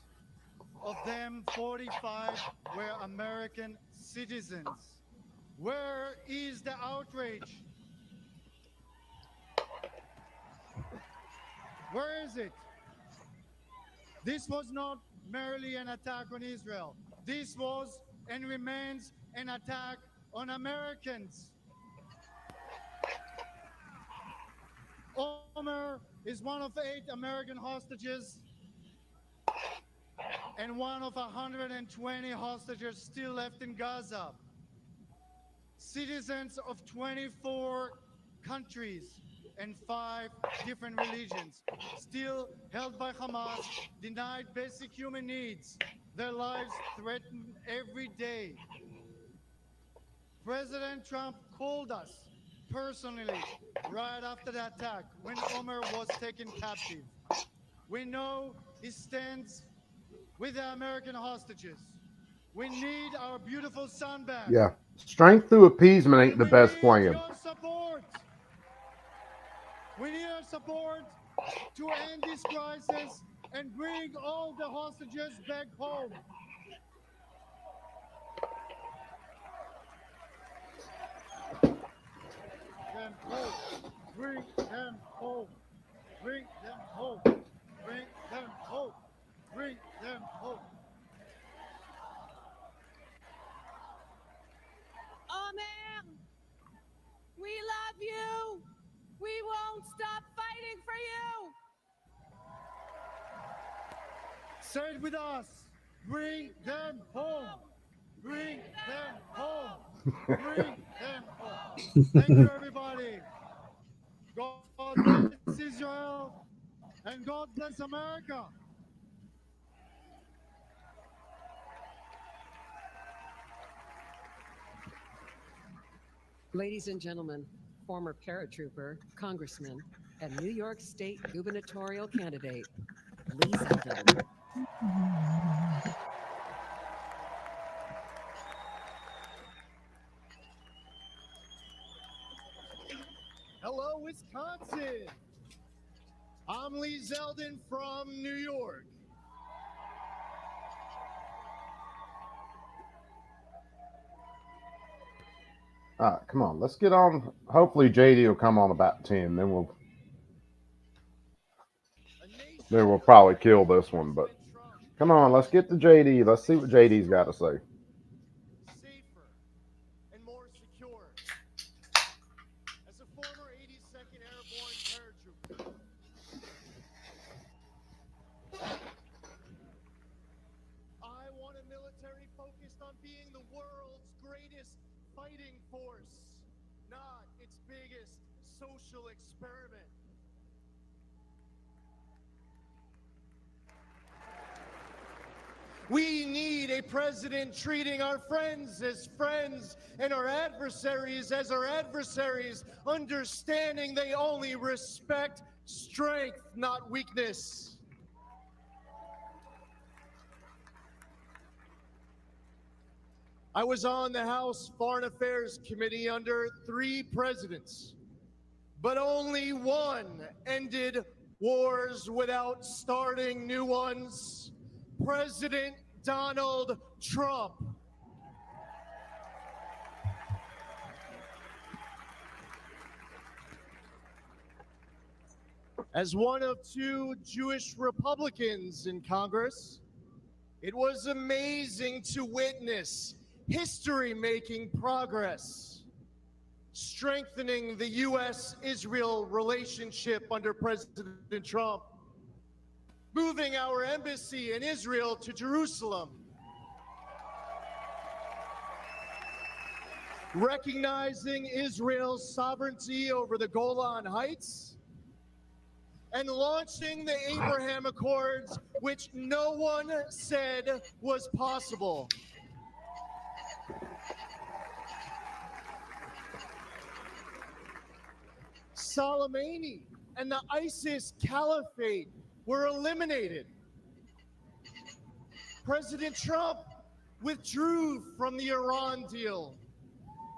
Of them, 45 were American citizens. Where is the outrage? Where is it? This was not merely an attack on Israel. This was and remains an attack on Americans. Omer is one of 8 American hostages and one of 120 hostages still left in Gaza. Citizens of 24 countries and 5 different religions, still held by Hamas, denied basic human needs, their lives threatened every day. President Trump called us personally right after the attack when Omer was taken captive. We know he stands with the American hostages. We need our beautiful son back. Yeah. Strength through appeasement ain't the best plan. Your support. We need your support to end this crisis and bring all the hostages back home. Them home. Bring them home. Bring them home. Bring them home. Bring them home. Omer, we love you. We won't stop fighting for you. Say it with us. Bring them home. Bring them home. Bring them home. Thank you, everybody. God bless Israel and God bless America. Ladies and gentlemen, former paratrooper, congressman, and New York State gubernatorial candidate, Lee Zeldin. Hello, Wisconsin. I'm Lee Zeldin from New York. All right, come on. Let's get on. Hopefully, JD will come on about 10. Then we'll probably kill this one. But come on, let's get to JD. Let's see what JD's got to say. Safer and more secure. As a former 82nd Airborne paratrooper, I want a military focused on being the world's greatest fighting force, not its biggest social experiment. We need a president treating our friends as friends and our adversaries as our adversaries, understanding they only respect strength, not weakness. I was on the House Foreign Affairs Committee under 3 presidents, but only one ended wars without starting new ones. President Donald Trump. As one of 2 Jewish Republicans in Congress, it was amazing to witness history-making progress, strengthening the U.S.-Israel relationship under President Trump, moving our embassy in Israel to Jerusalem, recognizing Israel's sovereignty over the Golan Heights, and launching the Abraham Accords, which no one said was possible. Soleimani and the ISIS caliphate were eliminated. President Trump withdrew from the Iran deal,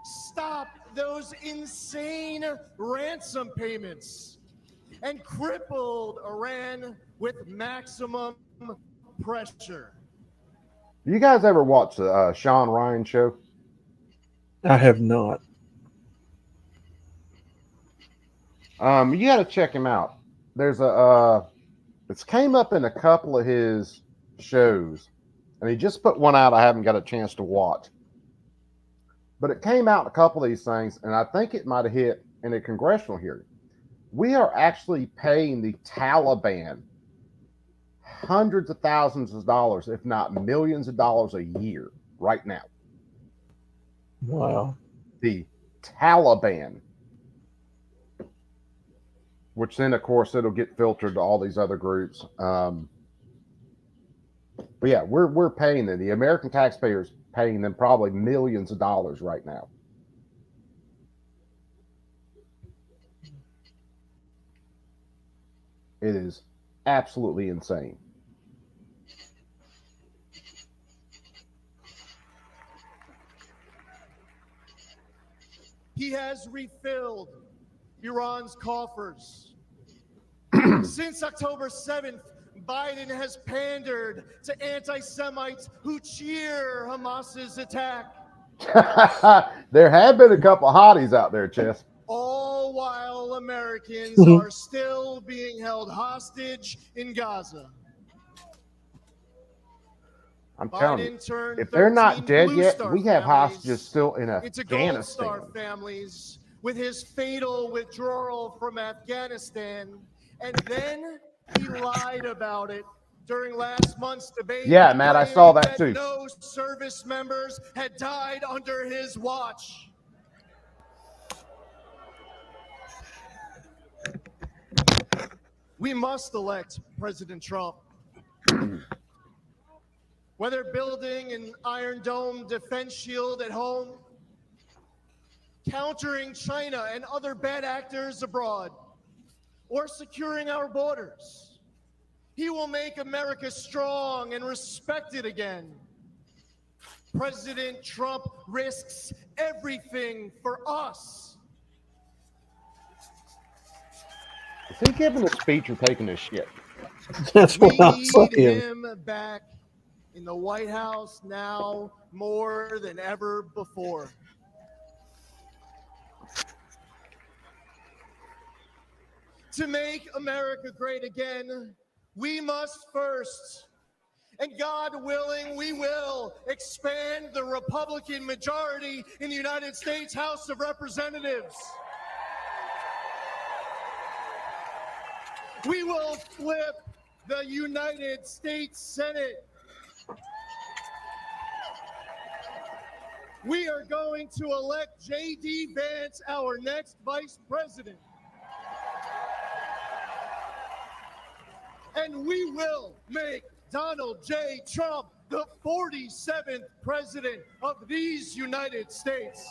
stopped those insane ransom payments, and crippled Iran with maximum pressure. You guys ever watch the Sean Ryan show? I have not. You got to check him out. There's it's came up in a couple of his shows, and he just put one out I haven't got a chance to watch. But it came out in a couple of these things, and I think it might have hit in a congressional hearing. We are actually paying the Taliban hundreds of thousands of dollars, if not millions of dollars a year right now. Wow. The Taliban. Which then, of course, it'll get filtered to all these other groups. But yeah, we're paying them. The American taxpayers paying them probably millions of dollars right now. It is absolutely insane. He has refilled Iran's coffers. Since October 7th, Biden has pandered to anti-Semites who cheer Hamas's attack. There have been a couple of hotties out there, Chess. All while Americans are still being held hostage in Gaza. I'm telling you, if they're not dead yet, we have hostages still in Afghanistan. Gold Star families with his fatal withdrawal from Afghanistan, and then he lied about it during last month's debate. Yeah, Matt, I saw that too. No service members had died under his watch. We must elect President Trump. Whether building an Iron Dome defense shield at home, countering China and other bad actors abroad, or securing our borders, he will make America strong and respected again. President Trump risks everything for us. Is he giving a speech or taking a shit? That's We what I'm need saying. him back in the White House now more than ever before. To make America great again, we must first, and God willing, we will expand the Republican majority in the United States House of Representatives. We will flip the United States Senate. We are going to elect J.D. Vance, our next vice president. And we will make Donald J. Trump the 47th president of these United States.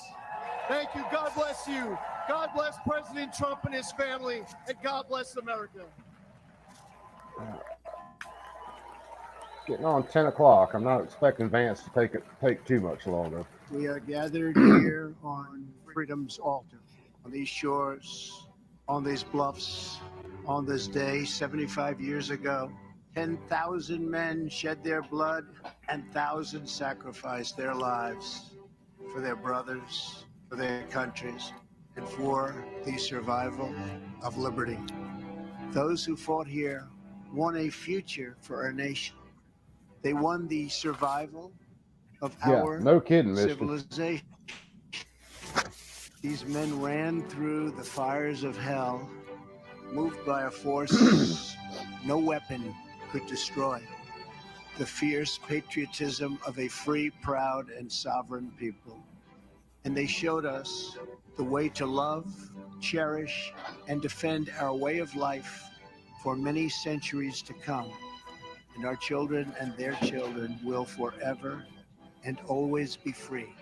Thank you. God bless you. God bless President Trump and his family, and God bless America. Getting on 10 o'clock. I'm not expecting Vance to take too much longer. We are gathered here on freedom's altar, on these shores, on these bluffs, on this day 75 years ago. 10,000 men shed their blood and thousands sacrificed their lives for their brothers, for their countries, and for the survival of liberty. Those who fought here won a future for our nation. They won the survival of our No kidding, mister. civilization. These men ran through the fires of hell, moved by a force no weapon could destroy. The fierce patriotism of a free, proud, and sovereign people. And they showed us the way to love, cherish, and defend our way of life for many centuries to come. And our children and their children will forever and always be free.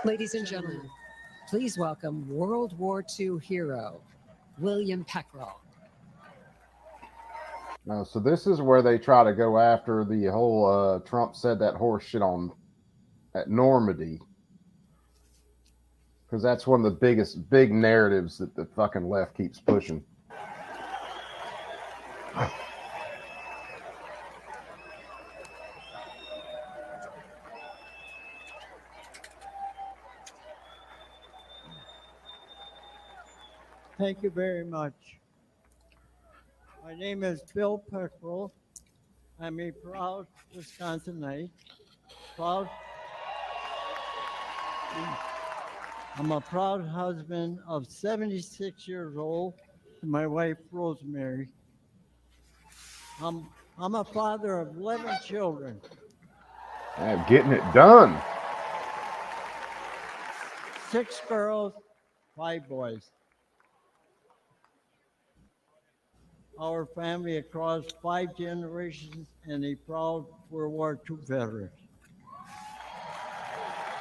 Ladies and gentlemen, please welcome World War II hero, William Peckrell. So this is where they try to go after the whole Trump said that horse shit at Normandy. Because that's one of the big narratives that the fucking left keeps pushing. Thank you very much. My name is Bill Peckrell. I'm a proud Wisconsinite. I'm a proud husband of 76 years old to my wife, Rosemary. I'm a father of 11 children. I'm getting it done. 6 girls, 5 boys. Our family across 5 generations and a proud World War II veteran.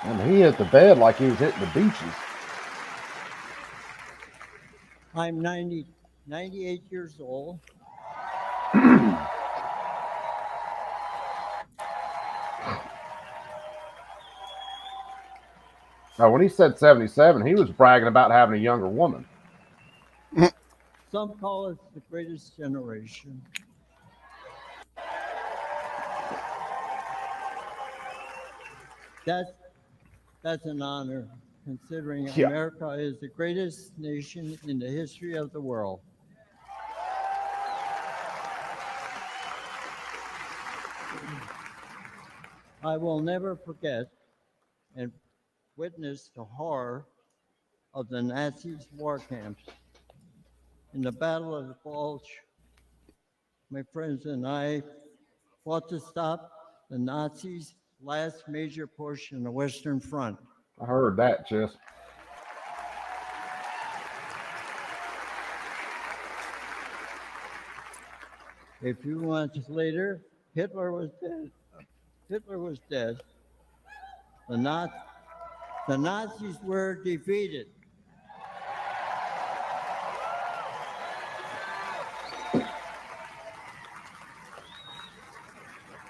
And he hit the bed like he was hitting the beaches. I'm 98 years old. Now, when he said 77, he was bragging about having a younger woman. Some call us the greatest generation. That's an honor, considering America is the greatest nation in the history of the world. I will never forget and witness the horror of the Nazis' war camps. In the Battle of the Bulge, my friends and I fought to stop the Nazis' last major push in the Western Front. I heard that, Chess. A few months later, Hitler was dead. The Nazis were defeated.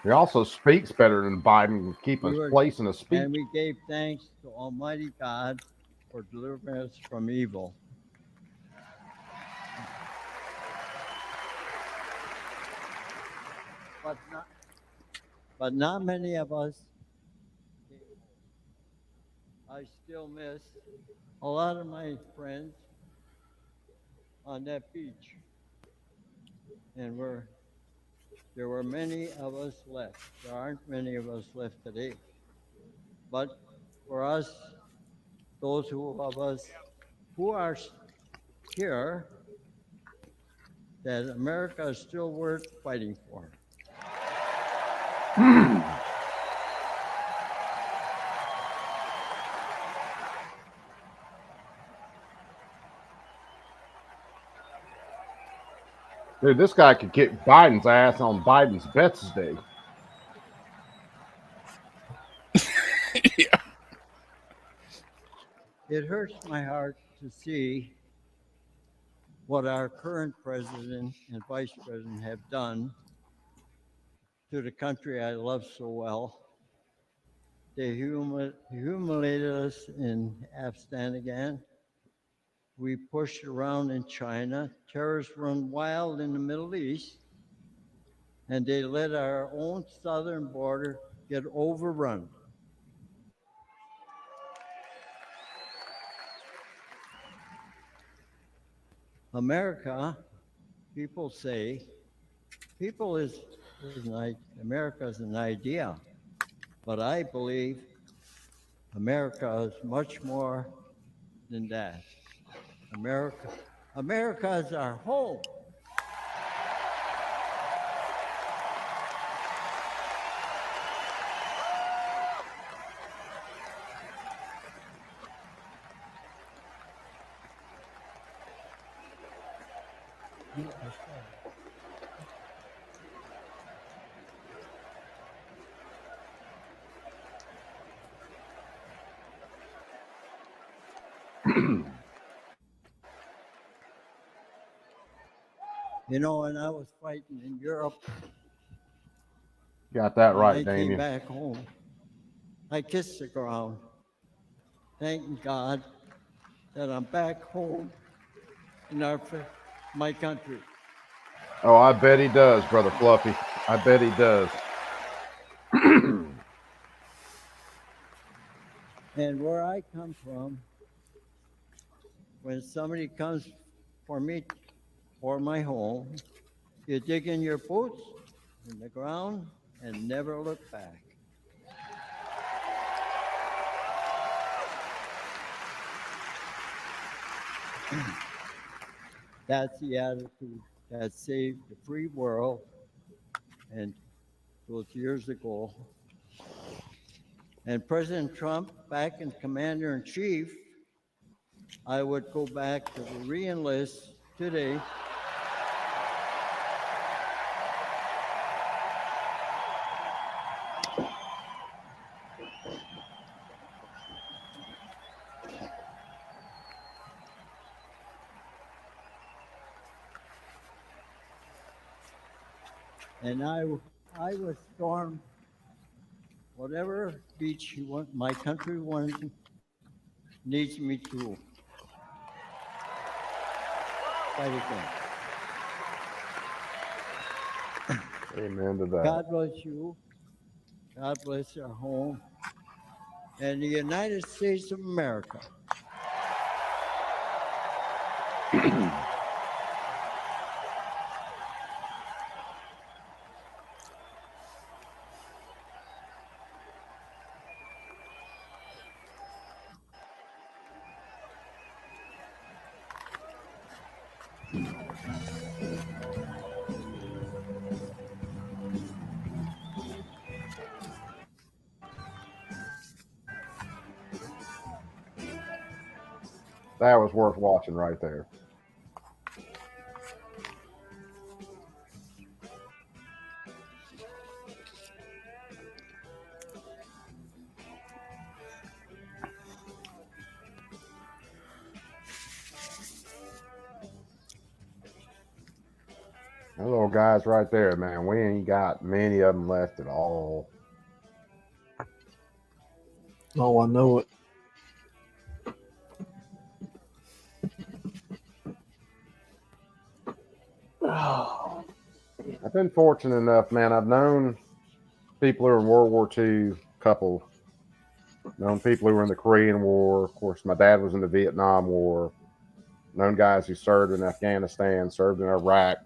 He also speaks better than Biden and keeping his place in a speech. And we gave thanks to Almighty God for delivering us from evil. But not many of us came home. I still miss a lot of my friends on that beach. And there were many of us left. There aren't many of us left today. But for us, those of us who are here, that America is still worth fighting for. Dude, this guy could kick Biden's ass on Biden's Bets Day. Yeah. It hurts my heart to see what our current president and vice president have done to the country I love so well. They humiliated us in Afghanistan. We pushed around in China. Terrorists run wild in the Middle East. And they let our own southern border get overrun. America, people say, America is an idea, but I believe America is much more than that. America is our home. You know, when I was fighting in Europe, Got that when right, I Damien. came back home, I kissed the ground, thanking God that I'm back home in my country. Oh, I bet he does, Brother Fluffy. I bet he does. And where I come from, when somebody comes for me or my home, you dig in your boots in the ground and never look back. That's the attitude that saved the free world and those years ago. And President Trump, back in Commander-in-Chief, I would go back to re-enlist today. And I would storm whatever beach my country needs me to fight again. Amen to that. God bless you. God bless our home and the United States of America. That was worth watching right there. little guys right there, man. We ain't got many of them left at all. Oh, I know it. I've been fortunate enough, man. I've known people who were in World War II, couple, known people who were in the Korean War. Of course, my dad was in the Vietnam War. Known guys who served in Afghanistan, served in Iraq.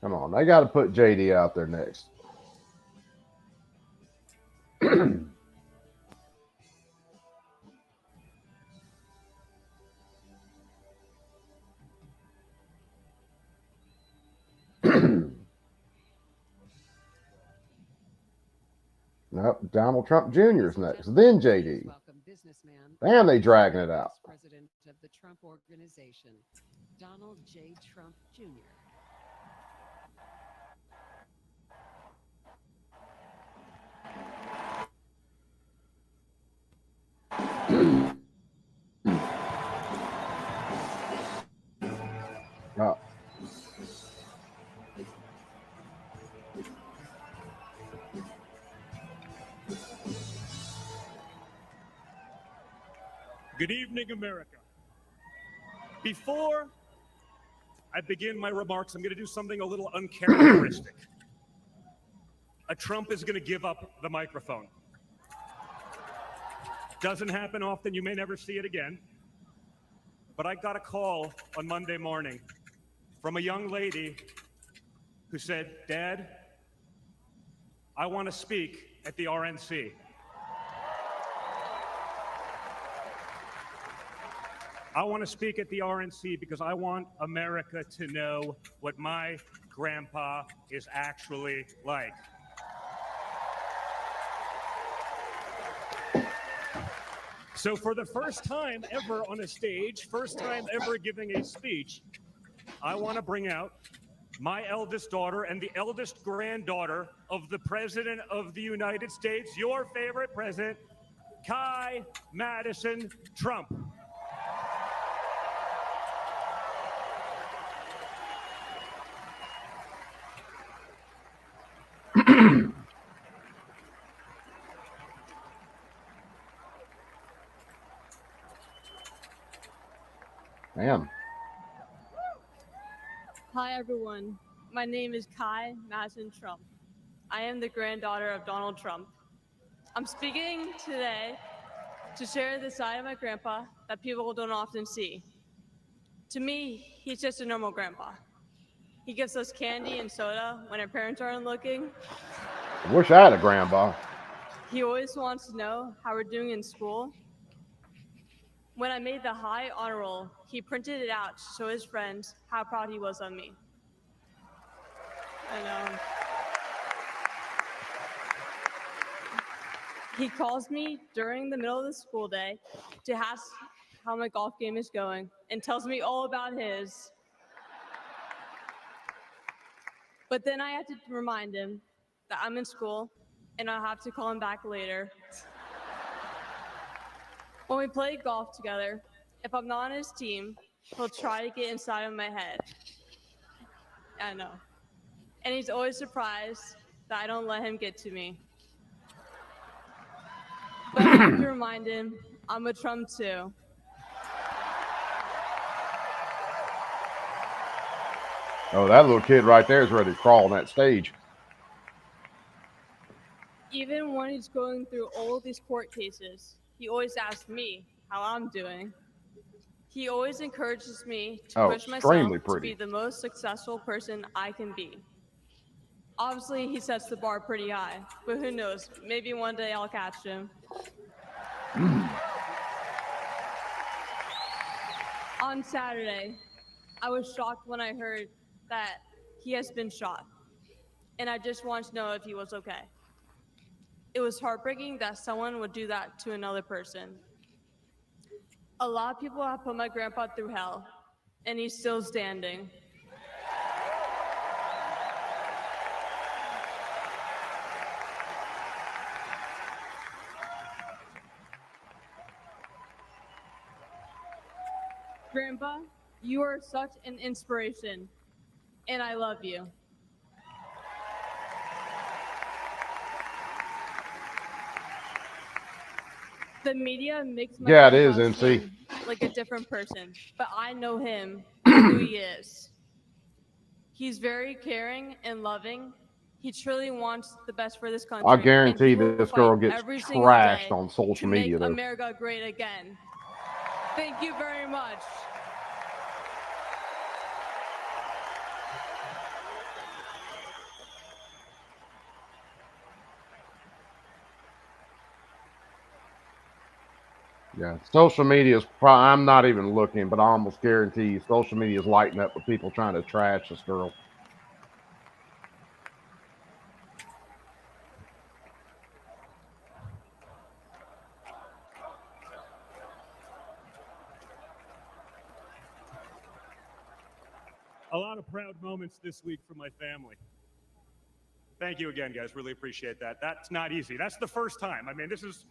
Come on, they got to put JD out there next. Nope, Donald Trump Jr. is next. Then JD. Damn, they dragging it out. President of the Trump Organization, Donald J. Trump Jr. Oh. Good evening, America. Before I begin my remarks, I'm going to do something a little uncharacteristic. A Trump is going to give up the microphone. Doesn't happen often. You may never see it again. But I got a call on Monday morning from a young lady who said, "Dad, I want to speak at the RNC." I want to speak at the RNC because I want America to know what my grandpa is actually like. So for the first time ever on a stage, first time ever giving a speech, I want to bring out my eldest daughter and the eldest granddaughter of the President of the United States, your favorite president, Kai Madison Trump. Damn. Hi, everyone. My name is Kai Madison Trump. I am the granddaughter of Donald Trump. I'm speaking today to share the side of my grandpa that people don't often see. To me, he's just a normal grandpa. He gives us candy and soda when our parents aren't looking. I wish I had a grandpa. He always wants to know how we're doing in school. When I made the high honor roll, he printed it out to show his friends how proud he was of me. And he calls me during the middle of the school day to ask how my golf game is going and tells me all about his. But then I have to remind him that I'm in school and I'll have to call him back later. When we play golf together, if I'm not on his team, he'll try to get inside of my head. I know. And he's always surprised that I don't let him get to me. But I have to remind him I'm a Trump too. Oh, that little kid right there is ready to crawl on that stage. Even when he's going through all of these court cases, he always asks me how I'm doing. He always encourages me to push myself to be the most successful person I can be. Obviously, he sets the bar pretty high, but who knows? Maybe one day I'll catch him. On Saturday, I was shocked when I heard that he has been shot. And I just want to know if he was okay. It was heartbreaking that someone would do that to another person. A lot of people have put my grandpa through hell, and he's still standing. Grandpa, you are such an inspiration, and I love you. The media makes my Yeah, it is, grandpa NC. seem like a different person, but I know him for who he is. He's very caring and loving. He truly wants the best for this country. I guarantee and he will this fight girl gets every single trashed day on social to make media, though. America great again. Thank you very much. Yeah, social media is probably, I'm not even looking, but I almost guarantee you social media is lighting up with people trying to trash this girl. A lot of proud moments this week for my family. Thank you again, guys. Really appreciate that. That's not easy. That's the first time. I mean, this is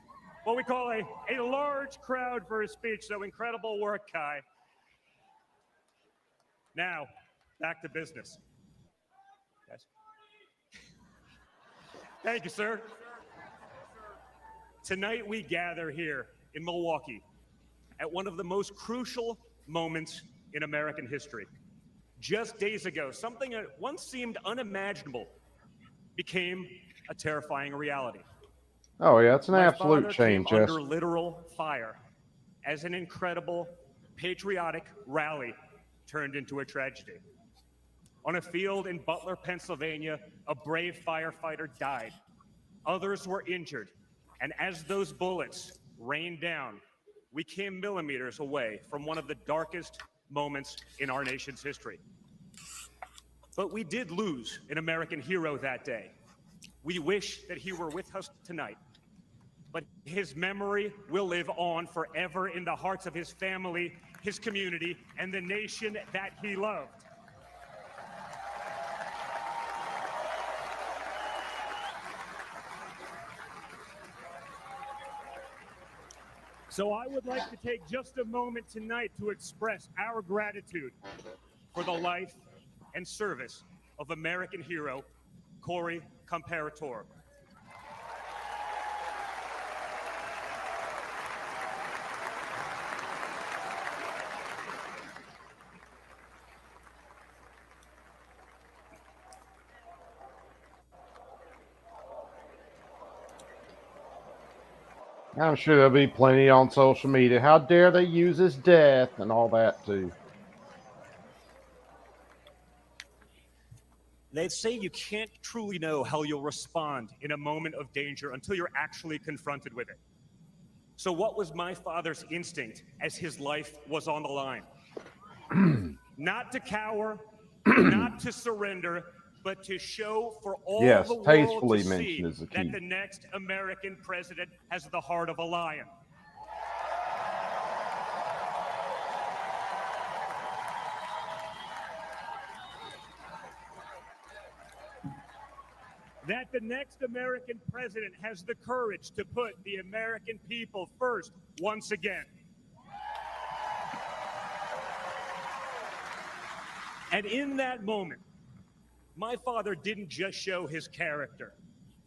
what we call a large crowd for a speech, so incredible work, Kai. Now, back to business. Guys. Thank you, sir. Tonight we gather here in Milwaukee at one of the most crucial moments in American history. Just days ago, something that once seemed unimaginable became a terrifying reality. Oh, yeah, it's an My absolute father shame, came Chess. under literal fire as an incredible patriotic rally turned into a tragedy. On a field in Butler, Pennsylvania, a brave firefighter died. Others were injured, and as those bullets rained down, we came millimeters away from one of the darkest moments in our nation's history. But we did lose an American hero that day. We wish that he were with us tonight, but his memory will live on forever in the hearts of his family, his community, and the nation that he loved. So I would like to take just a moment tonight to express our gratitude for the life and service of American hero Corey Comparator. I'm sure there'll be plenty on social media. How dare they use his death and all that, too. They say you can't truly know how you'll respond in a moment of danger until you're actually confronted with it. So what was my father's instinct as his life was on the line? Not to cower, not to surrender, but to show for all Yes, the world tastefully to see mentioned is the key. that the next American president has the heart of a lion. That the next American president has the courage to put the American people first once again. And in that moment, my father didn't just show his character,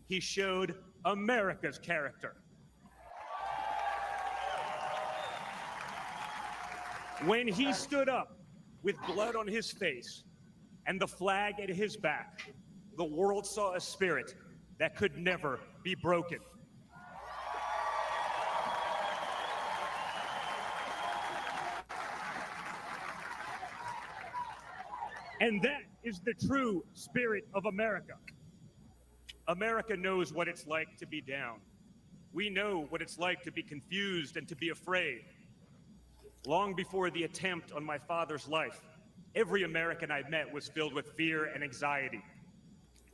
he showed America's character. When he stood up with blood on his face and the flag at his back, the world saw a spirit that could never be broken. And that is the true spirit of America. America knows what it's like to be down. We know what it's like to be confused and to be afraid. Long before the attempt on my father's life, Every American I met was filled with fear and anxiety.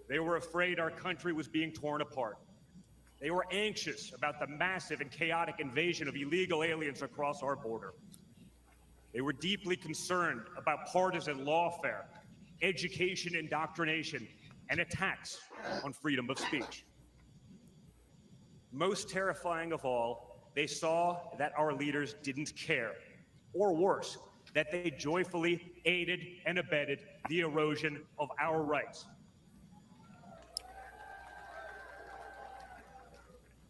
They were afraid our country was being torn apart. They were anxious about the massive and chaotic invasion of illegal aliens across our border. They were deeply concerned about partisan lawfare, education indoctrination, and attacks on freedom of speech. Most terrifying of all, they saw that our leaders didn't care, or worse, that they joyfully aided and abetted the erosion of our rights.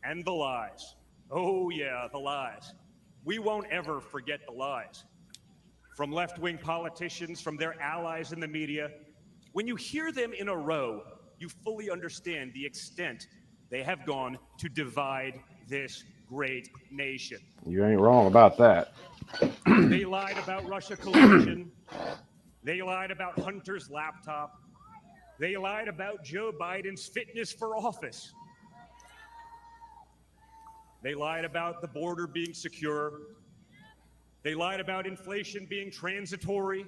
And the lies. Oh yeah, the lies. We won't ever forget the lies. From left-wing politicians, from their allies in the media, when you hear them in a row, you fully understand the extent they have gone to divide this great nation. You ain't wrong about that. They lied about Russia collusion. They lied about Hunter's laptop. They lied about Joe Biden's fitness for office. They lied about the border being secure. They lied about inflation being transitory.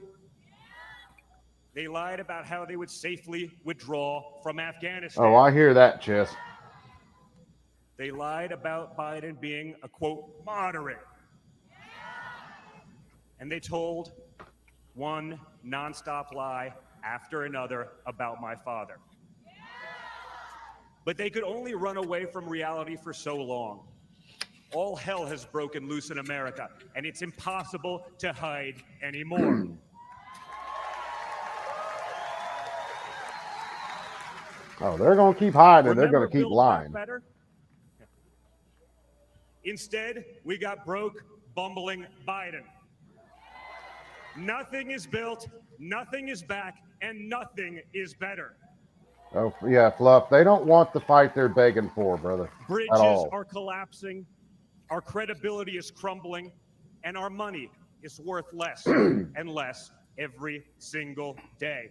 They lied about how they would safely withdraw from Afghanistan. Oh, I hear that, Chess. They lied about Biden being a, quote, moderate. And they told one nonstop lie after another about my father. But they could only run away from reality for so long. All hell has broken loose in America, and it's impossible to hide anymore. Oh, they're going to keep hiding. Remember They're going to keep Build Back lying. Better? Instead, we got broke, bumbling Biden. Nothing is built, nothing is back, and nothing is better. Oh, yeah, Fluff. They don't want the fight they're begging for, brother. Bridges At all. are collapsing, our credibility is crumbling, and our money is worth less and less every single day.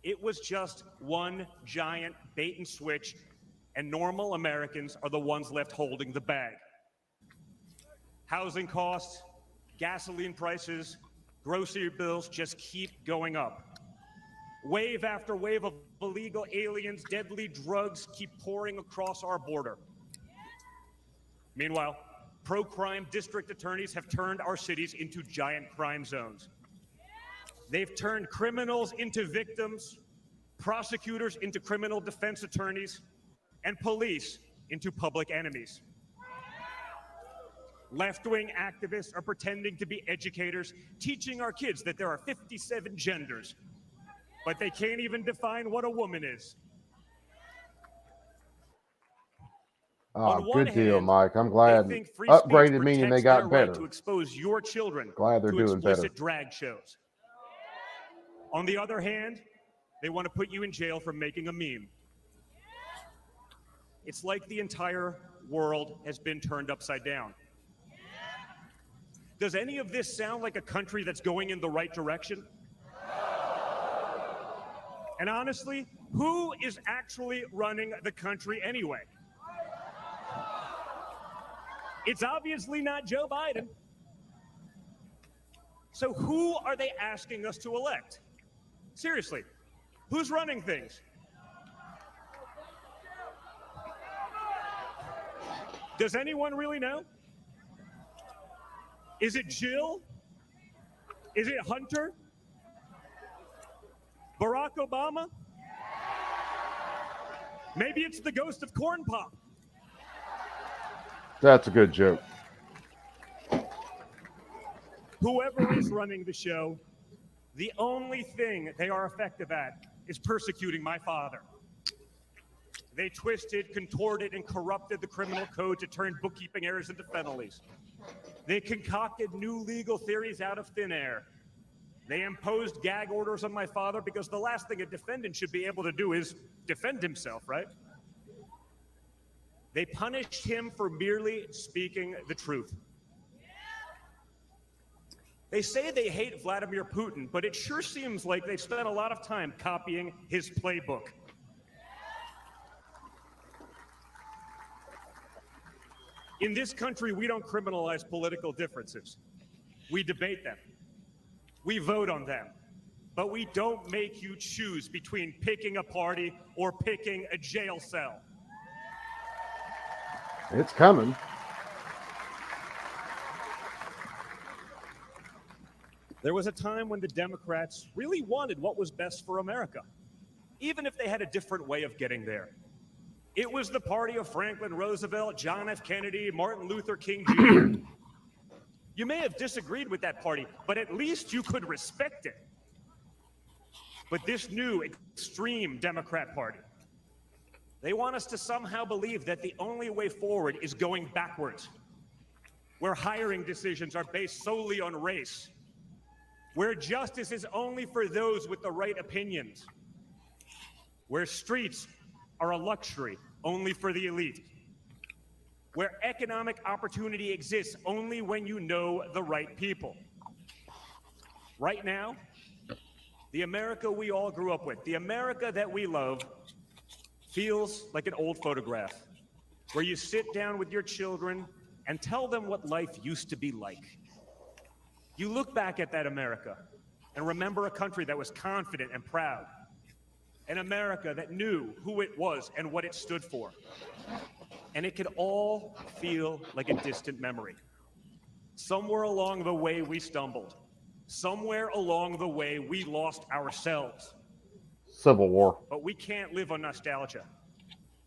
It was just one giant bait and switch, and normal Americans are the ones left holding the bag. Housing costs, gasoline prices, grocery bills just keep going up. Wave after wave of illegal aliens, deadly drugs keep pouring across our border. Meanwhile, pro-crime district attorneys have turned our cities into giant crime zones. They've turned criminals into victims, prosecutors into criminal defense attorneys, and police into public enemies. Left-wing activists are pretending to be educators, teaching our kids that there are 57 genders, but they can't even define what a woman is. Oh, one good deal, hand, Mike. I'm glad. They think free speech Upgraded meaning they protects their got right better. to expose your children Glad they're to doing better. explicit drag shows. On the other hand, they want to put you in jail for making a meme. It's like the entire world has been turned upside down. Does any of this sound like a country that's going in the right direction? And honestly, who is actually running the country anyway? It's obviously not Joe Biden. So who are they asking us to elect? Seriously, who's running things? Does anyone really know? Is it Jill? Is it Hunter? Barack Obama? Maybe it's the ghost of Corn Pop. That's a good joke. Whoever is running the show, the only thing they are effective at is persecuting my father. They twisted, contorted, and corrupted the criminal code to turn bookkeeping errors into felonies. They concocted new legal theories out of thin air. They imposed gag orders on my father because the last thing a defendant should be able to do is defend himself, right? They punished him for merely speaking the truth. They say they hate Vladimir Putin, but it sure seems like they spent a lot of time copying his playbook. In this country, we don't criminalize political differences. We debate them. We vote on them, but we don't make you choose between picking a party or picking a jail cell. It's coming. There was a time when the Democrats really wanted what was best for America, even if they had a different way of getting there. It was the party of Franklin Roosevelt, John F. Kennedy, Martin Luther King Jr. You may have disagreed with that party, but at least you could respect it. But this new extreme Democrat Party, they want us to somehow believe that the only way forward is going backwards, where hiring decisions are based solely on race, where justice is only for those with the right opinions, where streets are a luxury only for the elite, where economic opportunity exists only when you know the right people. Right now, the America we all grew up with, the America that we love, feels like an old photograph where you sit down with your children and tell them what life used to be like. You look back at that America and remember a country that was confident and proud, an America that knew who it was and what it stood for. And it could all feel like a distant memory. Somewhere along the way we stumbled. Somewhere along the way we lost ourselves. Civil War. But we can't live on nostalgia.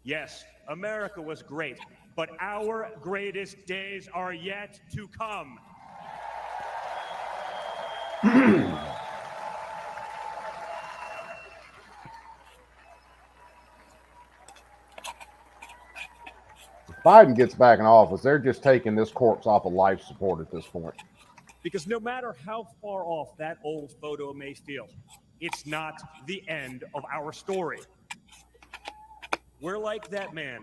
Yes, America was great, but our greatest days are yet to come. Biden gets back in office, they're just taking this corpse off of life support at this point. Because no matter how far off that old photo may feel, it's not the end of our story. We're like that man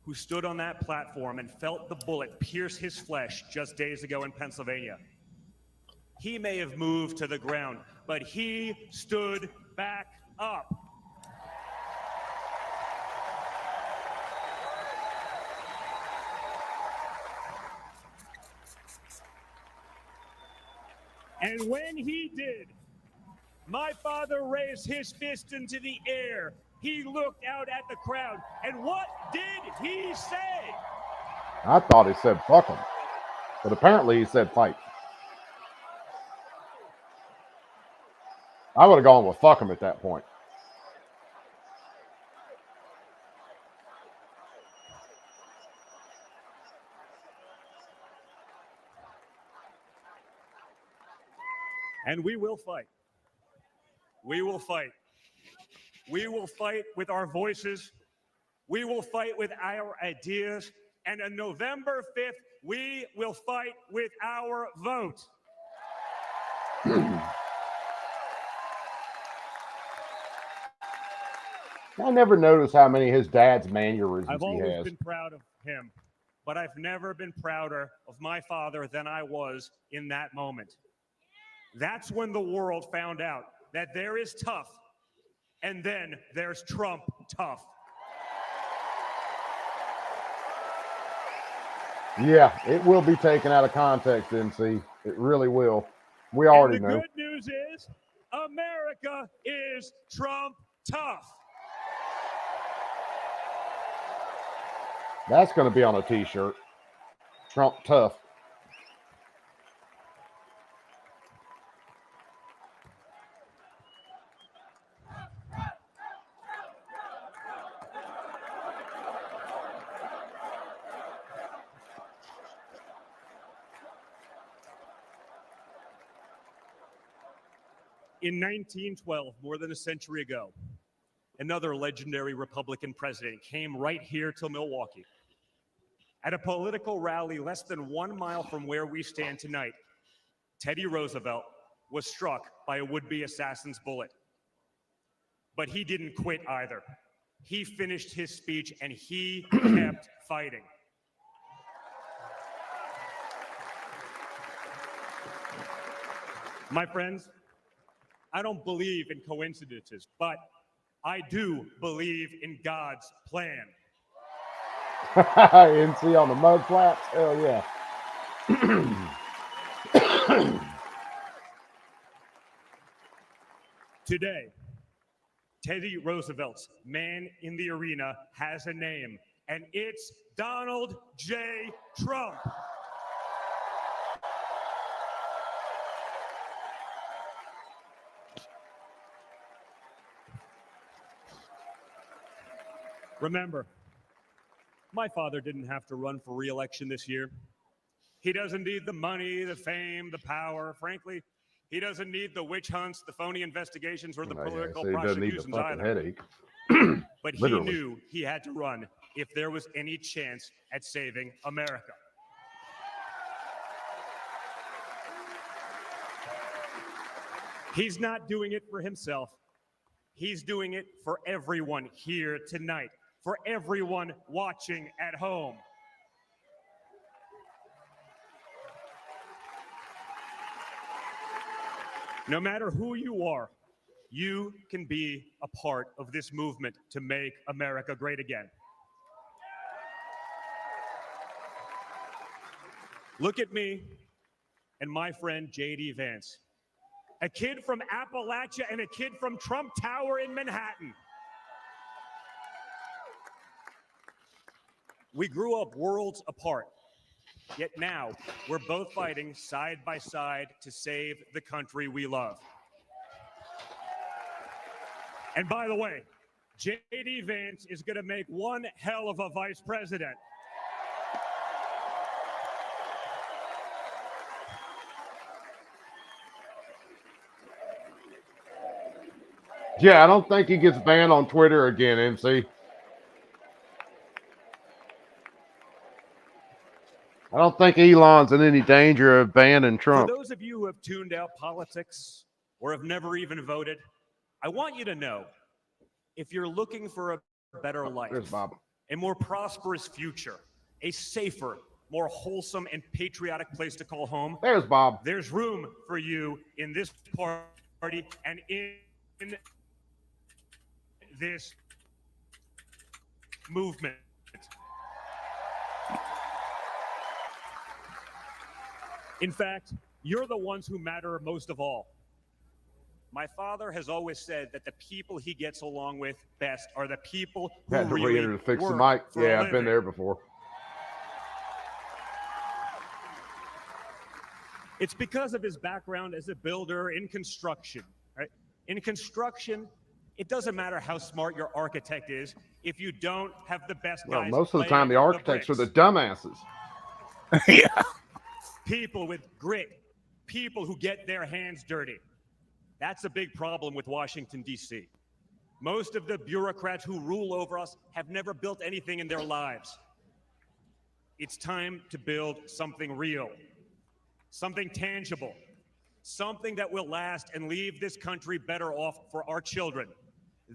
who stood on that platform and felt the bullet pierce his flesh just days ago in Pennsylvania. He may have moved to the ground, but he stood back up. And when he did, my father raised his fist into the air. He looked out at the crowd. And what did he say? I thought he said fuck him, but apparently he said fight. I would have gone with fuck him at that point. And we will fight. We will fight. We will fight with our voices. We will fight with our ideas. And on November 5th, we will fight with our vote. I never noticed how many of his dad's mannerisms I've he always has. been proud of him, but I've never been prouder of my father than I was in that moment. That's when the world found out that there is tough, and then there's Trump tough. Yeah, it will be taken out of context, NC. It really will. We already And the know. good news is, America is Trump tough. That's going to be on a t-shirt. Trump tough. In 1912, more than a century ago, another legendary Republican president came right here to Milwaukee. At a political rally less than 1 mile from where we stand tonight, Teddy Roosevelt was struck by a would-be assassin's bullet. But he didn't quit either. He finished his speech and he kept fighting. My friends, I don't believe in coincidences, but I do believe in God's plan. NC on the mud flaps? Hell yeah. Today, Teddy Roosevelt's man in the arena has a name, and it's Donald J. Trump. Remember, my father didn't have to run for re-election this year. He doesn't need the money, the fame, the power. Frankly, he doesn't need the witch hunts, the phony investigations, or the political so he doesn't need the prosecutions fucking either. headache. But he Literally. knew he had to run if there was any chance at saving America. He's not doing it for himself. He's doing it for everyone here tonight, for everyone watching at home. No matter who you are, you can be a part of this movement to make America great again. Look at me and my friend J.D. Vance, a kid from Appalachia and a kid from Trump Tower in Manhattan. We grew up worlds apart, yet now we're both fighting side by side to save the country we love. And by the way, J.D. Vance is going to make one hell of a vice president. Yeah, I don't think he gets banned on Twitter again, MC. I don't think Elon's in any danger of banning Trump. For those of you who have tuned out politics or have never even voted, I want you to know, if you're looking for a better life, There's Bob. a more prosperous future, a safer, more wholesome and patriotic place to call home, There's Bob. There's room for you in this party and in this movement. In fact, you're the ones who matter most of all. My father has always said that the people he gets along with best are the people who Had to really re-enter to fix the work mic. for a Yeah, I've been living. there before. It's because of his background as a builder in construction, right? In construction, it doesn't matter how smart your architect is if you don't have the best Well, guys. most of the time, the laying architects are the bricks. dumbasses. Yeah. People with grit, people who get their hands dirty. That's a big problem with Washington, D.C. Most of the bureaucrats who rule over us have never built anything in their lives. It's time to build something real, something tangible, something that will last and leave this country better off for our children.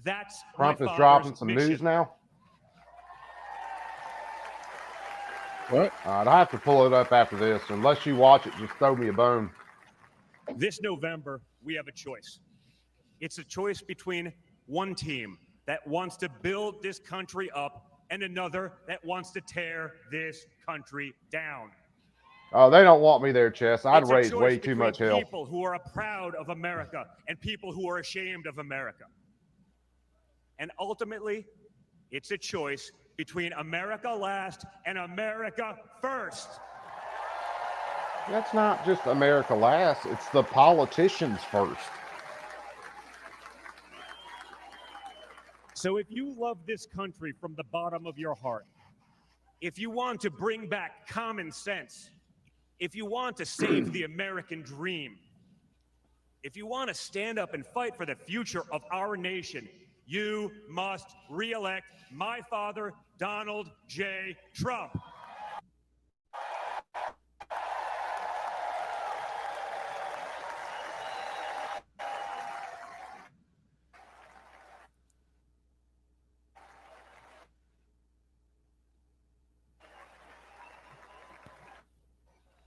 That's Trump my is father's dropping some mission. news now. What? I'd have to pull it up after this. Unless you watch it, just throw me a bone. This November, we have a choice. It's a choice between one team that wants to build this country up and another that wants to tear this country down. Oh, they don't want me there, Chess. I'd It's a raise choice way too between much hell. people who are proud of America and people who are ashamed of America. And ultimately, it's a choice between America last and America first. That's not just America last. It's the politicians first. So if you love this country from the bottom of your heart, if you want to bring back common sense, if you want to save the American dream, if you want to stand up and fight for the future of our nation, you must re-elect my father, Donald J. Trump.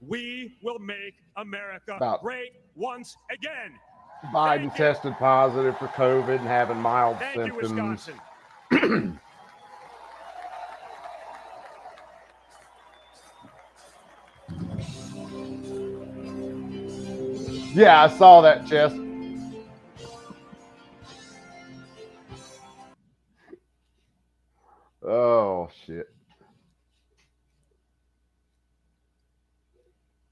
We will make America About- great once again. Biden tested positive for COVID and having mild Thank you, symptoms. Wisconsin. Yeah, I saw that, Chess. shit.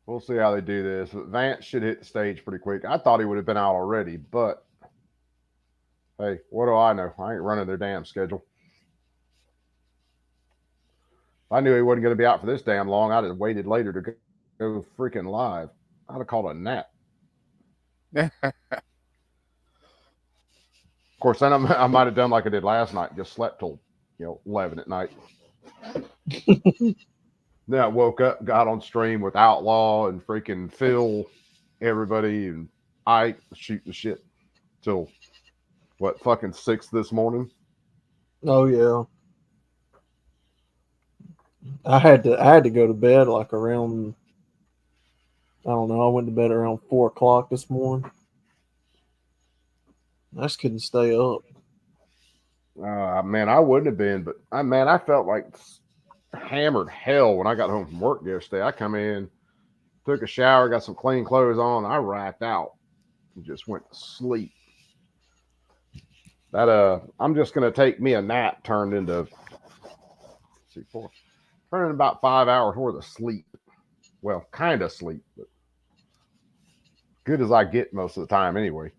We'll see how they do this. But Vance should hit the stage pretty quick. I thought he would have been out already, but hey, what do I know? I ain't running their damn schedule. If I knew he wasn't going to be out for this damn long, I'd have waited later to go freaking live. I'd have called a nap. Of course, then I might have done like I did last night, just slept till 11 at night. Then I woke up, got on stream with Outlaw and freaking Phil, everybody, and I shooting shit till what, fucking 6 this morning. Oh yeah. I had to go to bed like around, I don't know, I went to bed around 4 o'clock this morning. I just couldn't stay up. Man, I wouldn't have been, but I felt like hammered hell when I got home from work yesterday. I come in, took a shower, got some clean clothes on, I racked out and just went to sleep. That I'm just gonna take me a nap turned into turning about 5 hours worth of sleep. Well, kind of sleep, but good as I get most of the time anyway.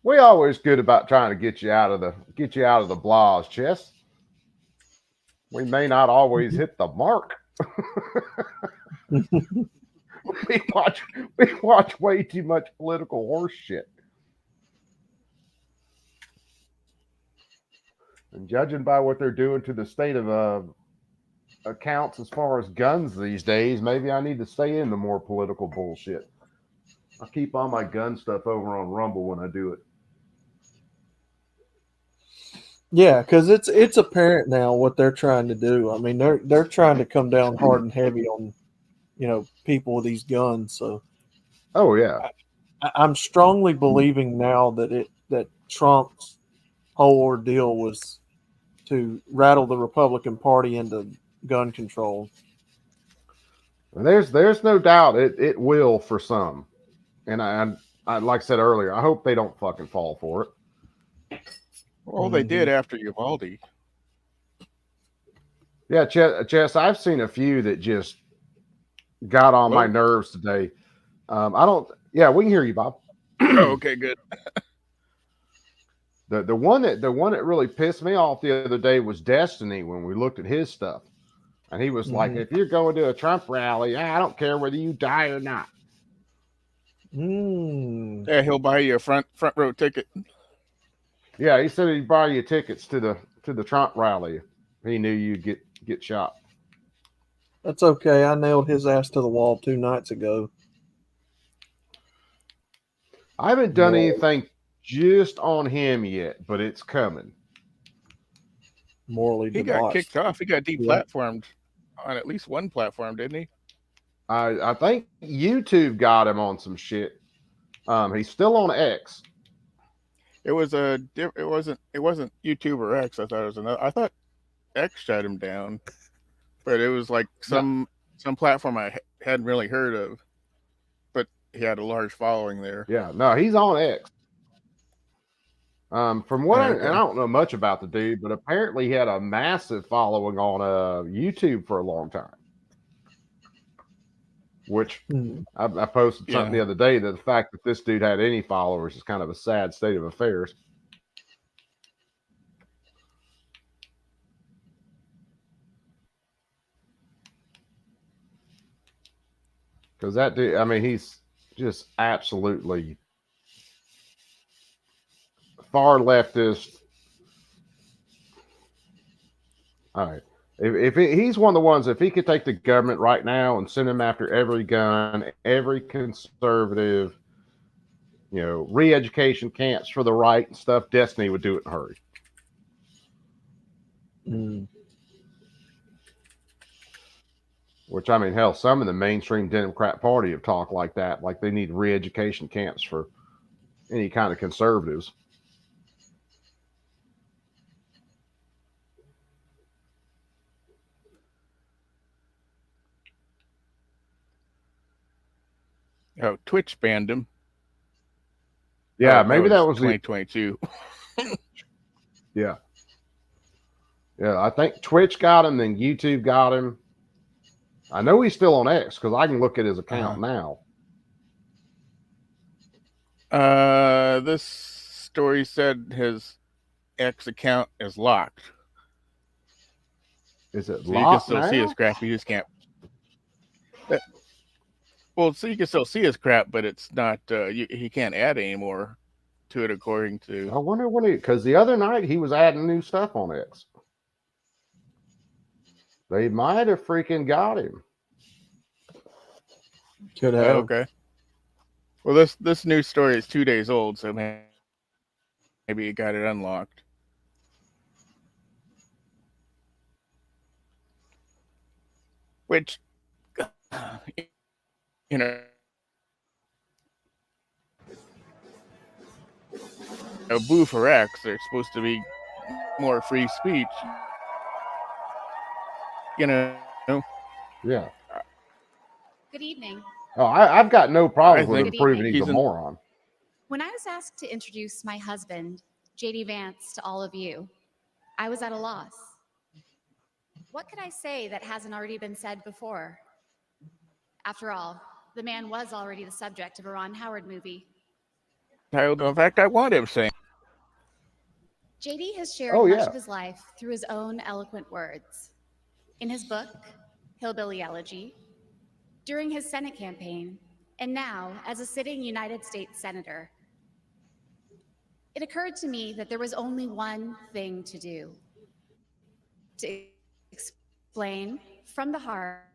We always good about trying to get you out of the blahs, Chess. We may not always hit the mark. we watch way too much political horse shit. And judging by what they're doing to the state of accounts as far as guns these days, maybe I need to stay in the more political bullshit. I keep all my gun stuff over on Rumble when I do it. Yeah, because it's apparent now what they're trying to do. I mean, they're trying to come down hard and heavy on, people with these guns. So, oh yeah, I'm strongly believing now that Trump's whole ordeal was to rattle the Republican Party into gun control. And there's no doubt it will for some, and I like I said earlier, I hope they don't fucking fall for it. Well, they did after Uvalde. Yeah, Chess, I've seen a few that just got on my nerves today. I don't. Yeah, we can hear you, Bob. Oh, okay, good. The one that really pissed me off the other day was Destiny when we looked at his stuff, and he was like, "If you're going to a Trump rally, I don't care whether you die or not." Yeah, he'll buy you a front row ticket. Yeah, he said he'd buy you tickets to the Trump rally. He knew you'd get shot. That's okay. I nailed his ass to the wall 2 nights ago. I haven't done anything just on him yet, but it's coming. Morally he debauched. got kicked off. He got deplatformed on at least one platform, didn't he? I think YouTube got him on some shit. He's still on X. It wasn't YouTube or X. I thought it was another. I thought X shut him down, but it was like some platform I hadn't really heard of. But he had a large following there. Yeah, no, he's on X. From what and I don't know much about the dude, but apparently he had a massive following on YouTube for a long time. Which I posted something the other day that the fact that this dude had any followers is kind of a sad state of affairs. Because that dude, I mean, he's just absolutely far leftist. All right. If he's one of the ones, if he could take the government right now and send them after every gun, every conservative, re-education camps for the right and stuff, Destiny would do it in a hurry. Which, I mean, hell, some in the mainstream Democrat Party have talked like that, like they need re-education camps for any kind of conservatives. Oh, Twitch banned him. Yeah, Oh, maybe that was 2022. Yeah. Yeah, I think Twitch got him, then YouTube got him. I know he's still on X because I can look at his account now. This story said his X account is locked. Is it so locked you can still now? see his crap. You just can't. Well, so you can still see his crap, but it's not. He can't add any more to it, according to. I wonder when because the other night he was adding new stuff on X. They might have freaking got him. Could have. Okay. Well, this news story is 2 days old, so maybe he got it unlocked. Which, you know, boo for X. They're supposed to be more free speech. You know. Yeah. Good evening. Oh, I've got no problems with him Good proving evening. he's a moron. When I was asked to introduce my husband, J.D. Vance, to all of you, I was at a loss. What could I say that hasn't already been said before? After all, the man was already the subject of a Ron Howard movie. In fact, I want him saying. J.D. has shared Oh, much yeah. of his life through his own eloquent words. In his book, Hillbilly Elegy, during his Senate campaign, and now as a sitting United States Senator. It occurred to me that there was only one thing to do: to explain from the heart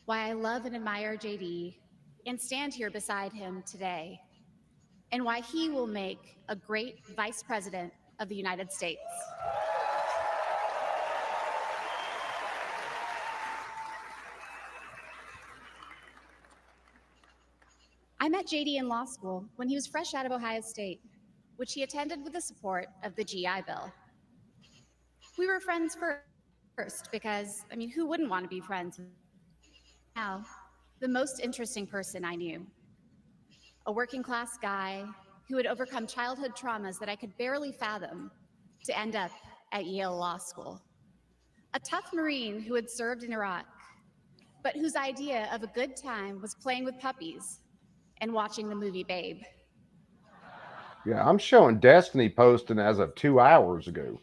why I love and admire J.D. and stand here beside him today, and why he will make a great Vice President of the United States. I met J.D. in law school when he was fresh out of Ohio State, which he attended with the support of the GI Bill. We were friends first because, who wouldn't want to be friends with now the most interesting person I knew? A working class guy who had overcome childhood traumas that I could barely fathom to end up at Yale Law School. A tough Marine who had served in Iraq, but whose idea of a good time was playing with puppies and watching the movie Babe. Yeah, I'm showing Destiny posting as of 2 hours ago.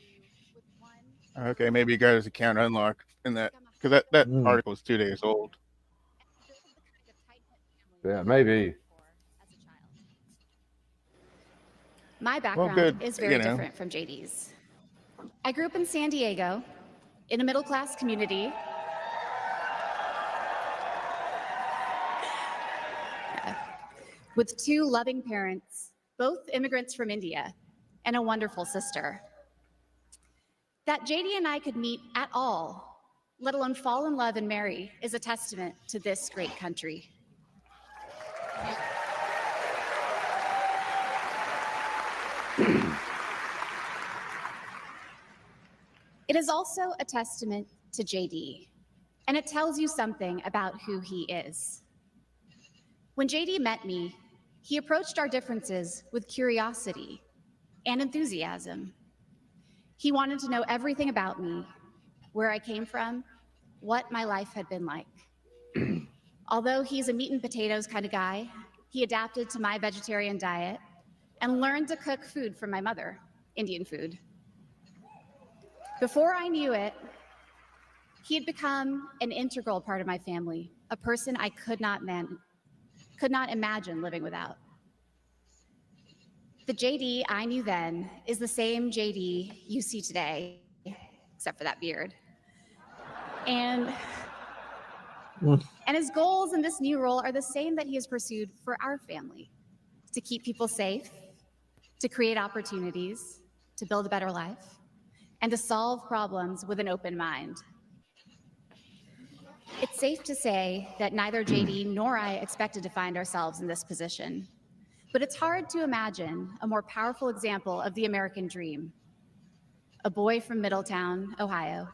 Okay, maybe he got his account unlocked in that, because that article is 2 days old. Yeah, maybe. My background good, is very different from JD's. I grew up in San Diego, in a middle-class community. With two loving parents, both immigrants from India, and a wonderful sister. That JD and I could meet at all, let alone fall in love and marry, is a testament to this great country. It is also a testament to JD, and it tells you something about who he is. When JD met me, he approached our differences with curiosity and enthusiasm. He wanted to know everything about me, where I came from, what my life had been like. Although he's a meat and potatoes kind of guy, he adapted to my vegetarian diet and learned to cook food from my mother, Indian food. Before I knew it, he had become an integral part of my family, a person I could not imagine living without. The JD I knew then is the same JD you see today, except for that beard. And his goals in this new role are the same that he has pursued for our family: to keep people safe, to create opportunities, to build a better life, and to solve problems with an open mind. It's safe to say that neither JD nor I expected to find ourselves in this position, but it's hard to imagine a more powerful example of the American dream. A boy from Middletown, Ohio.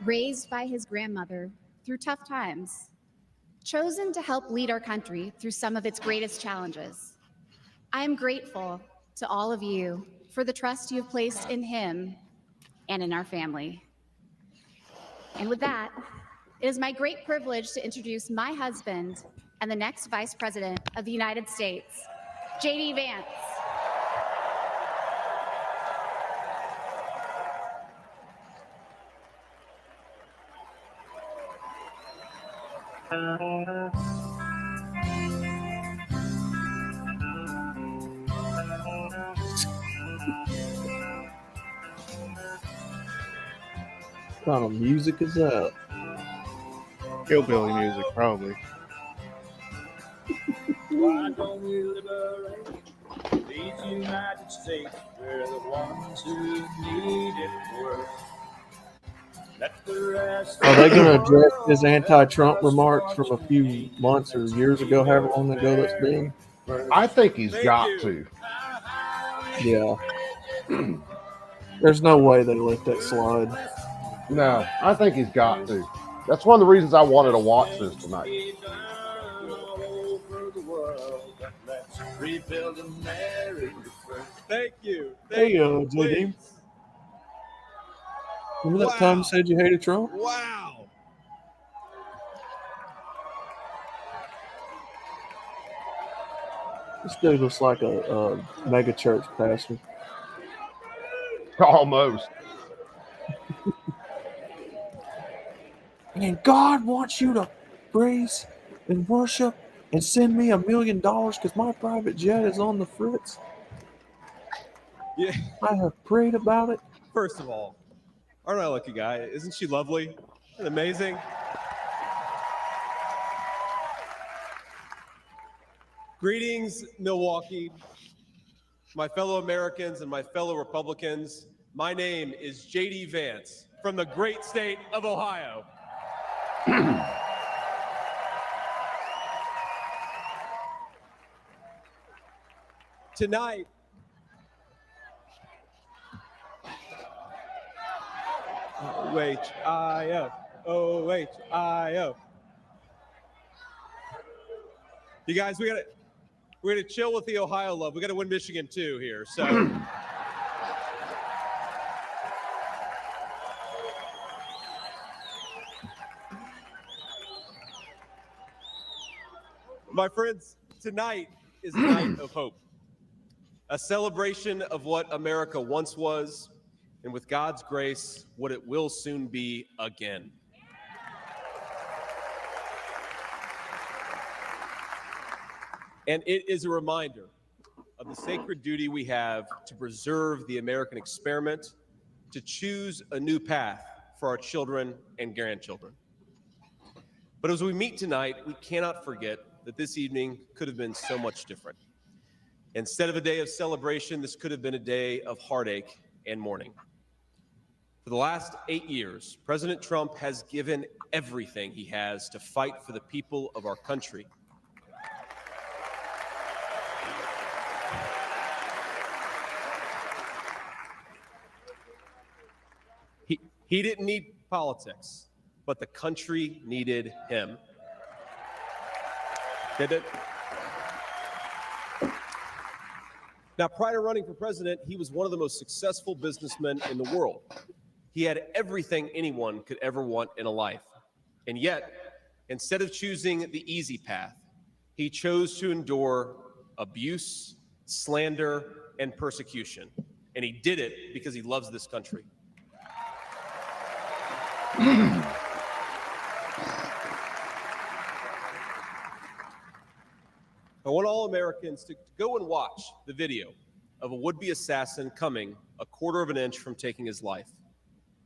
Raised by his grandmother through tough times, chosen to help lead our country through some of its greatest challenges. I am grateful to all of you for the trust you have placed in him and in our family. And with that, it is my great privilege to introduce my husband and the next Vice President of the United States, J.D. Vance. What kind of music is that? Hillbilly music, probably. Why don't we liberate these United States? We're the ones who need it worst. Let the rest Are they going to address his anti-Trump remarks from a few months or years ago, however long ago that's been? I think he's got to. Yeah. There's no way they let that slide. No, I think he's got to. That's one of the reasons I wanted to watch this tonight. Thank you. Hey, J.D. Remember that time you said you hated Trump? Wow. This dude looks like a mega church pastor. Almost. And God wants you to praise and worship and send me $1 million because my private jet is on the fritz. Yeah. I have prayed about it. First of all, aren't I a lucky guy? Isn't she lovely and amazing? Greetings, Milwaukee, my fellow Americans and my fellow Republicans. My name is J.D. Vance from the great state of Ohio. Tonight, O-H-I-O, O-H-I-O. You guys, we're gonna chill with the Ohio love. We gotta win Michigan too here, so. My friends, tonight is a night of hope. A celebration of what America once was, and with God's grace, what it will soon be again. And it is a reminder of the sacred duty we have to preserve the American experiment, to choose a new path for our children and grandchildren. But as we meet tonight, we cannot forget that this evening could have been so much different. Instead of a day of celebration, this could have been a day of heartache and mourning. For the last 8 years, President Trump has given everything he has to fight for the people of our country. He didn't need politics, but the country needed him. Did it? Now, prior to running for president, he was one of the most successful businessmen in the world. He had everything anyone could ever want in a life. And yet, instead of choosing the easy path, he chose to endure abuse, slander, and persecution. And he did it because he loves this country. I want all Americans to go and watch the video of a would-be assassin coming a quarter of an inch from taking his life.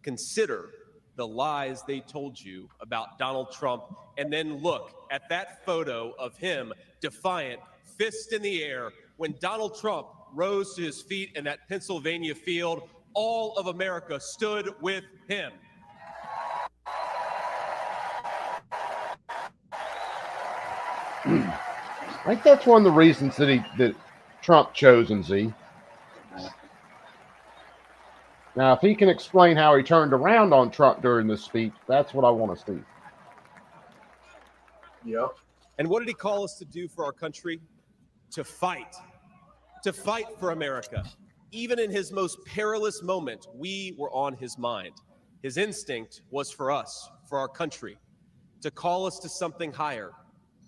Consider the lies they told you about Donald Trump, and then look at that photo of him, defiant, fist in the air. When Donald Trump rose to his feet in that Pennsylvania field, all of America stood with him. I think that's one of the reasons that Trump chosen Z. Now, if he can explain how he turned around on Trump during this speech, that's what I want to see. Yep. And what did he call us to do for our country? To fight for America. Even in his most perilous moment, we were on his mind. His instinct was for us, for our country, to call us to something higher,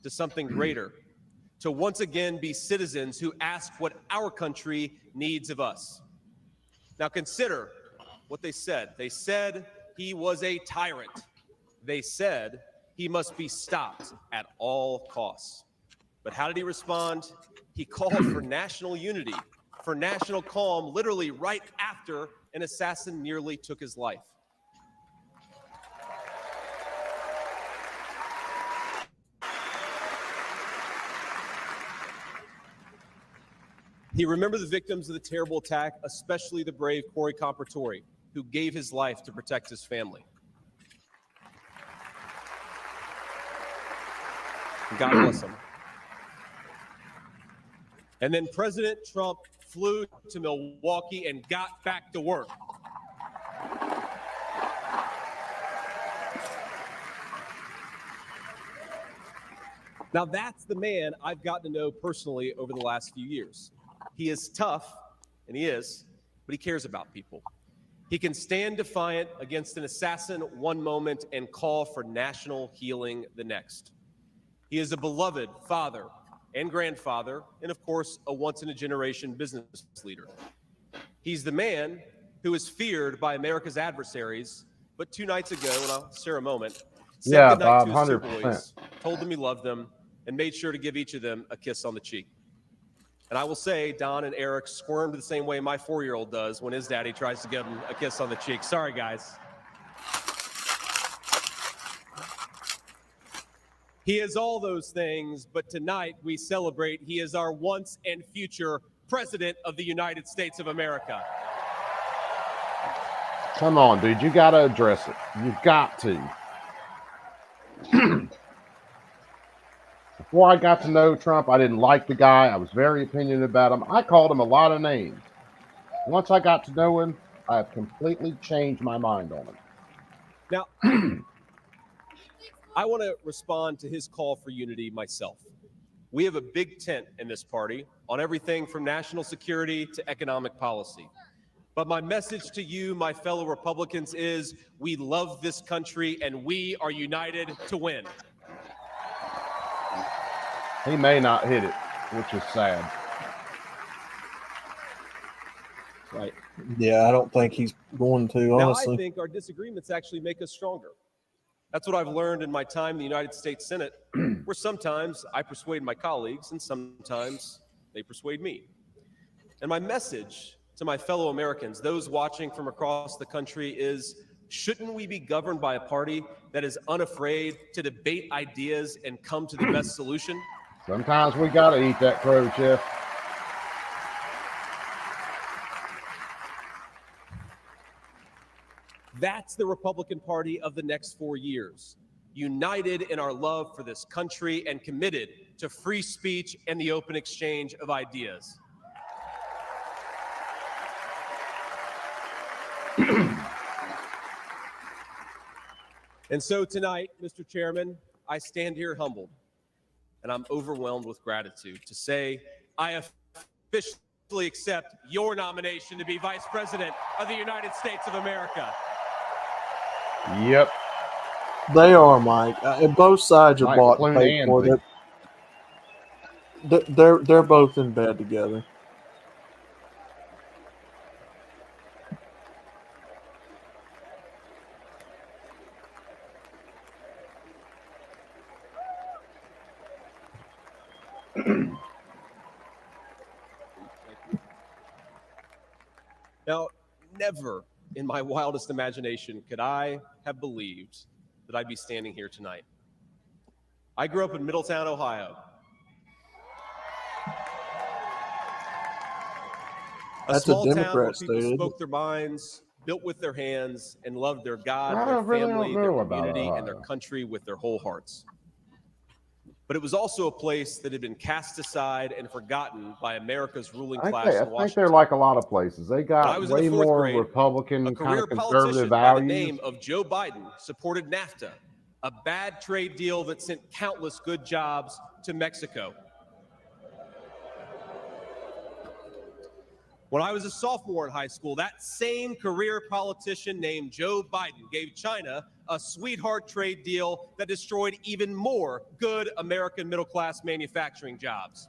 to something greater, to once again be citizens who ask what our country needs of us. Now consider what they said. They said he was a tyrant. They said he must be stopped at all costs. But how did he respond? He called for national unity, for national calm, literally right after an assassin nearly took his life. He remembered the victims of the terrible attack, especially the brave Corey Compertori, who gave his life to protect his family. God bless him. And then President Trump flew to Milwaukee and got back to work. Now that's the man I've gotten to know personally over the last few years. He is tough, and he is, but he cares about people. He can stand defiant against an assassin one moment and call for national healing the next. He is a beloved father and grandfather, and of course, a once-in-a-generation business leader. He's the man who is feared by America's adversaries, but 2 nights ago, and I'll share a moment, said goodnight to his 2 boys, told them he loved them, and made sure to give each of them a kiss on the cheek. And I will say, Don and Eric squirmed the same way my 4-year-old does when his daddy tries to give him a kiss on the cheek. Sorry, guys. He is all those things, but tonight we celebrate he is our once and future President of the United States of America. Come on, dude. You got to address it. You've got to. Before I got to know Trump, I didn't like the guy. I was very opinionated about him. I called him a lot of names. Once I got to know him, I have completely changed my mind on him. Now, I want to respond to his call for unity myself. We have a big tent in this party on everything from national security to economic policy. But my message to you, my fellow Republicans, is we love this country and we are united to win. He may not hit it, which is sad. Right. Yeah, I don't think he's going to, honestly. Now, I think our disagreements actually make us stronger. That's what I've learned in my time in the United States Senate, where sometimes I persuade my colleagues and sometimes they persuade me. And my message to my fellow Americans, those watching from across the country, is shouldn't we be governed by a party that is unafraid to debate ideas and come to the best solution? Sometimes we got to eat that crow, Chef. That's the Republican Party of the next 4 years, united in our love for this country and committed to free speech and the open exchange of ideas. And so tonight, Mr. Chairman, I stand here humbled, and I'm overwhelmed with gratitude to say I officially accept your nomination to be Vice President of the United States of America. Yep. They are, Mike. And both sides are Mike bought McClune and paid and for. They're both in bed together. Now, never in my wildest imagination could I have believed that I'd be standing here tonight. I grew up in Middletown, Ohio. That's small a town where Democrat people state. spoke their minds, built with their hands, and loved their God, I their really family, don't their know about community, and their Ohio. country with their whole hearts. but it was also a place that had been cast aside and forgotten by America's ruling I class in think Washington. they're like a lot of places. They When I got was in the way fourth more grade, Republican a kind career of conservative politician by the values. name of Joe Biden supported NAFTA, a bad trade deal that sent countless good jobs to Mexico. When I was a sophomore in high school, that same career politician named Joe Biden gave China a sweetheart trade deal that destroyed even more good American middle-class manufacturing jobs.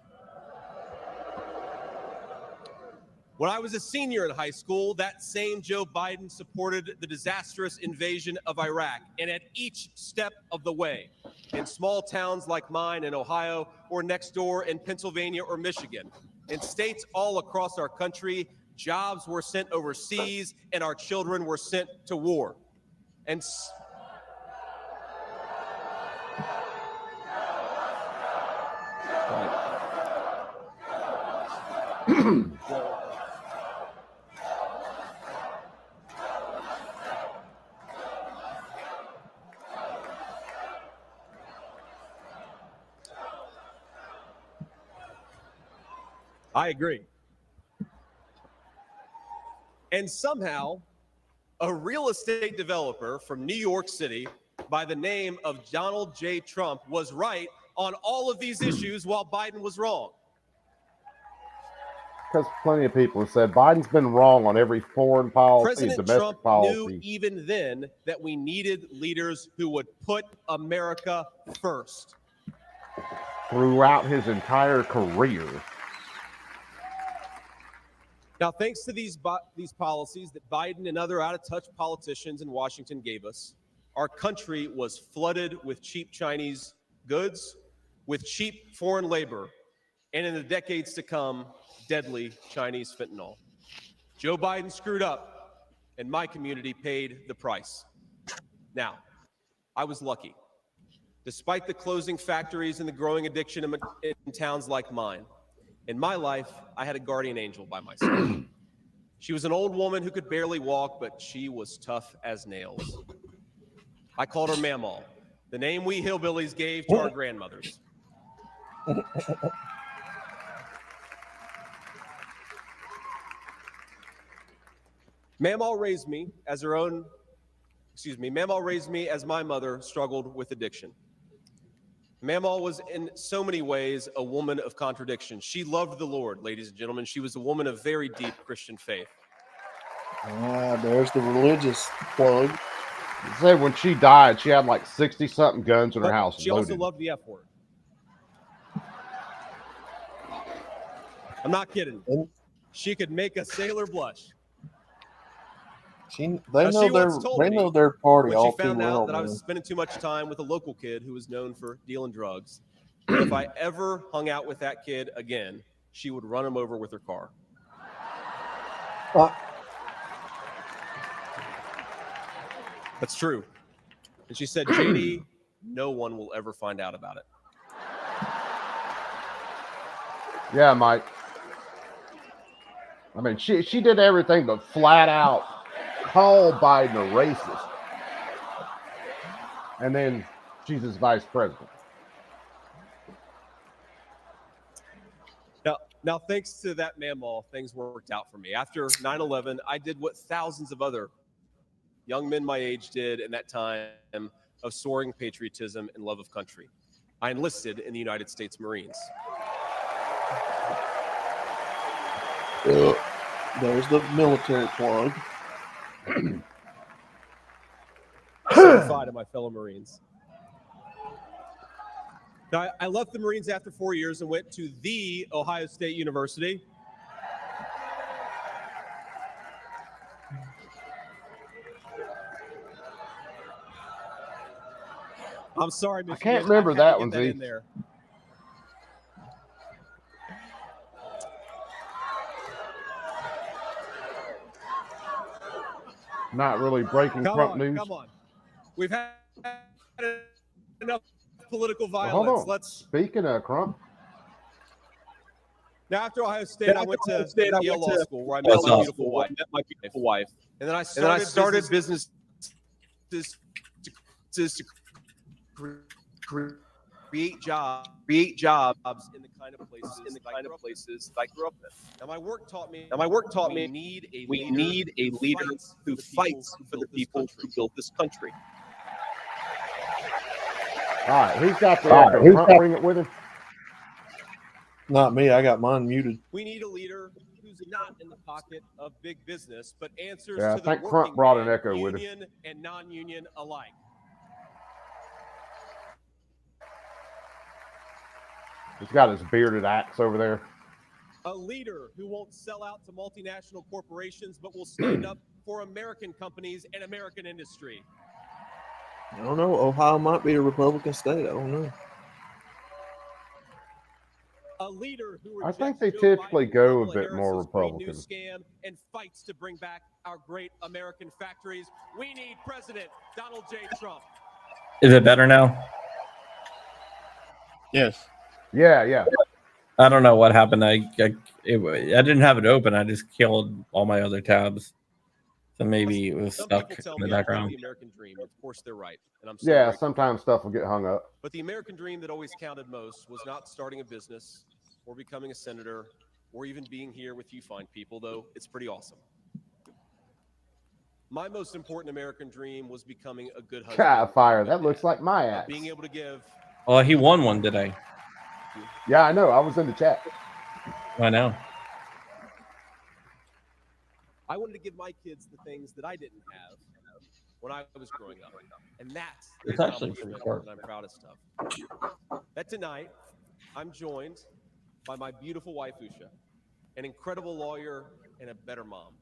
When I was a senior in high school, that same Joe Biden supported the disastrous invasion of Iraq, and at each step of the way, in small towns like mine in Ohio, or next door in Pennsylvania or Michigan, in states all across our country, jobs were sent overseas and our children were sent to war. And I agree. And somehow, a real estate developer from New York City by the name of Donald J. Trump was right on all of these issues while Biden was wrong. Because plenty of people have said Biden's been wrong on every foreign policy, President domestic Trump policy. knew even then that we needed leaders who would put America first. Throughout his entire career. Now, thanks to these policies that Biden and other out-of-touch politicians in Washington gave us, our country was flooded with cheap Chinese goods, with cheap foreign labor, and in the decades to come, deadly Chinese fentanyl. Joe Biden screwed up, and my community paid the price. Now, I was lucky. Despite the closing factories and the growing addiction in towns like mine, in my life, I had a guardian angel by my side. She was an old woman who could barely walk, but she was tough as nails. I called her Mamaw, the name we hillbillies gave to our grandmothers. Mamaw raised me as my mother struggled with addiction. Mamaw was in so many ways a woman of contradiction. She loved the Lord, ladies and gentlemen. She was a woman of very deep Christian faith. There's the religious plug. They said when she died, she had like 60-something guns in her house. She loaded. also loved the F word. I'm not kidding. She could make a sailor blush. They know their party when all she too found well. out that I was Man. spending too much time with a local kid who was known for dealing drugs, that if I ever hung out with that kid again, she would run him over with her car. That's true. And she said, J.D, no one will ever find out about it. Yeah, Mike. I mean, she did everything but flat out call Biden a racist. And then she's his vice president. Now, thanks to that Mamaw, things worked out for me. After 9/11, I did what thousands of other young men my age did in that time of soaring patriotism and love of country. I enlisted in the United States Marines. There's the military plug. Certified to my fellow Marines. Now, I left the Marines after 4 years and went to the Ohio State University. I'm sorry, Michigan. I can't remember that one, that Z. in there. Not really breaking Trump news. Come on. We've had enough political Well, violence. hold on. Speaking of Trump. Now, after Ohio State, I went to Yale Law School, where I met my beautiful wife. And then I started business to create jobs in the kind of places I grew up in. Now my work taught me we need a leader who fights for the people who built this country. All right, who's got the echo? Trump bring it with him. Not me. I got mine muted. We need a leader who's not in the pocket of big business, but answers Yeah, I to the think working Trump brought an man, echo with him. union and non-union alike. He's got his bearded axe over there. A leader who won't sell out to multinational corporations, but will stand up for American companies and American industry. I don't know. Ohio might be a Republican state. I don't know. A leader who I think they typically go a bit more Republican. news scam and fights to bring back our great American factories. We need President Donald J. Trump. Is it better now? Yes. Yeah. I don't know what happened. I didn't have it open. I just killed all my other tabs. So maybe it was stuck in the background. The American dream. Of course, they're right, and I'm Yeah, sometimes stuff will get hung up. But the American dream that always counted most was not starting a business or becoming a senator or even being here with you fine people, though it's pretty awesome. My most important American dream was becoming a good husband. God, fire. That looks like my axe. Being able to give. Well, he won one today. Yeah, I know. I was in the chat. I know. I wanted to give my kids the things that I didn't have when I was growing up. And that's It's actually pretty that short. I'm proudest of. That tonight, I'm joined by my beautiful wife, Usha, an incredible lawyer and a better mom,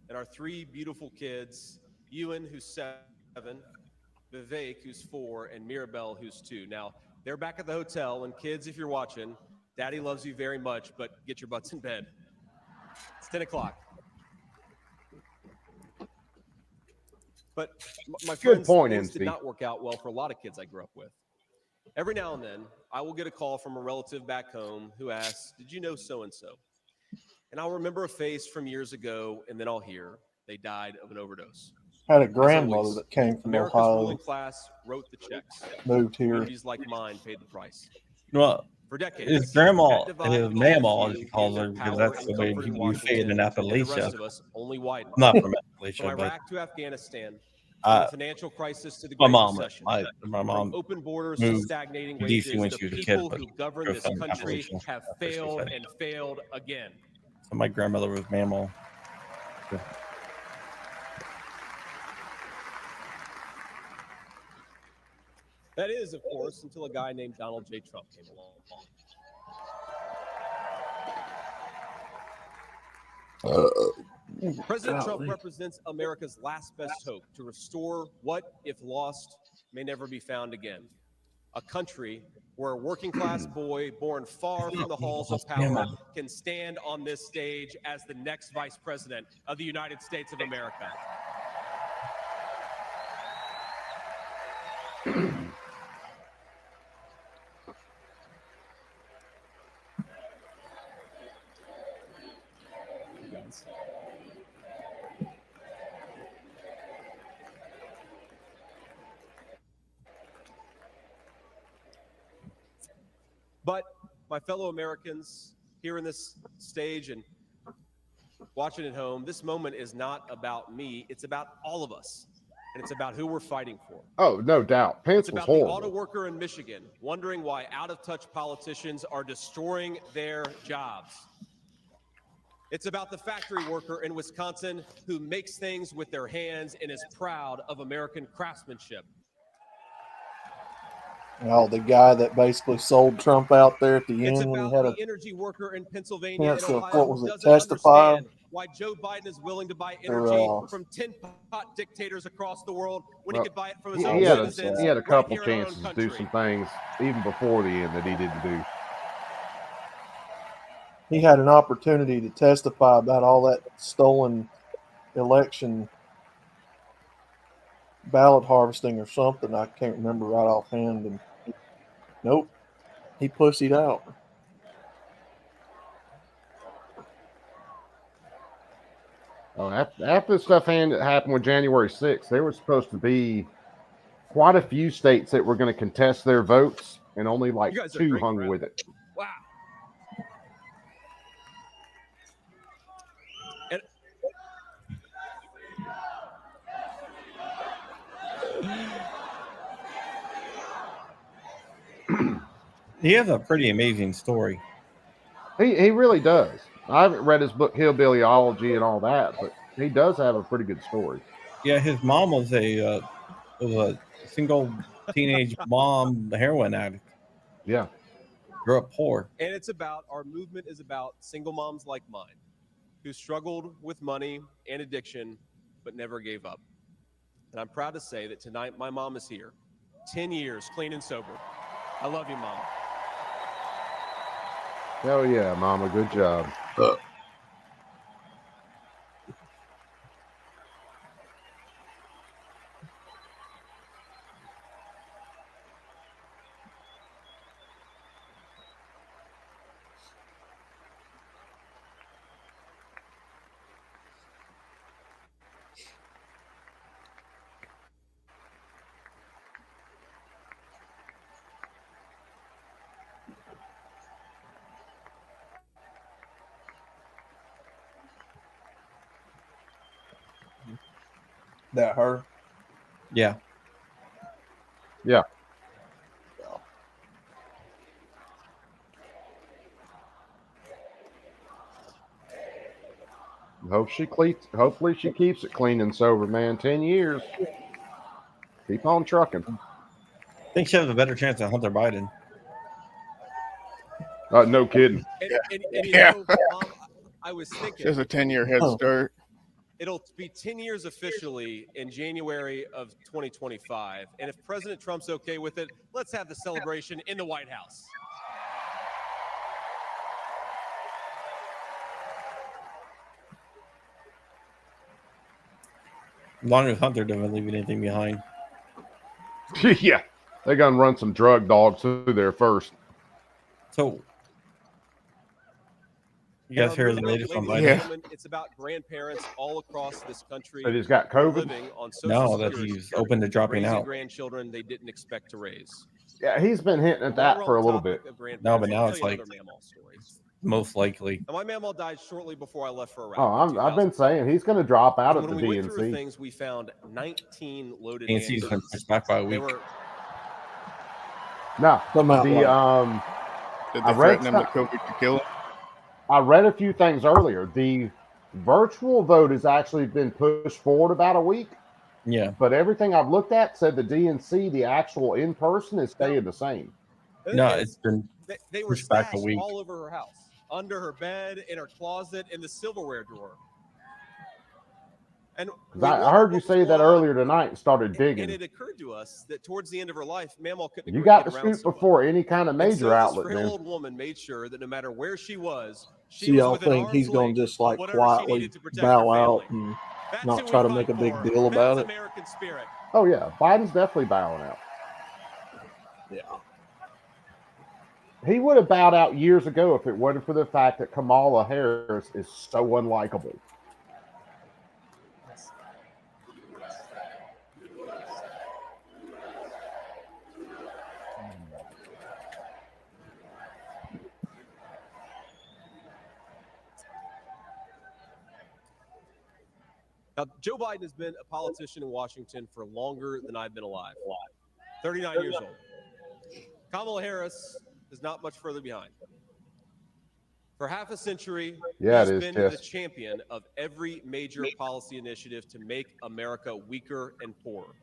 and our three beautiful kids, Ewan, who's 7, Vivek, who's 4, and Mirabelle, who's 2. Now, they're back at the hotel, and kids, if you're watching, Daddy loves you very much, but get your butts in bed. It's 10 o'clock. But my friends, things did not work out well for a lot of kids I grew up with. Every now and then, I will get a call from a relative back home who asks, "Did you know so-and-so?" And I'll remember a face from years ago, and then I'll hear they died of an overdose. I had a grandmother that came from America's Ohio, ruling class wrote the checks. moved here. Communities like mine paid the price. Well, For decades, his grandma, that divide his between mama, as you he calls and her, their because power that's and the way comfort in you say it in Washington, and the Appalachia. rest of us only widened. I'm not from Appalachia, From but Iraq to Afghanistan, Uh, from the financial crisis to the my Great mom, Recession, my from mom open borders to moved stagnating to wages, DC when the she was a kid, people but who govern grew this up in country Appalachia. have failed and failed again. So my grandmother was mammal. That is, of course, until a guy named Donald J. Trump came along. President Trump represents America's last best hope to restore what, if lost, may never be found again. A country where a working class boy born far from the halls of power can stand on this stage as the next vice president of the United States of America. But my fellow Americans here in this stage and watching at home, this moment is not about me. It's about all of us. And it's about who we're fighting for. Oh, no doubt. Pence It's was about the auto horrible. worker in Michigan wondering why out-of-touch politicians are destroying their jobs. It's about the factory worker in Wisconsin who makes things with their hands and is proud of American craftsmanship. Oh, the guy that basically sold Trump out there at the It's end when about he had a the energy worker in Pennsylvania and chance of, Ohio what who was it, doesn't testify? understand why Joe Biden is willing to buy Or, energy from tin pot dictators across the world when he Well, could buy it from his he own had citizens. he had a right couple here in our own chances to do country. some things even before the end that he didn't do. He had an opportunity to testify about all that stolen election ballot harvesting or something. I can't remember right offhand. And nope, he pussied out. Oh, after the stuff happened with January 6th, there were supposed to be quite a few states that were going to contest their votes, and only like You guys are 2 great, hung Brad. with it. Wow. And He has a pretty amazing story. He really does. I haven't read his book Hillbillyology and all that, but he does have a pretty good story. Yeah, his mom was a single teenage mom heroin addict. Yeah. Grew up poor. And it's about, our movement is about single moms like mine who struggled with money and addiction, but never gave up. And I'm proud to say that tonight my mom is here, 10 years clean and sober. I love you, Mom. Hell yeah, Mama. Good job. That her? Yeah. Yeah. Hopefully she keeps it clean and sober, man. 10 years. Keep on trucking. I think she has a better chance than Hunter Biden. No kidding. And you know, Mom, I was thinking. She has a 10-year head start. It'll be 10 years officially in January of 2025. And if President Trump's okay with it, let's have the celebration in the White House. As long as Hunter doesn't leave anything behind. Yeah. They're going to run some drug dogs through there first. So, you guys hear the latest on Biden? Yeah. It's about grandparents all across this country. But he's got COVID? Living on Social No, that Security, he's open to dropping raising out. grandchildren they didn't expect to raise. Yeah, he's been hinting at that for a little bit. No, but now it's like most likely. Now, my mamaw died shortly before I left for Iraq. Oh, I've been saying he's going to drop out And of the when we went through DNC. things, we found 19 loaded DNC's been handguns. pushed back by a They week. were No, Come out the loud. Did I they read threaten him that COVID could kill him? I read a few things earlier. The virtual vote has actually been pushed forward about a week. Yeah. But everything I've looked at said the DNC, the actual in person, is staying the same. No, it's been they were pushed back a stashed week. all over her house, under her bed, in her closet, in the silverware drawer. And 'Cause I heard you say that earlier tonight and started and digging. it occurred to us that towards the end of her life, Mamaw couldn't You get got the around scoop so much. before any kind of And so major this outlet, frail man. old woman made sure that no matter where she was, she See, was y'all within think arm's he's going length to just of like whatever she quietly needed to protect bow her out family. and That's not who try we to make fight a big for. deal That's about it? American spirit. Oh yeah, Biden's definitely bowing out. Yeah. He would have bowed out years ago if it wasn't for the fact that Kamala Harris is so unlikable. Now, Joe Biden has been a politician in Washington for longer than I've been alive. 39 years old. Kamala Harris is not much further behind. For half a century, Yeah, he's it is, been Tess. the champion of every major policy initiative to make America weaker and poorer.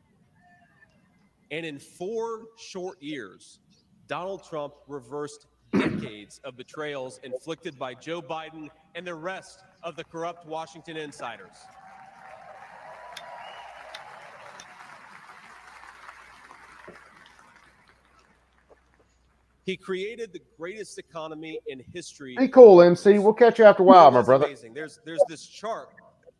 And in 4 short years, Donald Trump reversed decades of betrayals inflicted by Joe Biden and the rest of the corrupt Washington insiders. He created the greatest economy in history. Be cool, MC. We'll catch you after a while, It my was brother. amazing. There's this chart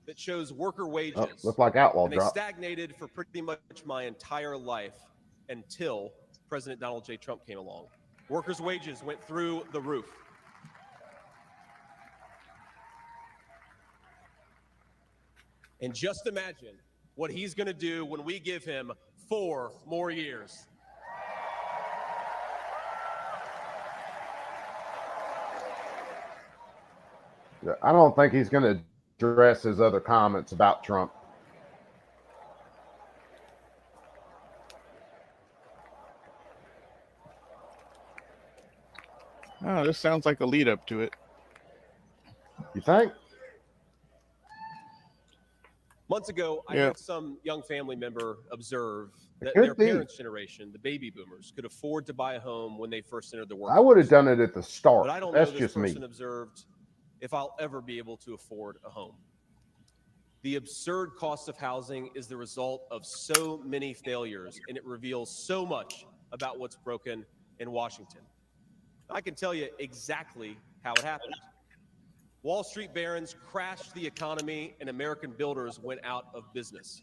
that shows worker wages. Oh, look like Outlaw and they drop. stagnated for pretty much my entire life until President Donald J. Trump came along. Workers' wages went through the roof. And just imagine what he's going to do when we give him 4 more years. I don't think he's going to address his other comments about Trump. Oh, this sounds like a lead up to it. You think? Months ago, I Yeah. heard some young family member observe that could their be. parents' generation, the baby boomers, could afford to buy a home when they first entered the workforce. I would have done it at the start. But I don't That's know this just me. person observed if I'll ever be able to afford a home. The absurd cost of housing is the result of so many failures, and it reveals so much about what's broken in Washington. I can tell you exactly how it happened. Wall Street barons crashed the economy, and American builders went out of business.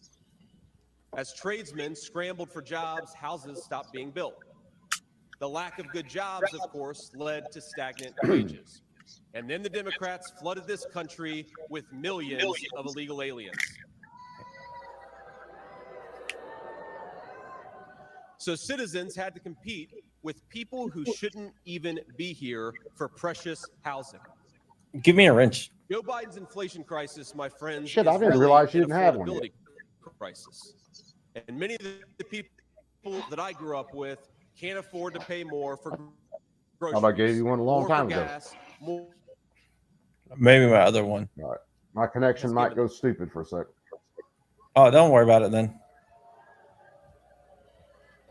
As tradesmen scrambled for jobs, houses stopped being built. The lack of good jobs, of course, led to stagnant wages. And then the Democrats flooded this country with millions of illegal aliens. So citizens had to compete with people who shouldn't even be here for precious housing. Give me a wrench. Joe Biden's inflation crisis, my friends, Shit, is I didn't really realize you an didn't have one yet. affordability crisis. And many of the people that I grew up with can't afford to pay more for groceries. Thought I gave you one a long more time for ago. gas, more. Maybe my other one. All right. My connection might go stupid for a sec. Oh, don't worry about it then.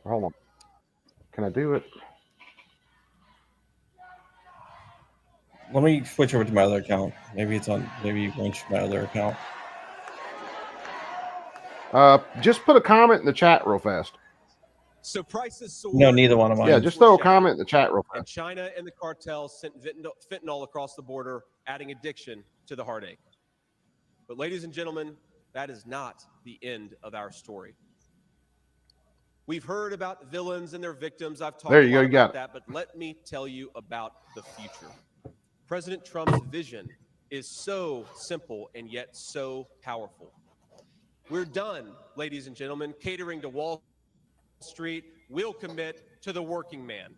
Hold on. Can I do it? Let me switch over to my other account. Maybe it's on. Maybe you wrench my other account. Just put a comment in the chat real fast. So prices soared. No, neither one of mine. Yeah, just throw a comment in the chat real And fast. China and the cartels sent fentanyl across the border, adding addiction to the heartache. But ladies and gentlemen, that is not the end of our story. We've heard about villains and their victims. I've talked There you a go, lot you got about that, but let me tell you about the future. President Trump's vision is so simple and yet so powerful. We're done, ladies and gentlemen, catering to Wall Street. We'll commit to the working man.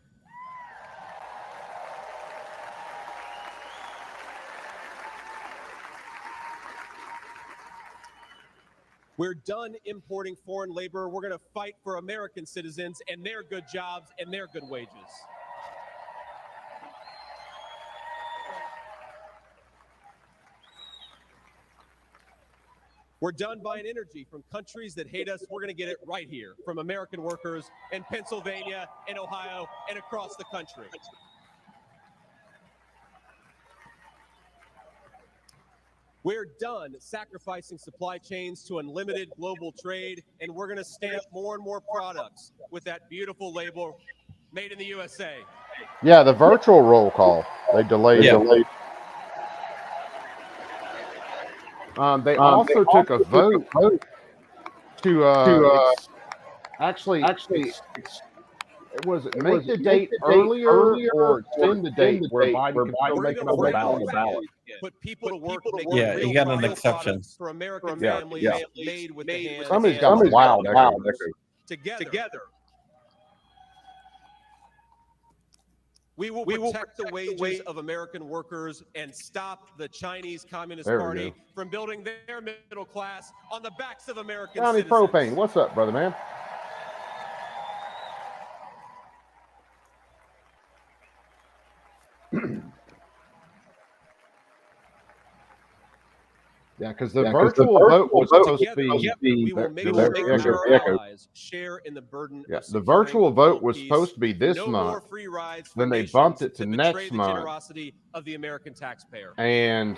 We're done importing foreign labor. We're going to fight for American citizens and their good jobs and their good wages. We're done buying energy from countries that hate us. We're going to get it right here from American workers in Pennsylvania and Ohio and across the country. We're done sacrificing supply chains to unlimited global trade, and we're going to stamp more and more products with that beautiful label, made in the USA. Yeah, the virtual roll call. They delayed. Yeah. They also took a vote to actually was it make the date earlier or extend the date where Biden can still make it on the ballot? Put people to work. Making Yeah, real he got an products exception. For American Yeah, families yeah. made with the hands. Somebody's got a wild echo. Together. We will protect the wages of American workers and stop the Chinese Communist There we Party go. from building their middle class on the backs of American Johnny citizens. Propane, what's up, brother man? Yeah, because the virtual vote was supposed to be. We will make There- sure there- our there- allies share in the burden Yeah, of the securing virtual vote world was peace. supposed to be this No more month. free rides for Then they nations bumped it to betray next the month. generosity of the American taxpayer. And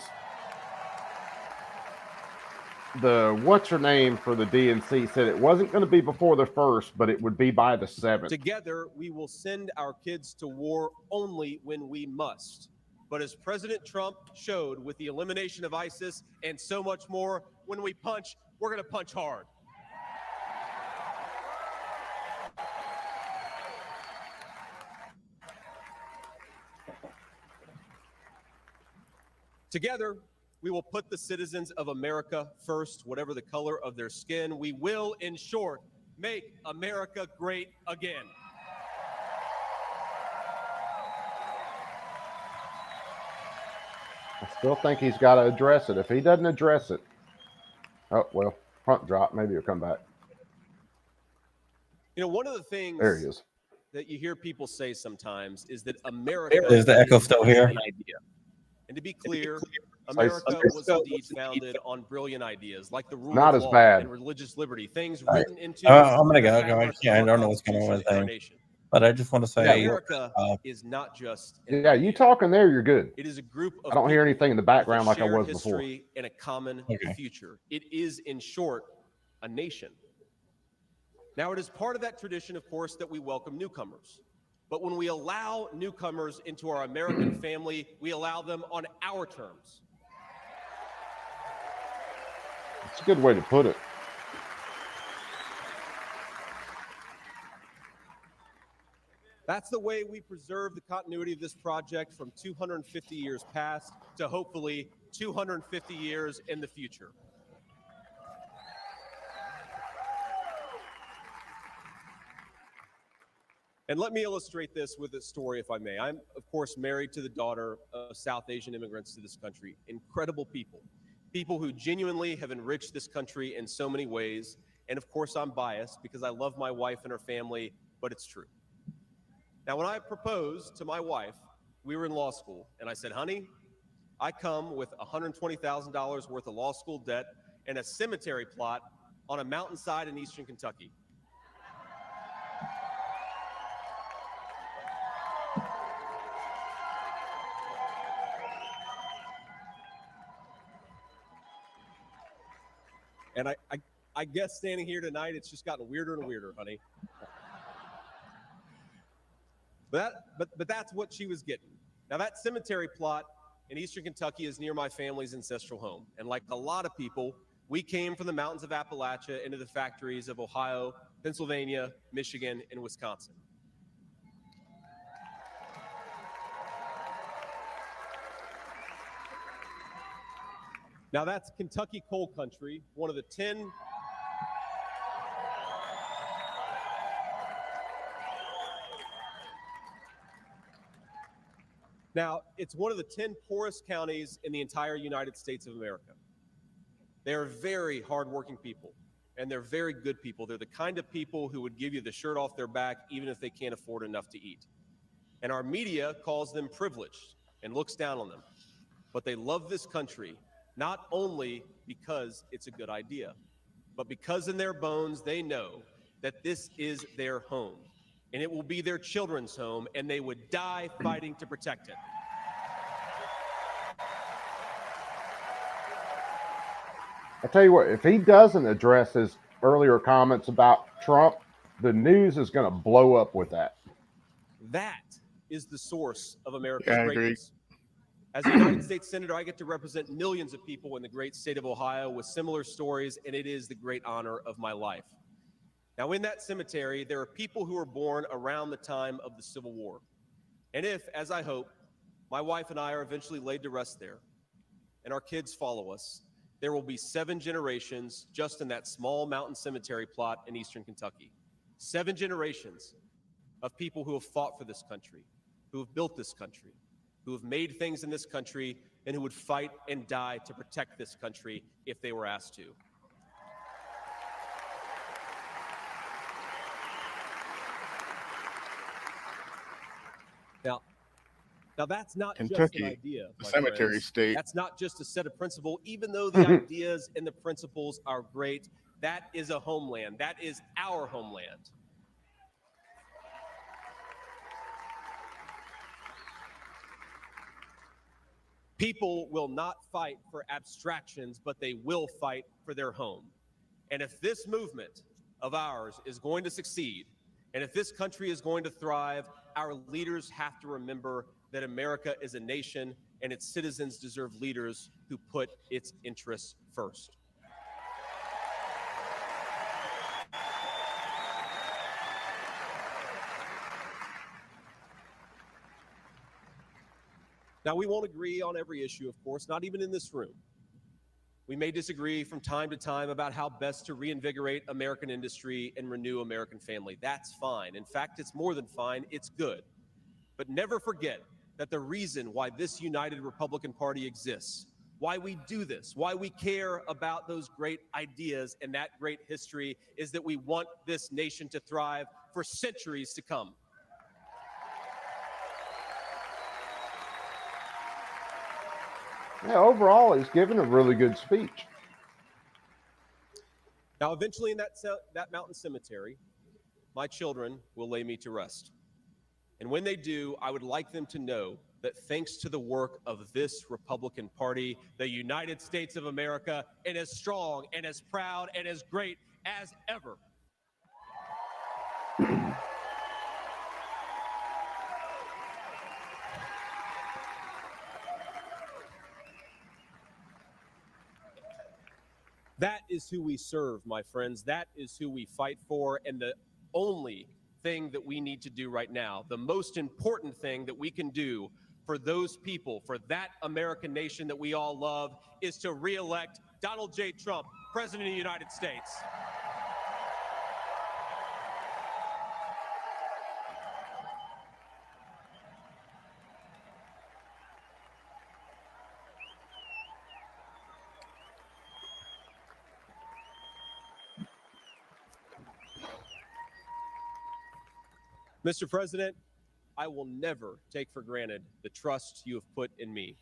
the what's her name for the DNC said it wasn't going to be before the 1st, but it would be by the 7th. Together, we will send our kids to war only when we must. But as President Trump showed with the elimination of ISIS and so much more, when we punch, we're going to punch hard. Together, we will put the citizens of America first, whatever the color of their skin. We will, in short, make America great again. I still think he's got to address it. If he doesn't address it, oh, well, front drop. Maybe he'll come back. You know, one of the There he things is. that you hear people say sometimes is that America Is the echo still is here? an idea. And to be clear, America was indeed founded on brilliant ideas like the rule Not of as law bad. and religious liberty, things All right. written into I'm gonna the go. fabric I of don't our know what's going on Constitution with and our thing, nation. but I just want to say, America is not just an Yeah, you talking there, you're good. It is a group of I don't hear people anything in the with a background like I shared was before. history and a common Okay. future. It is, in short, a nation. Now, it is part of that tradition, of course, that we welcome newcomers. But when we allow newcomers into our American family, we allow them on our terms. It's a good way to put it. That's the way we preserve the continuity of this project from 250 years past to hopefully 250 years in the future. And let me illustrate this with a story, if I may. I'm, of course, married to the daughter of South Asian immigrants to this country. Incredible people. People who genuinely have enriched this country in so many ways. And of course, I'm biased because I love my wife and her family, but it's true. Now, when I proposed to my wife, we were in law school, and I said, honey, I come with $120,000 worth of law school debt and a cemetery plot on a mountainside in eastern Kentucky. And I guess standing here tonight, it's just gotten weirder and weirder, honey. But that's what she was getting. Now, that cemetery plot in eastern Kentucky is near my family's ancestral home. And like a lot of people, we came from the mountains of Appalachia into the factories of Ohio, Pennsylvania, Michigan, and Wisconsin. Now, that's Kentucky coal country, one of the 10 Now, it's one of the 10 poorest counties in the entire United States of America. They are very hardworking people, and they're very good people. They're the kind of people who would give you the shirt off their back even if they can't afford enough to eat. And our media calls them privileged and looks down on them. But they love this country, not only because it's a good idea, but because in their bones they know that this is their home. And it will be their children's home, and they would die fighting to protect it. I tell you what, if he doesn't address his earlier comments about Trump, the news is going to blow up with that. That is the source of America's Yeah, I agree. greatness. As a United States Senator, I get to represent millions of people in the great state of Ohio with similar stories, and it is the great honor of my life. Now, in that cemetery, there are people who were born around the time of the Civil War. And if, as I hope, my wife and I are eventually laid to rest there, and our kids follow us, there will be 7 generations just in that small mountain cemetery plot in eastern Kentucky. 7 generations of people who have fought for this country, who have built this country, who have made things in this country, and who would fight and die to protect this country if they were asked to. Now that's not Kentucky, just an idea, the my cemetery friends. state. That's not just a set of principles. Even though the ideas and the principles are great, that is a homeland. That is our homeland. People will not fight for abstractions, but they will fight for their home. And if this movement of ours is going to succeed, and if this country is going to thrive, our leaders have to remember that America is a nation and its citizens deserve leaders who put its interests first. Now, we won't agree on every issue, of course, not even in this room. We may disagree from time to time about how best to reinvigorate American industry and renew American family. That's fine. In fact, it's more than fine. It's good. But never forget that the reason why this united Republican Party exists, why we do this, why we care about those great ideas and that great history, is that we want this nation to thrive for centuries to come. Yeah, overall, he's given a really good speech. Now, eventually in that mountain cemetery, my children will lay me to rest. And when they do, I would like them to know that thanks to the work of this Republican Party, the United States of America is as strong and as proud and as great as ever. That is who we serve, my friends. That is who we fight for. And the only thing that we need to do right now, the most important thing that we can do for those people, for that American nation that we all love, is to re-elect Donald J. Trump, President of the United States. Mr. President, I will never take for granted the trust you have put in me.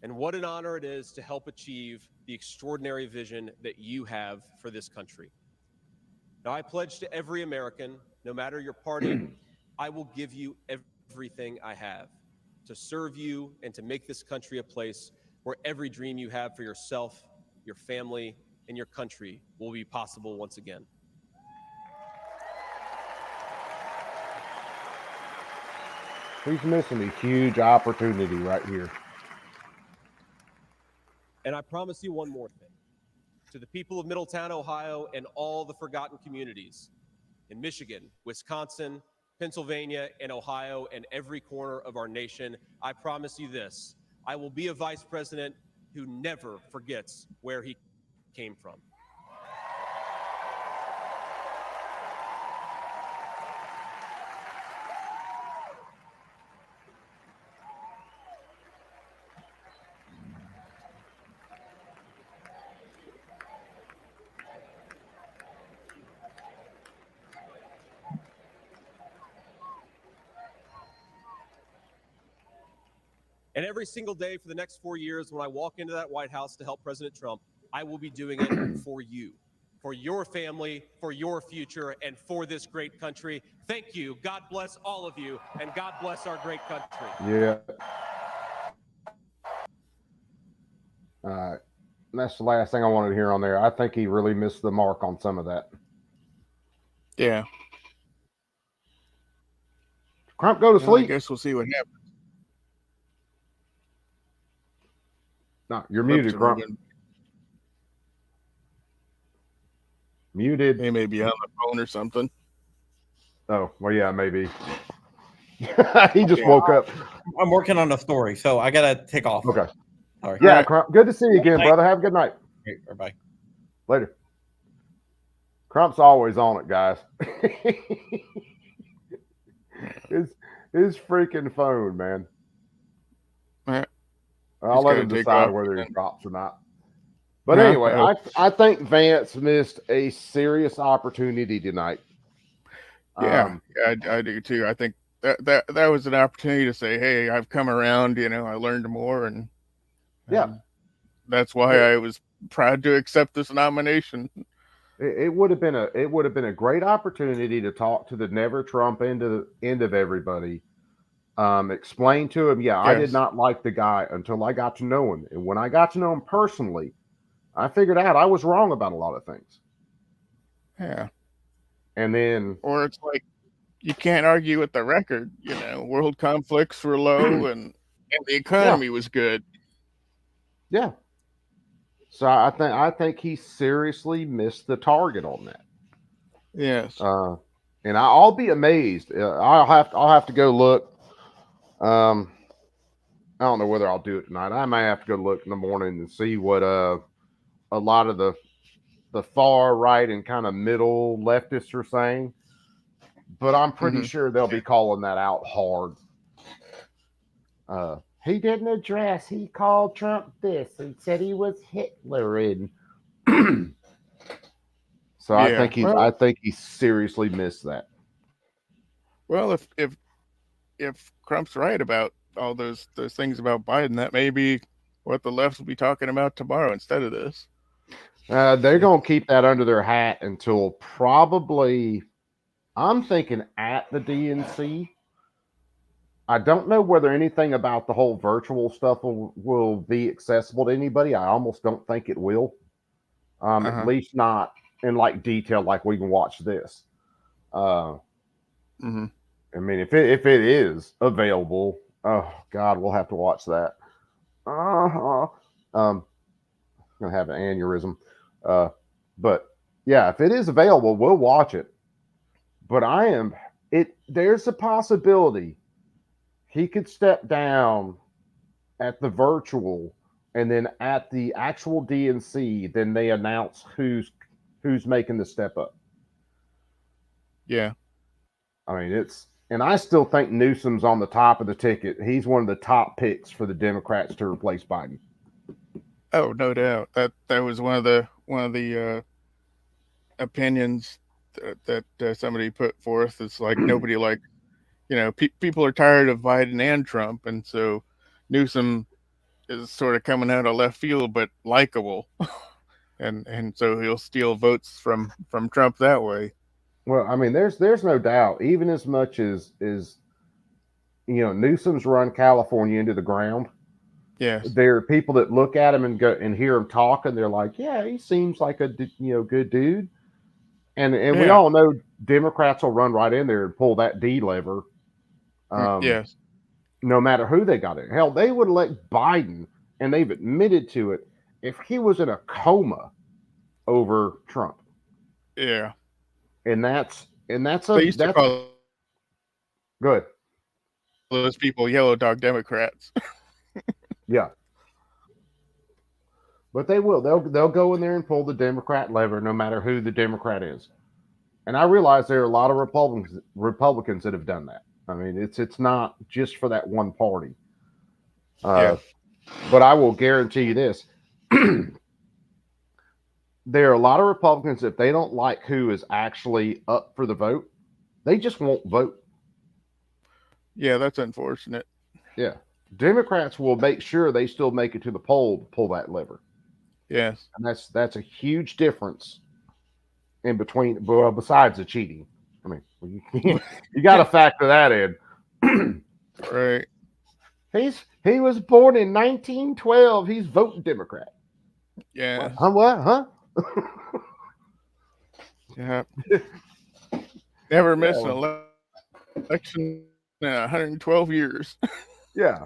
And what an honor it is to help achieve the extraordinary vision that you have for this country. Now, I pledge to every American, no matter your party, I will give you everything I have to serve you and to make this country a place where every dream you have for yourself, your family, and your country will be possible once again. He's missing a huge opportunity right here. And I promise you one more thing. To the people of Middletown, Ohio, and all the forgotten communities in Michigan, Wisconsin, Pennsylvania, and Ohio, and every corner of our nation, I promise you this: I will be a vice president who never forgets where he came from. And every single day for the next 4 years, when I walk into that White House to help President Trump, I will be doing it for you, for your family, for your future, and for this great country. Thank you. God bless all of you, and God bless our great country. Yeah. That's the last thing I wanted to hear on there. I think he really missed the mark on some of that. Yeah. Crump, go to Well, I sleep. guess we'll see what happens. No, you're Lips muted, are Crump. moving. Muted. He may be on the phone or something. Oh, well, yeah, maybe. He just woke up. I'm working on a story, so I gotta take off. Okay. Sorry. Yeah, Crump. Good to see you again, brother. Have a good night. Bye. Later. Crump's always on it, guys. his freaking phone, man. I'll let him decide whether he drops or not. But anyway, I think Vance missed a serious opportunity tonight. Yeah, I do too. I think that was an opportunity to say, "Hey, I've come around. You know, I learned more," and yeah, that's why I was proud to accept this nomination. It would have been a great opportunity to talk to the never Trump end of everybody. Explain to him, I did not like the guy until I got to know him. And when I got to know him personally, I figured out I was wrong about a lot of things. Yeah. And then, or it's like, you can't argue with the record, you know, world conflicts were low and the economy was good. Yeah. So I think he seriously missed the target on that. Yes. And I'll be amazed. I'll have to go look. I don't know whether I'll do it tonight. I may have to go look in the morning and see what a lot of the far right and kind of middle leftists are saying. But I'm pretty sure they'll be calling that out hard. He didn't address. He called Trump this. He said he was Hitler, and so Yeah. I think he seriously missed that. Well, if Trump's right about all those things about Biden, that may be what the left will be talking about tomorrow instead of this. They're going to keep that under their hat until probably, I'm thinking at the DNC. I don't know whether anything about the whole virtual stuff will be accessible to anybody. I almost don't think it will. At least not in like detail, like we can watch this. I mean, if it is available, oh God, we'll have to watch that. I'm gonna have an aneurysm. But yeah, if it is available, we'll watch it. But there's a possibility he could step down at the virtual, and then at the actual DNC, then they announce who's making the step up. Yeah. I mean, and I still think Newsom's on the top of the ticket. He's one of the top picks for the Democrats to replace Biden. Oh, no doubt. That was one of the opinions that somebody put forth. It's like nobody people are tired of Biden and Trump, and so Newsom is sort of coming out of left field, but likable, and so he'll steal votes from Trump that way. Well, I mean, there's no doubt. Even as much as Newsom's run California into the ground. Yes, there are people that look at him and go and hear him talk, and they're like, "Yeah, he seems like a good dude." And we all know Democrats will run right in there and pull that D lever. Yes. No matter who they got in. Hell, they would elect Biden, and they've admitted to it, if he was in a coma over Trump. Yeah. And that's they used to call good. Those people yellow dog Democrats. Yeah. But they will. They'll go in there and pull the Democrat lever no matter who the Democrat is. And I realize there are a lot of Republicans that have done that. I mean, it's not just for that one party. But I will guarantee you this. There are a lot of Republicans, if they don't like who is actually up for the vote, they just won't vote. Yeah, that's unfortunate. Yeah. Democrats will make sure they still make it to the poll to pull that lever. Yes. And that's a huge difference in between, well, besides the cheating. I mean, you got to factor that in. Right. He was born in 1912. He's voting Democrat. Yeah. What? Huh? Yeah. Never missed an election in 112 years. Yeah.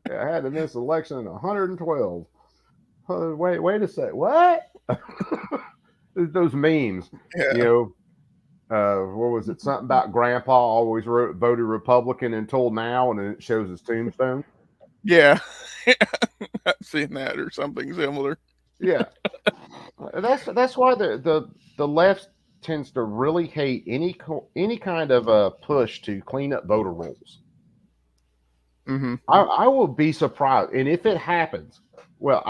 I had to miss an election in 112. Wait a sec. What? Those memes. Yeah. What was it? Something about Grandpa always voted Republican until now, and then it shows his tombstone. Yeah. I've seen that or something similar. Yeah. That's why the left tends to really hate any kind of a push to clean up voter rolls. Mm-hmm. I will be surprised, and if it happens, well,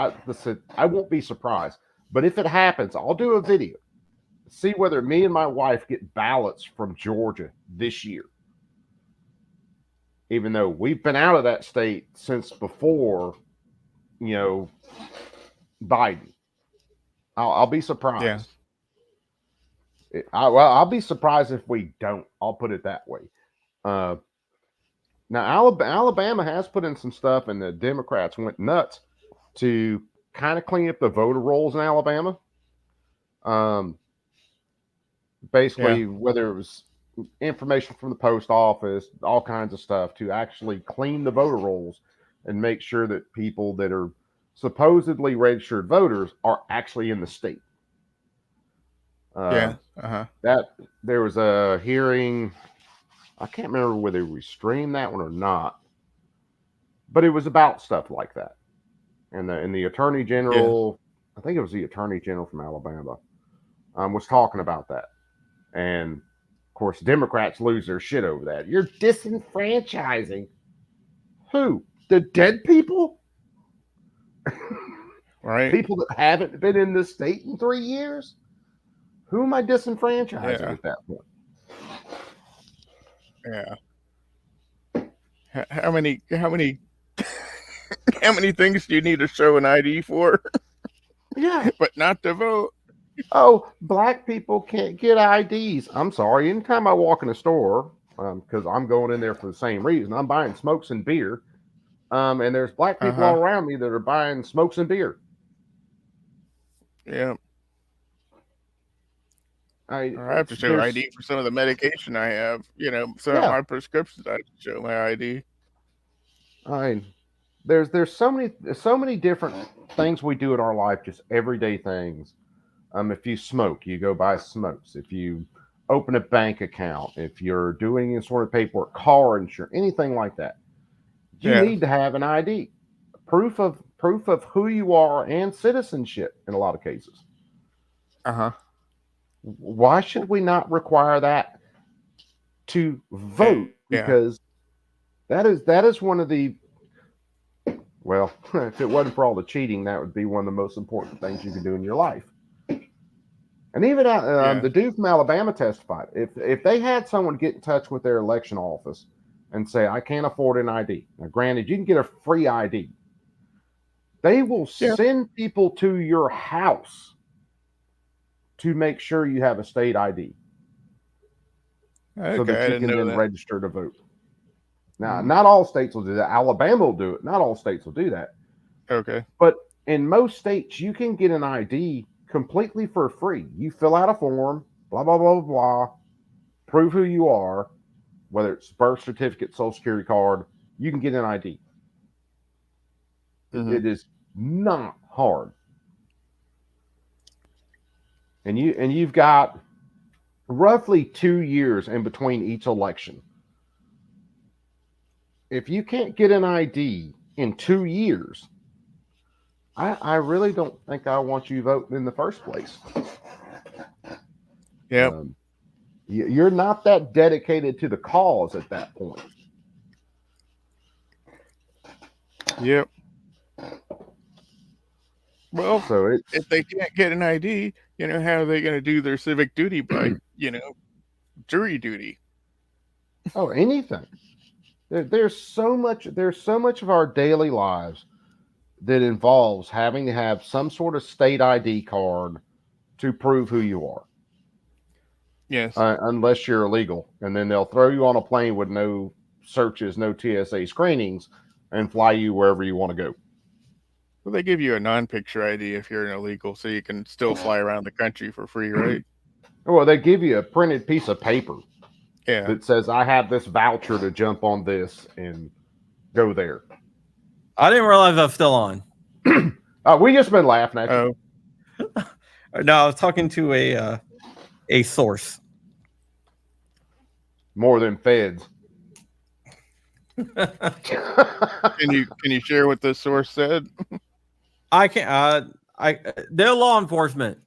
I won't be surprised. But if it happens, I'll do a video, see whether me and my wife get ballots from Georgia this year. Even though we've been out of that state since before, Biden. I'll be surprised. Yeah. I'll be surprised if we don't. I'll put it that way. Now, Alabama has put in some stuff, and the Democrats went nuts to kind of clean up the voter rolls in Alabama. Basically, whether it was information from the post office, all kinds of stuff to actually clean the voter rolls and make sure that people that are supposedly registered voters are actually in the state. That there was a hearing. I can't remember whether we streamed that one or not, but it was about stuff like that. And the Attorney General, I think it was the Attorney General from Alabama, was talking about that. And of course, Democrats lose their shit over that. You're disenfranchising who? the dead people, right? People that haven't been in this state in 3 years. Who am I disenfranchising Yeah. at that point? Yeah. How many how many things do you need to show an ID for? Yeah. But not to vote. Oh, black people can't get IDs. I'm sorry. Anytime I walk in a store, because I'm going in there for the same reason, I'm buying smokes and beer. And there's black people all around me that are buying smokes and beer. Yeah. I have to show ID for some of the medication I have. Some of my prescriptions I have to show my ID. There's so many different things we do in our life, just everyday things. If you smoke, you go buy smokes. If you open a bank account, if you're doing any sort of paperwork, car insurance, anything like that, you need to have an ID, proof of who you are and citizenship in a lot of cases. Why should we not require that to vote? Because that is one of the, well, if it wasn't for all the cheating, that would be one of the most important things you can do in your life. And even the dude from Alabama testified. If they had someone get in touch with their election office and say, I can't afford an ID. Now, granted, you can get a free ID. They will send people to your house to make sure you have a state ID. So that you can then register to vote. Now, not all states will do that. Alabama will do it. Not all states will do that. Okay. But in most states, you can get an ID completely for free. You fill out a form, blah, blah, blah, blah, prove who you are, whether it's birth certificate, social security card, you can get an ID. It is not hard. And you've got roughly 2 years in between each election. If you can't get an ID in 2 years, I really don't think I want you voting in the first place. Yeah. You're not that dedicated to the cause at that point. Yep. Well, so if they can't get an ID, how are they going to do their civic duty by, jury duty? Oh, anything. There's so much of our daily lives that involves having to have some sort of state ID card to prove who you are. Yes. Unless you're illegal, and then they'll throw you on a plane with no searches, no TSA screenings, and fly you wherever you want to go. Well, they give you a non-picture ID if you're an illegal, so you can still fly around the country for free, right? Well, they give you a printed piece of paper Yeah. that says, I have this voucher to jump on this and go there. I didn't realize I was still on. We just been laughing at you. No, I was talking to a source. More than feds. Can you share what the source said? I can't. They're law enforcement.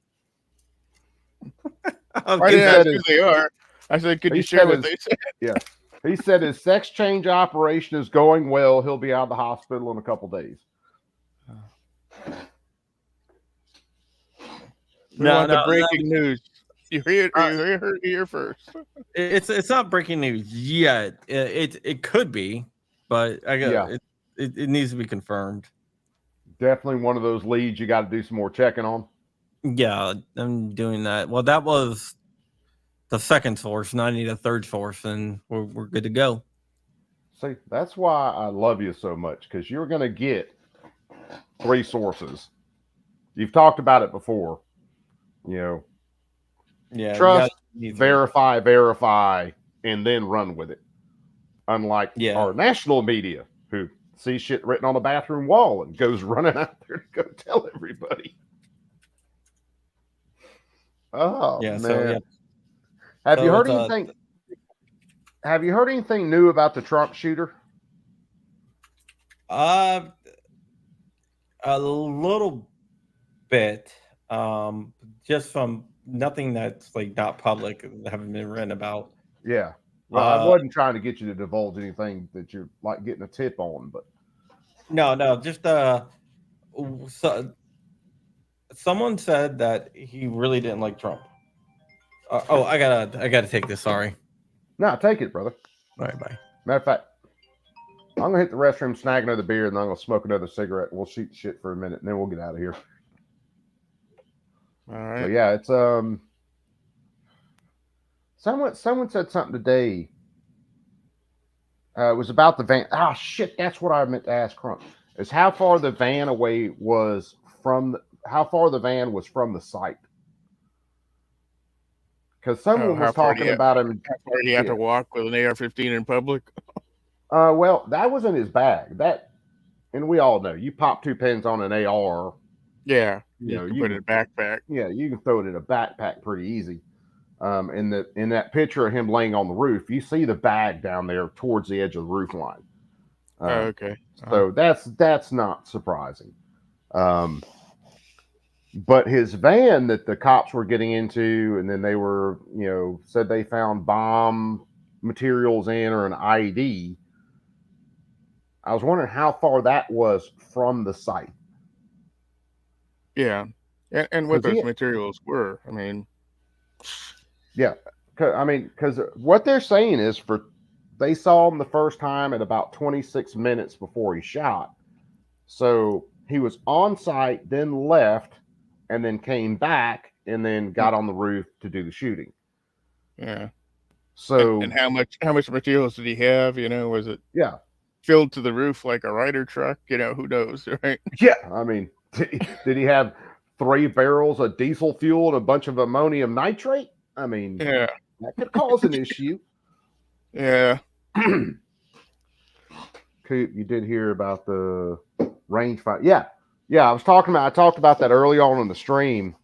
I didn't ask who they are. I said, could you share what they said? Yeah. He said his sex change operation is going well. He'll be out of the hospital in a couple days. We want the breaking news. You hear it here first. It's not breaking news yet. It could be, but it needs to be confirmed. Definitely one of those leads you got to do some more checking on. Yeah, I'm doing that. Well, that was the second source, and I need a third source, and we're good to go. See, that's why I love you so much, because you're going to get 3 sources. You've talked about it before. Trust, verify, and then run with it. Unlike our national media, who sees shit written on a bathroom wall and goes running out there to go tell everybody. Oh, man. So, Have you heard anything? Have you heard anything new about the Trump shooter? A little bit. Just from nothing that's like not public, haven't been written about. Yeah. Well, I wasn't trying to get you to divulge anything that you're like getting a tip on, but No, just so, someone said that he really didn't like Trump. I gotta take this. Sorry. No, take it, brother. All right, bye. Matter of fact, I'm gonna hit the restroom, snag another beer, and then I'm gonna smoke another cigarette. We'll shoot shit for a minute, and then we'll get out of here. All right. So yeah, it's someone said something today. It was about the van. Oh shit, that's what I meant to ask Crump. Is how far the van away was from how far the van was from the site. Because someone was talking about him. How far do you have to walk with an AR-15 in public? Well, that was in his bag. And we all know you pop 2 pins on an AR. Yeah, you can put it in a backpack. Yeah, you can throw it in a backpack pretty easy. In that picture of him laying on the roof, you see the bag down there towards the edge of the roof line. Okay. So that's not surprising. But his van that the cops were getting into, and then they were, said they found bomb materials in or an IED. I was wondering how far that was from the site. Yeah, and what those materials were. I mean, yeah, because what they're saying is they saw him the first time at about 26 minutes before he shot. So he was on site, then left, and then came back, and then got on the roof to do the shooting. Yeah. So and how much materials did he have? Was it filled to the roof like a Ryder truck? Who knows, right? Yeah, I mean, did he have 3 barrels of diesel fuel and a bunch of ammonium nitrate? I mean, yeah, that could cause an issue. Yeah. Coop, you did hear about the rangefinder. Yeah. I talked about that early on in the stream.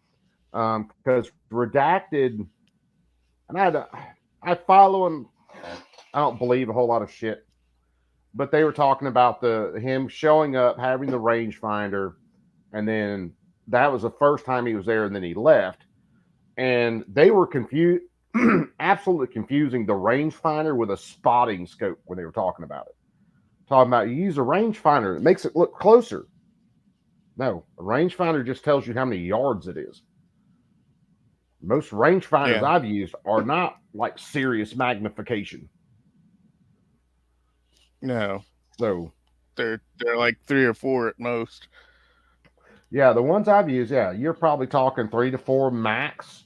Because Redacted, and I follow him. I don't believe a whole lot of shit, but they were talking about him showing up, having the rangefinder, and then that was the first time he was there, and then he left, and they were confused, absolutely confusing the rangefinder with a spotting scope when they were talking about it. Talking about you use a rangefinder, it makes it look closer. No, a rangefinder just tells you how many yards it is. Most rangefinders I've used are not like serious magnification. No. So they're like 3 or 4 at most. Yeah, the ones I've used, you're probably talking 3 to 4 max.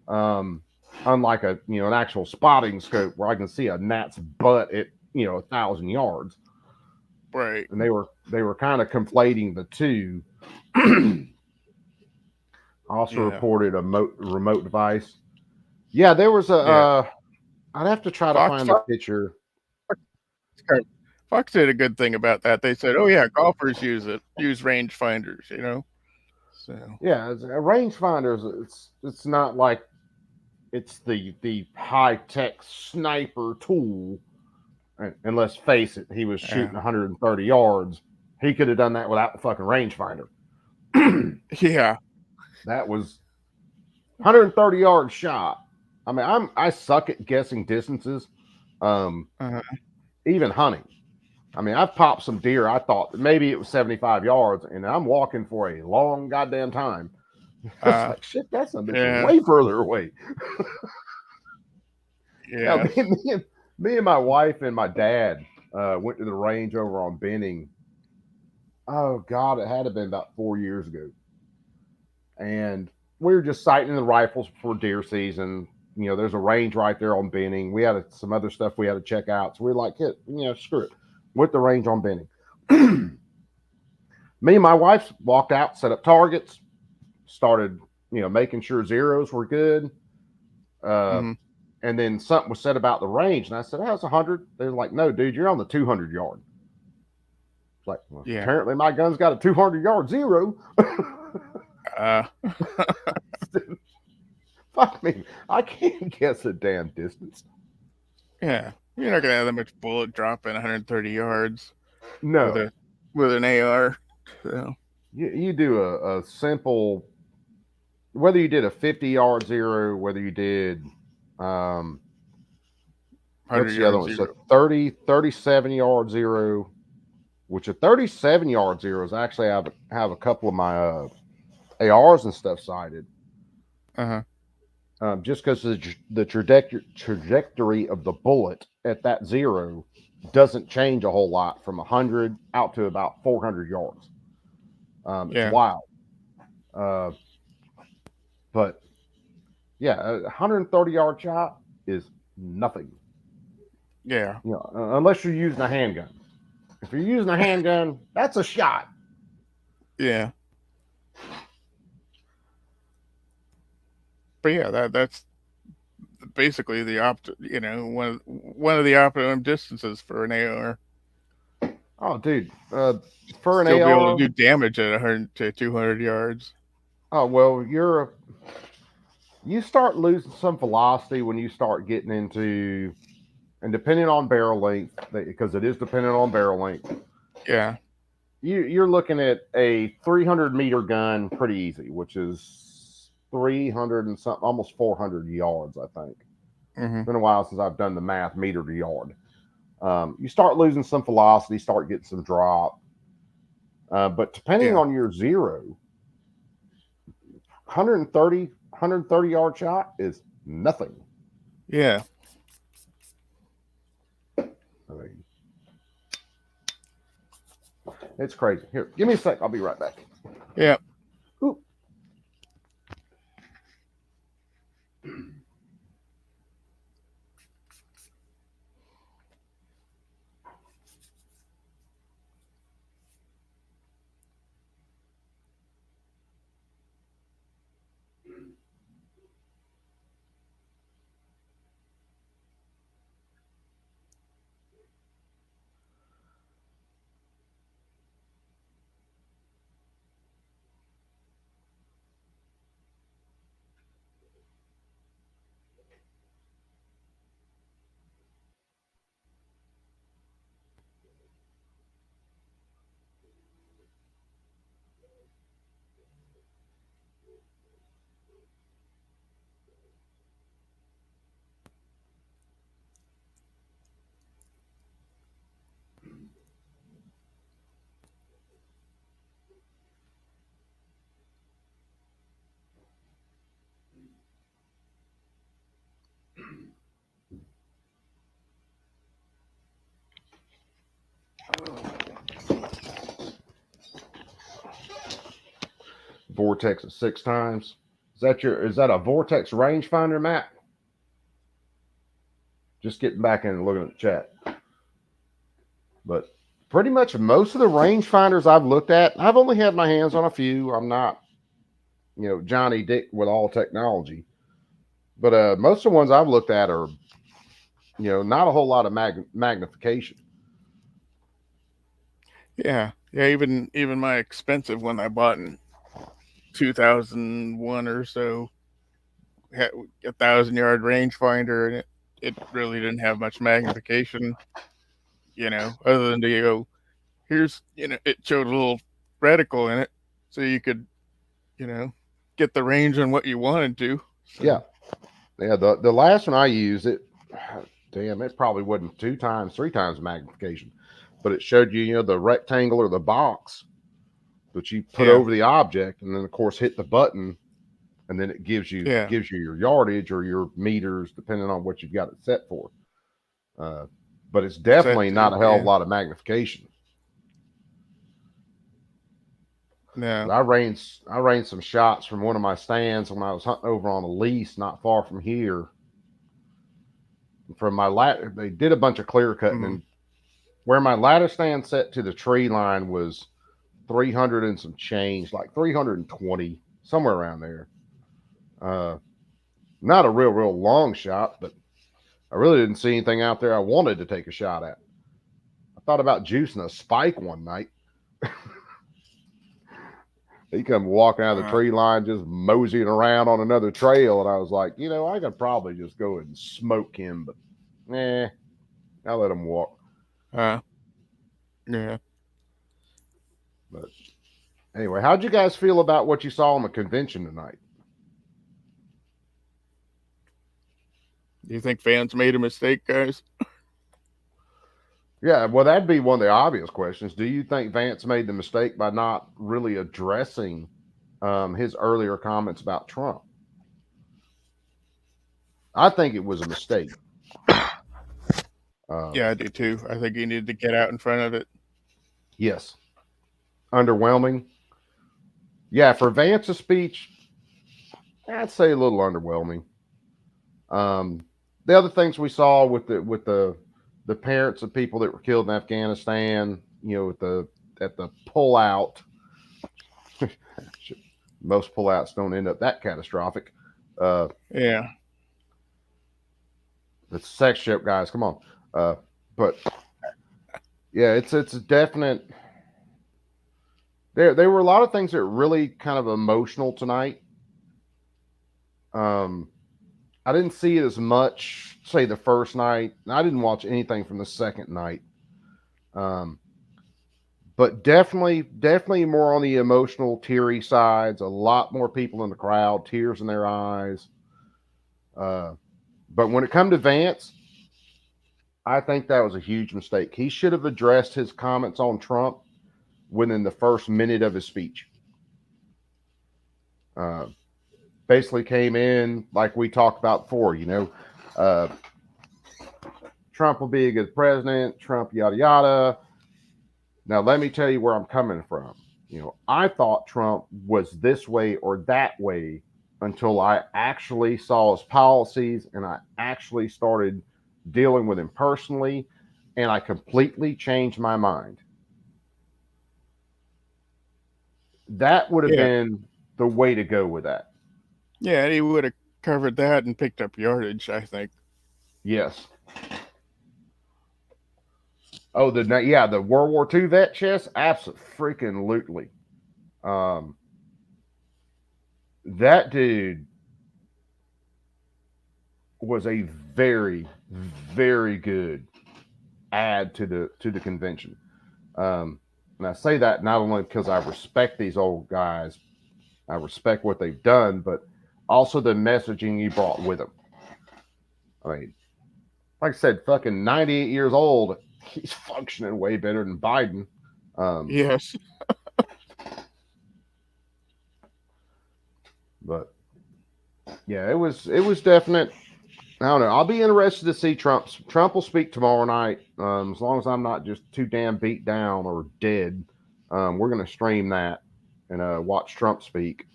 Unlike an actual spotting scope where I can see a gnat's butt at 1,000 yards. Right. And they were kind of conflating the two. Also reported a remote device. Yeah, there was I'd have to try to find the picture. Fox did a good thing about that. They said, "Oh yeah, golfers use rangefinders," So yeah, a rangefinder. It's not like it's the high tech sniper tool. And let's face it, he was shooting 130 yards. He could have done that without the fucking rangefinder. Yeah, that was 130 yard shot. I mean, I suck at guessing distances. Even hunting. I mean, I've popped some deer. I thought maybe it was 75 yards, and I'm walking for a long goddamn time. It's like shit. That's way further away. Yeah. Now, me and my wife and my dad went to the range over on Benning. Oh God, it had to have been about 4 years ago, and we were just sighting the rifles for deer season. There's a range right there on Benning. We had some other stuff we had to check out, so we were like, screw it. With the range on Benning. Me and my wife walked out, set up targets, started, making sure zeros were good. And then something was said about the range, and I said, "That's 100." They're like, "No, dude, you're on the 200 yard." It's like, well, apparently my gun's got a 200 yard zero. Fuck me, I can't guess a damn distance. Yeah. You're not gonna have that much bullet drop in 130 yards. No, with an AR. So you do a simple. Whether you did a 50 yard zero, whether you did, what's the other one? So 37 yard zero. which at 37 yard zeros, I actually have a couple of my ARs and stuff sighted. Just because the trajectory of the bullet at that zero doesn't change a whole lot from 100 out to about 400 yards. It's wild. But yeah, a 130 yard shot is nothing. Yeah. You know, unless you're using a handgun. If you're using a handgun, that's a shot. Yeah. But yeah, that's basically the one of the optimum distances for an AR. Oh, dude, for an Still AR, be able to do damage at 100 to 200 yards. Oh well, you start losing some velocity when you start getting into, and depending on barrel length, because it is dependent on barrel length. Yeah. You're looking at a 300-meter gun pretty easy, which is 300 and something, almost 400 yards, I think. It's been a while since I've done the math, meter to yard. You start losing some velocity, start getting some drop. But depending on your zero, 130 yard shot is nothing. Yeah. I mean, it's crazy. Here, give me a sec. I'll be right back. Yeah. Ooh. Vortex at 6 times. Is that a Vortex rangefinder, Matt? Just getting back in and looking at the chat. But pretty much most of the rangefinders I've looked at, I've only had my hands on a few. I'm not, Johnny Dick with all technology. But most of the ones I've looked at are, not a whole lot of magnification. Yeah. Yeah. Even my expensive one I bought in 2001 or so had a 1,000-yard rangefinder, and it really didn't have much magnification, other than to go, here's, it showed a little reticle in it, so you could, get the range on what you wanted to. So. Yeah. The last one I used, it probably wasn't 2 times, 3 times magnification, but it showed you, the rectangle or the box that you put over the object, and then of course hit the button, and then it gives you your yardage or your meters depending on what you've got it set for. But it's definitely not a hell of a lot of magnification. No. I rained some shots from one of my stands when I was hunting over on a lease not far from here. From my ladder, they did a bunch of clear cutting, and where my ladder stand set to the tree line was 300 and some change, like 320, somewhere around there. Not a real long shot, but I really didn't see anything out there I wanted to take a shot at. I thought about juicing a spike one night. He come walking out of the tree line, just moseying around on another trail, and I was like, I could probably just go and smoke him, but I'll let him walk. Yeah. But anyway, how'd you guys feel about what you saw on the convention tonight? Do you think fans made a mistake, guys? Yeah, well, that'd be one of the obvious questions. Do you think Vance made the mistake by not really addressing his earlier comments about Trump? I think it was a mistake. Yeah, I do too. I think he needed to get out in front of it. Yes. Underwhelming. Yeah, for Vance's speech, I'd say a little underwhelming. The other things we saw with the parents of people that were killed in Afghanistan, at the pullout. Most pullouts don't end up that catastrophic. Yeah. The sex ship guys, come on. But yeah, it's a definite. There were a lot of things that were really kind of emotional tonight. I didn't see it as much, say, the first night. I didn't watch anything from the second night. But definitely more on the emotional, teary sides. A lot more people in the crowd, tears in their eyes. But when it come to Vance, I think that was a huge mistake. He should have addressed his comments on Trump within the first minute of his speech. Basically came in like we talked about before, Trump will be a good president, Trump, yada, yada. Now, let me tell you where I'm coming from. I thought Trump was this way or that way until I actually saw his policies and I actually started dealing with him personally, and I completely changed my mind. That would have been the way to go with that. Yeah, he would have covered that and picked up yardage, I think. Yes. Oh, the World War II vet chest? Absolutely. That dude was a very, very good add to the convention. And I say that not only because I respect these old guys, I respect what they've done, but also the messaging he brought with him. I mean, like I said, fucking 98 years old, he's functioning way better than Biden. Yes. But yeah, it was definite. I don't know. I'll be interested to see Trump. Trump will speak tomorrow night. As long as I'm not just too damn beat down or dead, we're gonna stream that and watch Trump speak.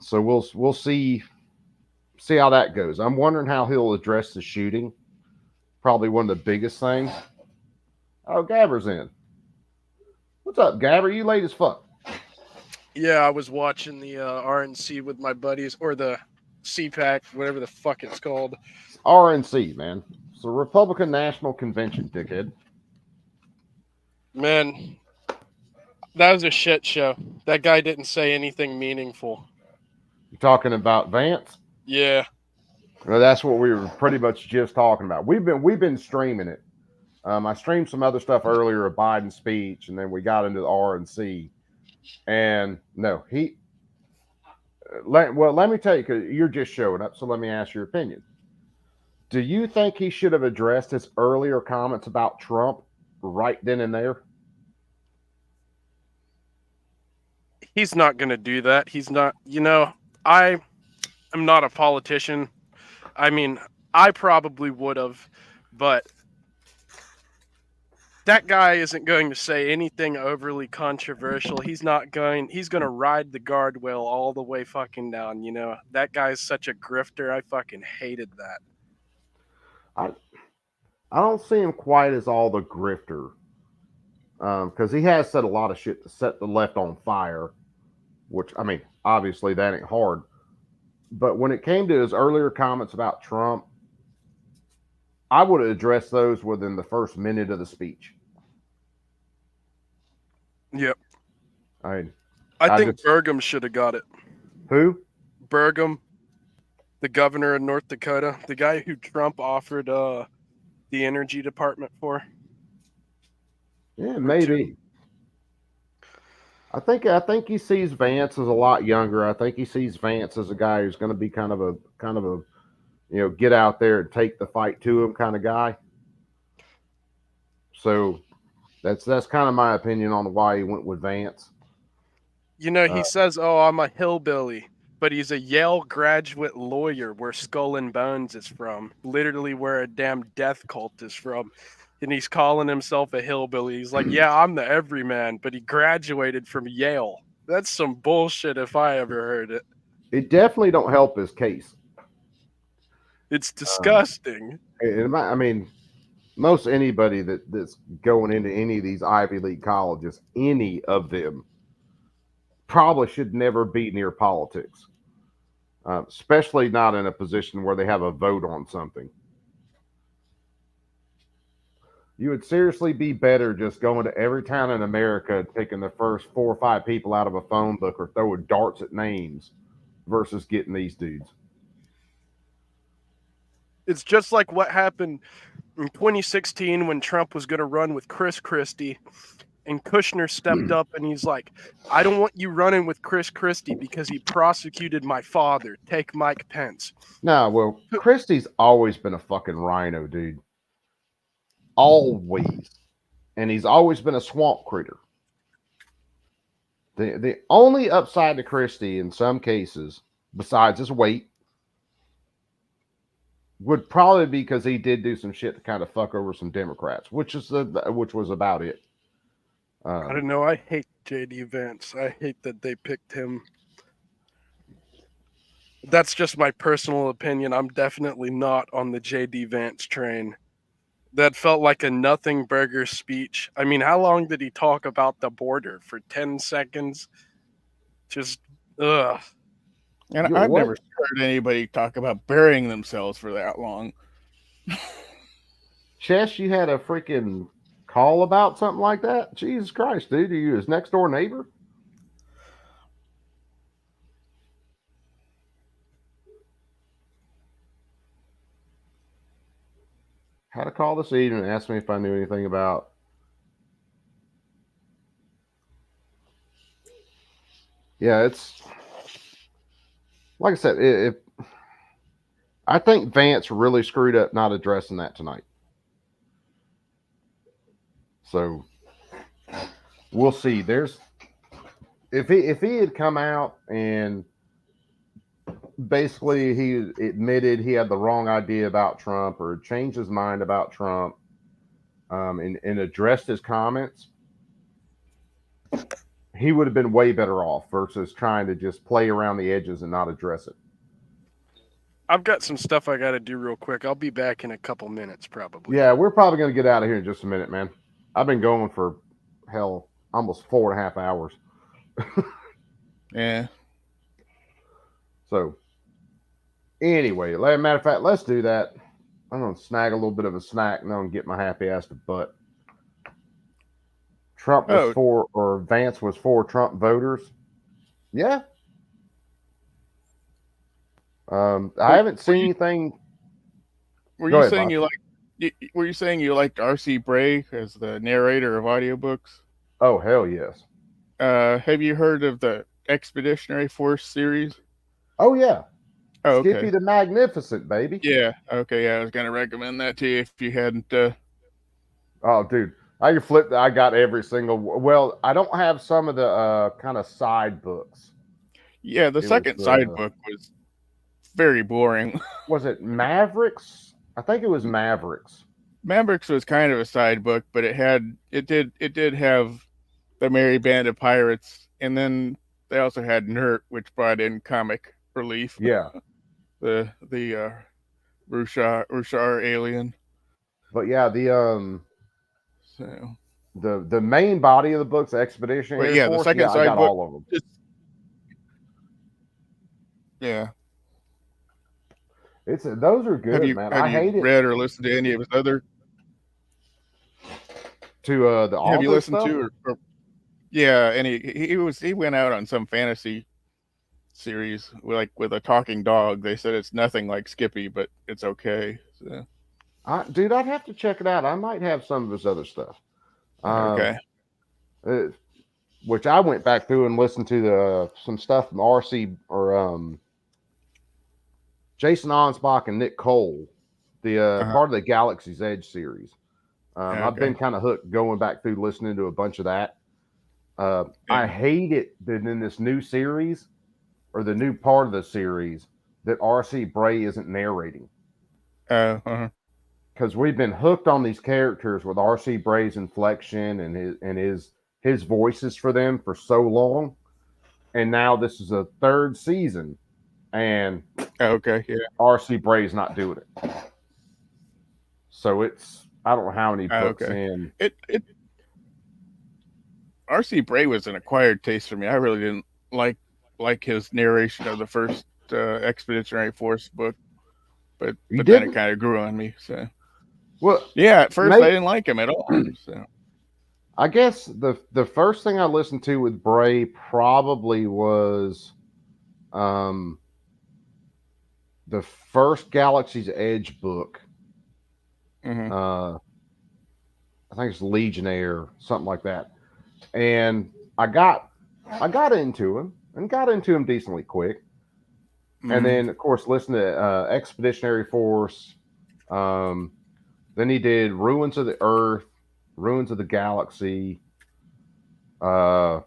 So we'll see how that goes. I'm wondering how he'll address the shooting. Probably one of the biggest things. Oh, Gabber's in. What's up, Gabber? You late as fuck. Yeah, I was watching the RNC with my buddies, or the CPAC, whatever the fuck it's called. It's RNC, man. It's the Republican National Convention, dickhead. Man, that was a shit show. That guy didn't say anything meaningful. You talking about Vance? Yeah. Well, that's what we were pretty much just talking about. We've been streaming it. I streamed some other stuff earlier, a Biden speech, and then we got into the RNC. And no, let me tell you, because you're just showing up, so let me ask your opinion. Do you think he should have addressed his earlier comments about Trump right then and there? He's not going to do that. He's not, I am not a politician. I mean, I probably would have, but that guy isn't going to say anything overly controversial. He's going to ride the guardrail all the way fucking down. That guy's such a grifter. I fucking hated that. I don't see him quite as all the grifter. Because he has said a lot of shit to set the left on fire, which, I mean, obviously that ain't hard. But when it came to his earlier comments about Trump, I would have addressed those within the first minute of the speech. Yep. I think Burgum should have got it. Who? Burgum, the governor of North Dakota, the guy who Trump offered the energy department for. Yeah, maybe. I think he sees Vance as a lot younger. I think he sees Vance as a guy who's going to be kind of a get out there and take the fight to him kind of guy. So that's kind of my opinion on why he went with Vance. You know, he says, "Oh, I'm a hillbilly," but he's a Yale graduate lawyer where Skull and Bones is from, literally where a damn death cult is from. And he's calling himself a hillbilly. He's like, "Yeah, I'm the everyman," but he graduated from Yale. That's some bullshit if I ever heard it. It definitely don't help his case. It's disgusting. I mean, most anybody that's going into any of these Ivy League colleges, any of them, probably should never be near politics, especially not in a position where they have a vote on something. You would seriously be better just going to every town in America, taking the first 4 or 5 people out of a phone book or throwing darts at names versus getting these dudes. It's just like what happened in 2016 when Trump was going to run with Chris Christie, and Kushner stepped up and he's like, "I don't want you running with Chris Christie because he prosecuted my father. Take Mike Pence." No, well, Christie's always been a fucking rhino, dude. Always. And he's always been a swamp critter. The only upside to Christie in some cases, besides his weight, would probably be because he did do some shit to kind of fuck over some Democrats, which was about it. I don't know. I hate J.D. Vance. I hate that they picked him. That's just my personal opinion. I'm definitely not on the J.D. Vance train. That felt like a nothing burger speech. I mean, how long did he talk about the border? For 10 seconds? Just, ugh. And I've never heard anybody talk about burying themselves for that long. Chess, you had a freaking call about something like that? Jesus Christ, dude. Are you his next door neighbor? Had a call this evening and asked me if I knew anything about. Yeah, it's like I said. I think Vance really screwed up not addressing that tonight. So we'll see. If he had come out and basically he admitted he had the wrong idea about Trump or changed his mind about Trump, and addressed his comments, he would have been way better off versus trying to just play around the edges and not address it. I've got some stuff I got to do real quick. I'll be back in a couple minutes, probably. Yeah, we're probably going to get out of here in just a minute, man. I've been going for almost 4.5 hours. Yeah. So anyway, matter of fact, let's do that. I'm going to snag a little bit of a snack and then get my happy ass to butt. Trump was for, or Vance was for Trump voters. Yeah. I haven't seen anything. Were you saying you liked R.C. Bray as the narrator of audiobooks? Oh, hell yes. Have you heard of the Expeditionary Force series? Oh, yeah. Oh, okay. Skippy the Magnificent, baby. Yeah. Okay. Yeah, I was going to recommend that to you if you hadn't. Oh, dude. I can flip. I got every single. Well, I don't have some of the kind of side books. Yeah, the second side book was very boring. Was it Mavericks? I think it was Mavericks. Mavericks was kind of a side book, but it did have the Merry Band of Pirates, and then they also had Nert, which brought in comic relief. Yeah. the Rushar alien. But yeah, the main body of the book's Expedition. But yeah, Force, the second side I got book. all of them. Yeah. Those are good, man. I hate it. Read or listened to any of his other? To the have you listened stuff? to or yeah, and he went out on some fantasy series with a talking dog. They said it's nothing like Skippy, but it's okay. So. Dude, I'd have to check it out. I might have some of his other stuff. Okay. Which I went back through and listened to some stuff from RC or Jason Onsbach and Nick Cole, the part of the Galaxy's Edge series. I've been kind of hooked going back through listening to a bunch of that. I hate it that in this new series or the new part of the series that R.C. Bray isn't narrating. Because we've been hooked on these characters with R.C. Bray's inflection and his voices for them for so long, and now this is a third season, and R.C. Bray's not doing it. So it's I don't know how many books in. R.C. Bray was an acquired taste for me. I really didn't like his narration of the first Expeditionary Force book, but then it kind of grew on me. So, well, yeah, at first I didn't like him at all. So, I guess the first thing I listened to with Bray probably was, the first Galaxy's Edge book. I think it's Legionnaire, something like that. And I got into him and got into him decently quick. And then, of course, listen to Expeditionary Force. Then he did Ruins of the Earth, Ruins of the Galaxy, Wayward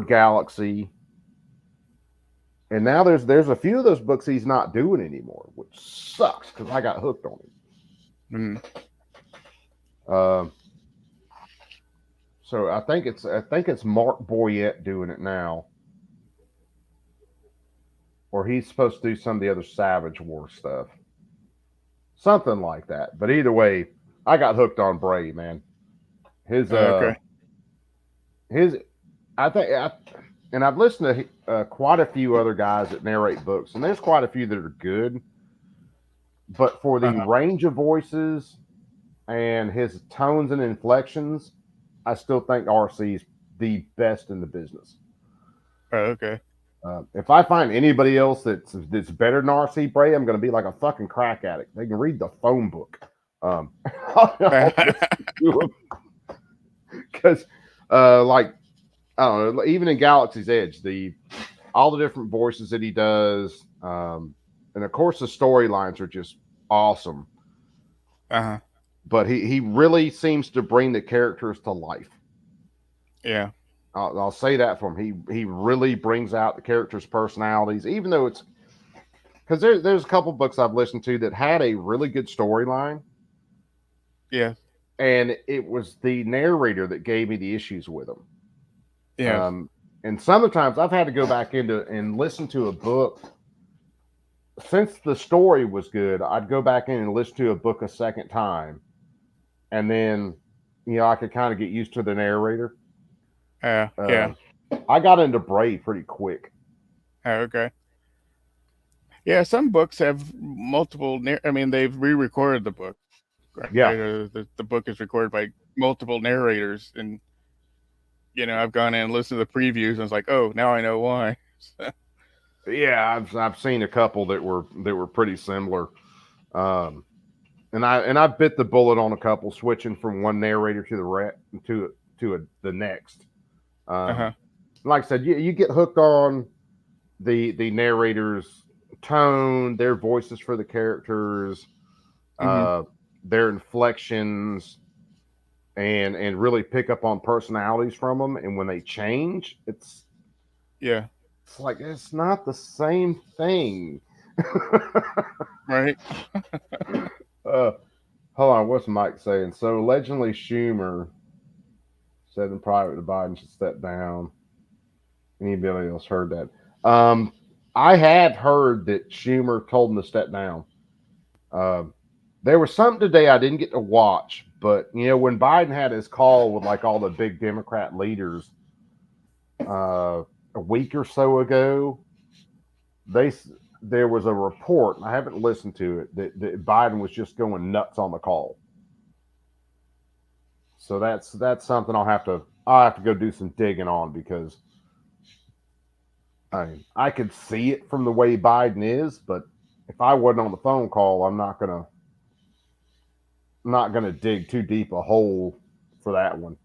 Galaxy. And now there's a few of those books he's not doing anymore, which sucks because I got hooked on him. So I think it's Mark Boyette doing it now, or he's supposed to do some of the other Savage War stuff, something like that. But either way, I got hooked on Bray, man. And I've listened to quite a few other guys that narrate books, and there's quite a few that are good. But for the range of voices and his tones and inflections, I still think RC's the best in the business. If I find anybody else that's better than RC Bray, I'm going to be like a fucking crack addict. They can read the phone book. Because, like, I don't know, even in Galaxy's Edge, all the different voices that he does, and of course the storylines are just awesome. But he really seems to bring the characters to life. Yeah. I'll say that for him. He really brings out the characters' personalities, even though it's because there's a couple books I've listened to that had a really good storyline. Yeah. And it was the narrator that gave me the issues with them. Yeah. And sometimes I've had to go back into and listen to a book. Since the story was good, I'd go back in and listen to a book a second time. And then, I could kind of get used to the narrator. Yeah. I got into Bray pretty quick. Yeah, some books have multiple. They've re-recorded the book. Right? Yeah. The book is recorded by multiple narrators, and I've gone in and listened to the previews, and it's like, oh, now I know why. Yeah, I've seen a couple that were pretty similar. And I bit the bullet on a couple, switching from one narrator to the next. Like I said, you get hooked on the narrator's tone, their voices for the characters, their inflections, and really pick up on personalities from them. And when they change, it's like it's not the same thing. Right. Hold on, what's Mike saying? So allegedly Schumer said in private that Biden should step down. Anybody else heard that? I had heard that Schumer told him to step down. There was something today I didn't get to watch, but when Biden had his call with like all the big Democrat leaders a week or so ago, there was a report, and I haven't listened to it, that Biden was just going nuts on the call. So that's something I'll have to go do some digging on, because I could see it from the way Biden is, but if I wasn't on the phone call, I'm not gonna dig too deep a hole for that one.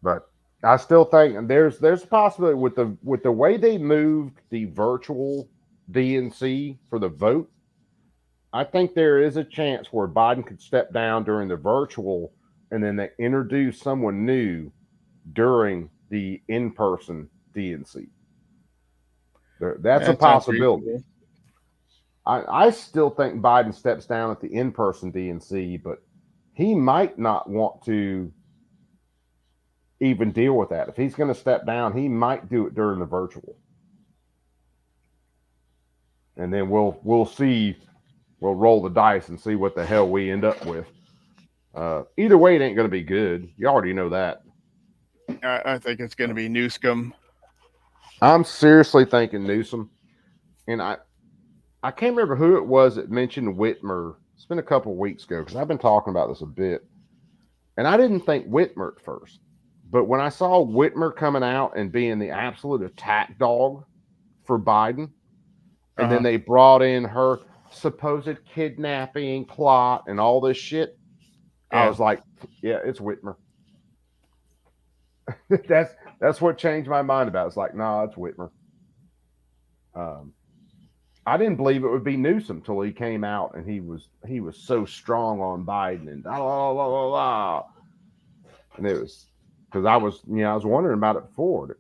But I still think there's a possibility with the way they moved the virtual DNC for the vote. I think there is a chance where Biden could step down during the virtual, and then they introduce someone new during the in-person DNC. That's a That sounds possibility. reasonable. I still think Biden steps down at the in-person DNC, but he might not want to even deal with that. If he's going to step down, he might do it during the virtual, and then we'll see. We'll roll the dice and see what the hell we end up with. Either way, it ain't going to be good. You already know that. I think it's going to be Newscomb. I'm seriously thinking Newsom, and I can't remember who it was that mentioned Whitmer. It's been a couple of weeks ago because I've been talking about this a bit, and I didn't think Whitmer at first, but when I saw Whitmer coming out and being the absolute attack dog for Biden, and then they brought in her supposed kidnapping plot and all this shit, I was like, yeah, it's Whitmer. that's what changed my mind about it. It's like, no, it's Whitmer. I didn't believe it would be Newsom till he came out and he was so strong on Biden and blah, blah, blah, blah, blah. And it was because I was wondering about it before,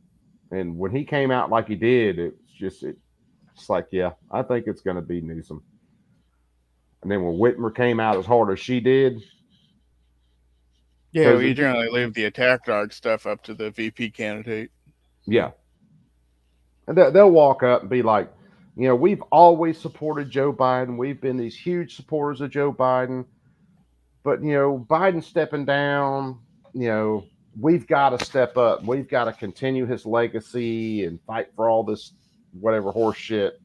and when he came out like he did, it's like, yeah, I think it's going to be Newsom. And then when Whitmer came out as hard as she did, yeah, we generally leave the attack dog stuff up to the VP candidate. Yeah, and they'll walk up and be like, we've always supported Joe Biden. We've been these huge supporters of Joe Biden. But, Biden stepping down, we've got to step up. We've got to continue his legacy and fight for all this whatever horse shit.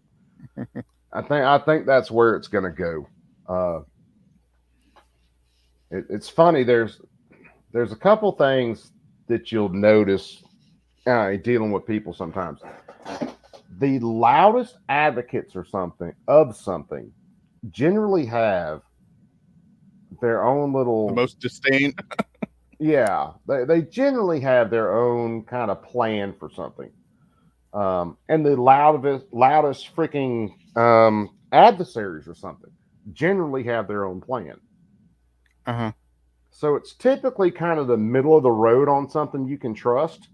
I think that's where it's going to go. It's funny. There's a couple things that you'll notice dealing with people sometimes. The loudest advocates or something generally have their own little the most disdain. Yeah, they generally have their own kind of plan for something. And the loudest freaking adversaries or something generally have their own plan. So it's typically kind of the middle of the road on something you can trust.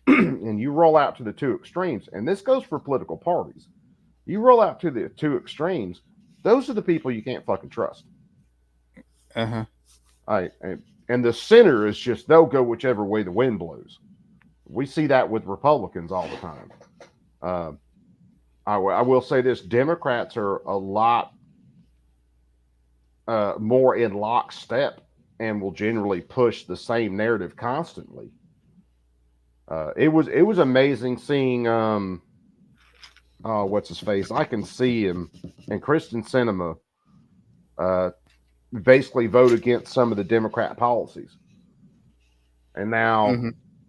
And you roll out to the two extremes, and this goes for political parties. You roll out to the two extremes, those are the people you can't fucking trust. And the center is just, they'll go whichever way the wind blows. We see that with Republicans all the time. I will say this: Democrats are a lot more in lockstep and will generally push the same narrative constantly. It was amazing seeing what's his face? I can see him, and Kristen Sinema basically vote against some of the Democrat policies. And now,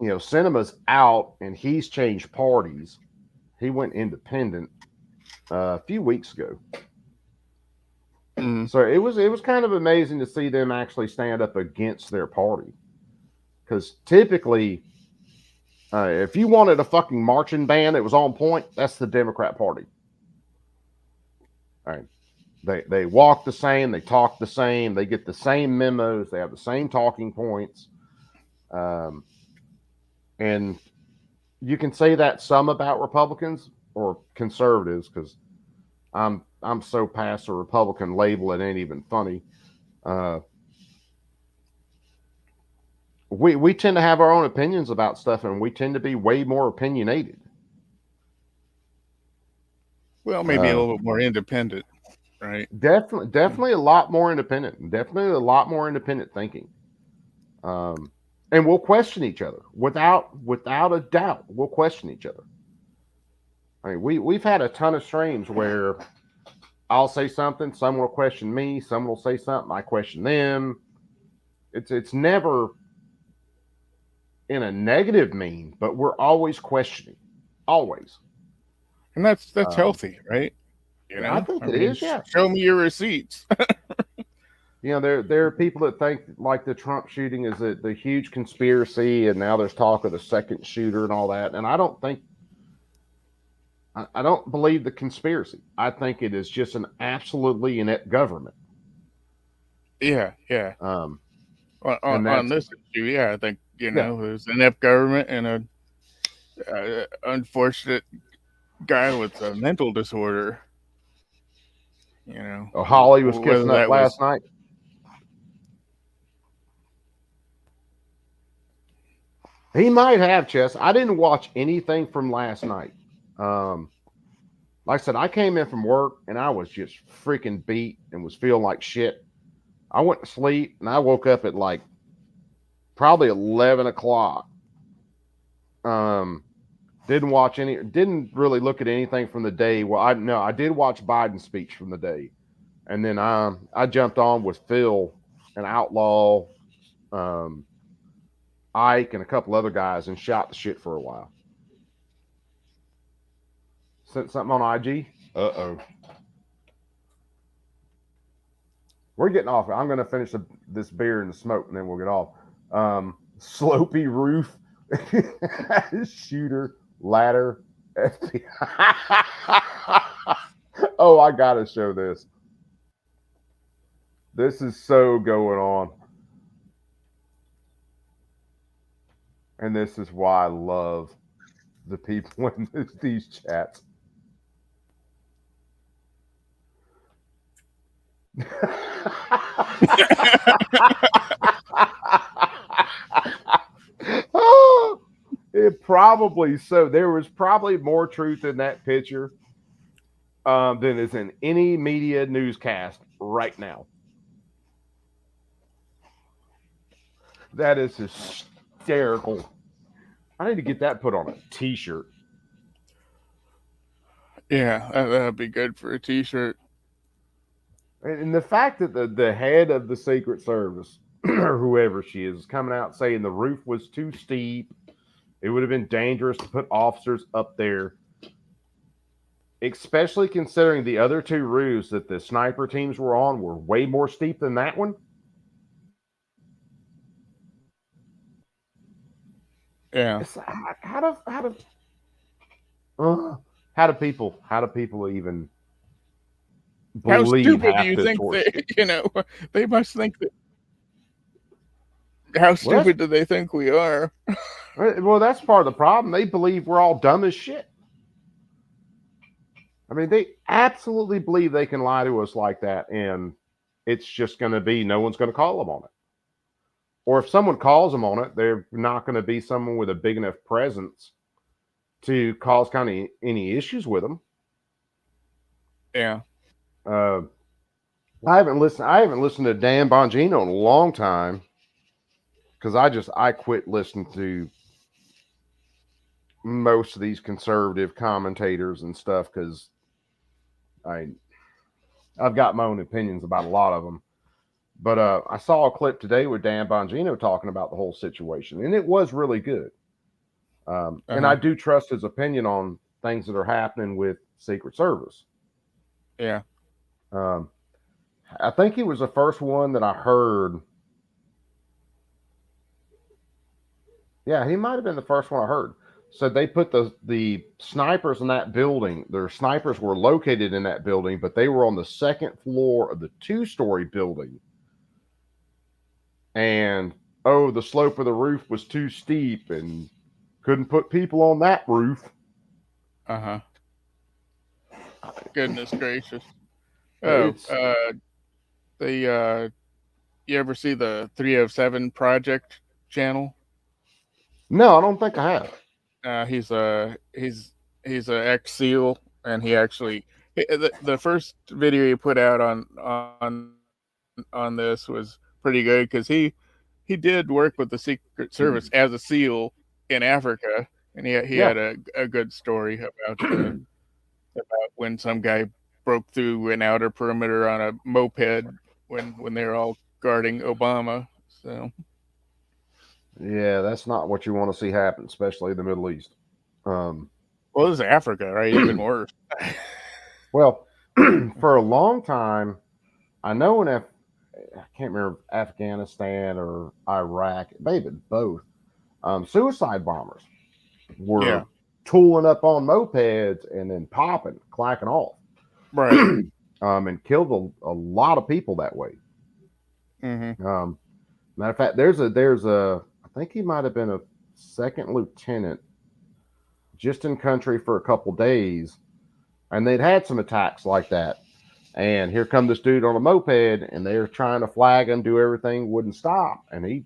Sinema's out and he's changed parties. He went independent a few weeks ago. So it was kind of amazing to see them actually stand up against their party. Because typically, if you wanted a fucking marching band that was on point, that's the Democrat Party. All right. They walk the same, they talk the same, they get the same memos, they have the same talking points. And you can say that some about Republicans or conservatives, because I'm so past the Republican label, it ain't even funny. We tend to have our own opinions about stuff, and we tend to be way more opinionated. Well, maybe a little bit more independent, right? Definitely a lot more independent. Definitely a lot more independent thinking. And we'll question each other without a doubt. We'll question each other. I mean, we've had a ton of streams where I'll say something, someone will question me, someone will say something, I question them. It's never in a negative mean, but we're always questioning, always. And that's healthy, right? I think it is. Yeah. Show me your receipts. There are people that think like the Trump shooting is the huge conspiracy, and now there's talk of the second shooter and all that. And I don't think I don't believe the conspiracy. I think it is just an absolutely inept government. Yeah, yeah. And On that's this issue, yeah, I think yeah. there's an inept government and a unfortunate guy with a mental disorder. Oh, Holly was Whether kissing up that was last night. He might have, Chess. I didn't watch anything from last night. Like I said, I came in from work and I was just freaking beat and was feeling like shit. I went to sleep and I woke up at like probably 11 o'clock. Didn't really look at anything from the day. Well, I did watch Biden's speech from the day. And then I jumped on with Phil and Outlaw, Ike, and a couple other guys and shot the shit for a while. Sent something on IG. Uh-oh. We're getting off. I'm going to finish this beer and the smoke, and then we'll get off. Slopey roof, shooter, ladder, FBI. Oh, I got to show this. This is so going on. And this is why I love the people in these chats. Oh, it probably so. There was probably more truth in that picture than is in any media newscast right now. That is hysterical. I need to get that put on a t-shirt. Yeah, that'd be good for a t-shirt. And the fact that the head of the Secret Service, or whoever she is coming out saying the roof was too steep, it would have been dangerous to put officers up there, especially considering the other two roofs that the sniper teams were on were way more steep than that one. Yeah. How do people even How believe stupid half do you this think horseshit? they must think that? How stupid do they think we are? Well, that's part of the problem. They believe we're all dumb as shit. I mean, they absolutely believe they can lie to us like that, and it's just going to be no one's going to call them on it. Or if someone calls them on it, they're not going to be someone with a big enough presence to cause kind of any issues with them. Yeah. I haven't listened to Dan Bongino in a long time because I quit listening to most of these conservative commentators and stuff because I've got my own opinions about a lot of them. But I saw a clip today with Dan Bongino talking about the whole situation, and it was really good. And I do trust his opinion on things that are happening with Secret Service. Yeah. I think he was the first one that I heard. Yeah, he might have been the first one I heard. So they put the snipers in that building. Their snipers were located in that building, but they were on the second floor of the 2-story building. And the slope of the roof was too steep and couldn't put people on that roof. Goodness gracious. You ever see the 307 Project channel? No, I don't think I have. He's a ex SEAL, and he actually the first video he put out on this was pretty good because he did work with the Secret Service as a SEAL in Africa, and he had a good story about when some guy broke through an outer perimeter on a moped when they were all guarding Obama. So yeah, that's not what you want to see happen, especially in the Middle East. Well, this is Africa, right? Even worse. Well, for a long time, I know I can't remember Afghanistan or Iraq, maybe both. Suicide bombers were tooling up on mopeds and then popping, clacking off. Right. And killed a lot of people that way. Mm-hmm. Matter of fact, there's a I think he might have been a second lieutenant just in country for a couple days, and they'd had some attacks like that. And here come this dude on a moped, and they're trying to flag him, do everything, wouldn't stop, and he,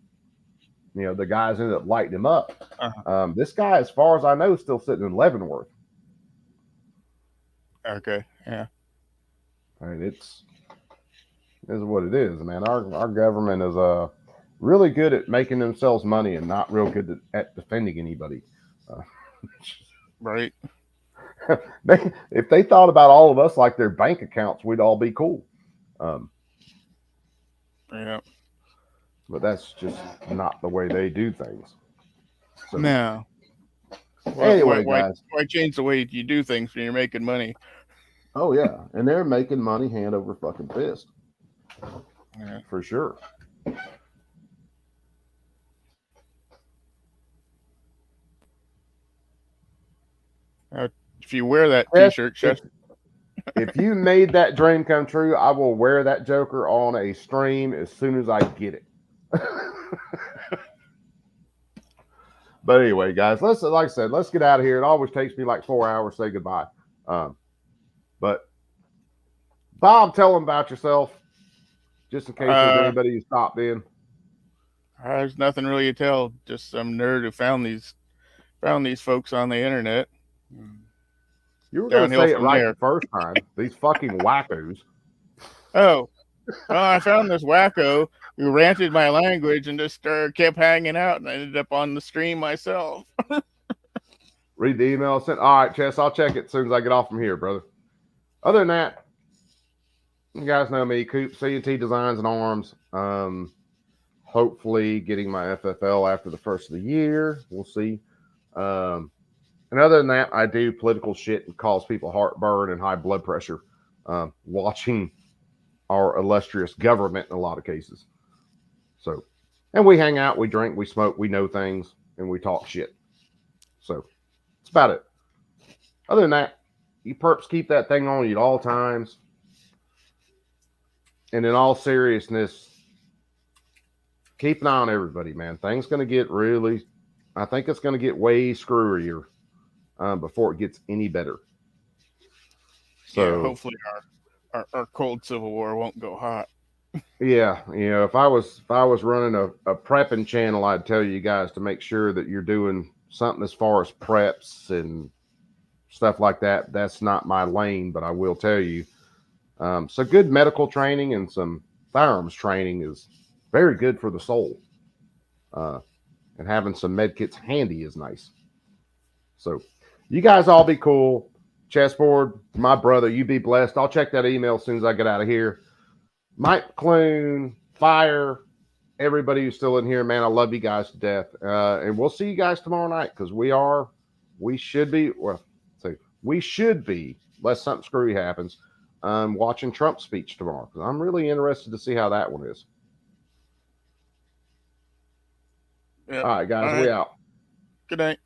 the guys ended up lighting him up. This guy, as far as I know, is still sitting in Leavenworth. Okay, yeah. I mean, it's what it is, man. Our government is really good at making themselves money and not real good at defending anybody. Right. If they thought about all of us like their bank accounts, we'd all be cool. Yeah. But that's just not the way they do things. So, no. Anyway, guys. Why change the way you do things when you're making money? Oh, yeah. And they're making money hand over fucking fist. Yeah. For sure. If you wear that t-shirt, if you made that dream come true, I will wear that Joker on a stream as soon as I get it. But anyway, guys, like I said, let's get out of here. It always takes me like 4 hours to say goodbye. But Bob, tell them about yourself, just in case there's anybody who stopped in. There's nothing really to tell. Just some nerd who found these folks on the internet. You were going to say it right the first time. These fucking wackos. Oh, well, I found this wacko who ranted my language and just kept hanging out, and I ended up on the stream myself. Read the email I sent. All right, Chess, I'll check it as soon as I get off from here, brother. Other than that, you guys know me, Coop, C&T Designs and Arms. Hopefully getting my FFL after the first of the year. We'll see. And other than that, I do political shit and cause people heartburn and high blood pressure. Watching our illustrious government in a lot of cases. So, and we hang out, we drink, we smoke, we know things, and we talk shit. So, that's about it. Other than that, you perps keep that thing on you at all times. And in all seriousness, keep an eye on everybody, man. Things going to get I think it's going to get way screwier before it gets any better. So yeah, hopefully our cold Civil War won't go hot. Yeah, if I was running a prepping channel, I'd tell you guys to make sure that you're doing something as far as preps and stuff like that. That's not my lane, but I will tell you. So good medical training and some firearms training is very good for the soul. And having some med kits handy is nice. So you guys all be cool. Chessboard, my brother, you be blessed. I'll check that email as soon as I get out of here. Mike McClune, Fire, everybody who's still in here, man, I love you guys to death. And we'll see you guys tomorrow night because we should be, unless something screwy happens, watching Trump's speech tomorrow because I'm really interested to see how that one is. Yep. All right, guys, all right. We out. Good night.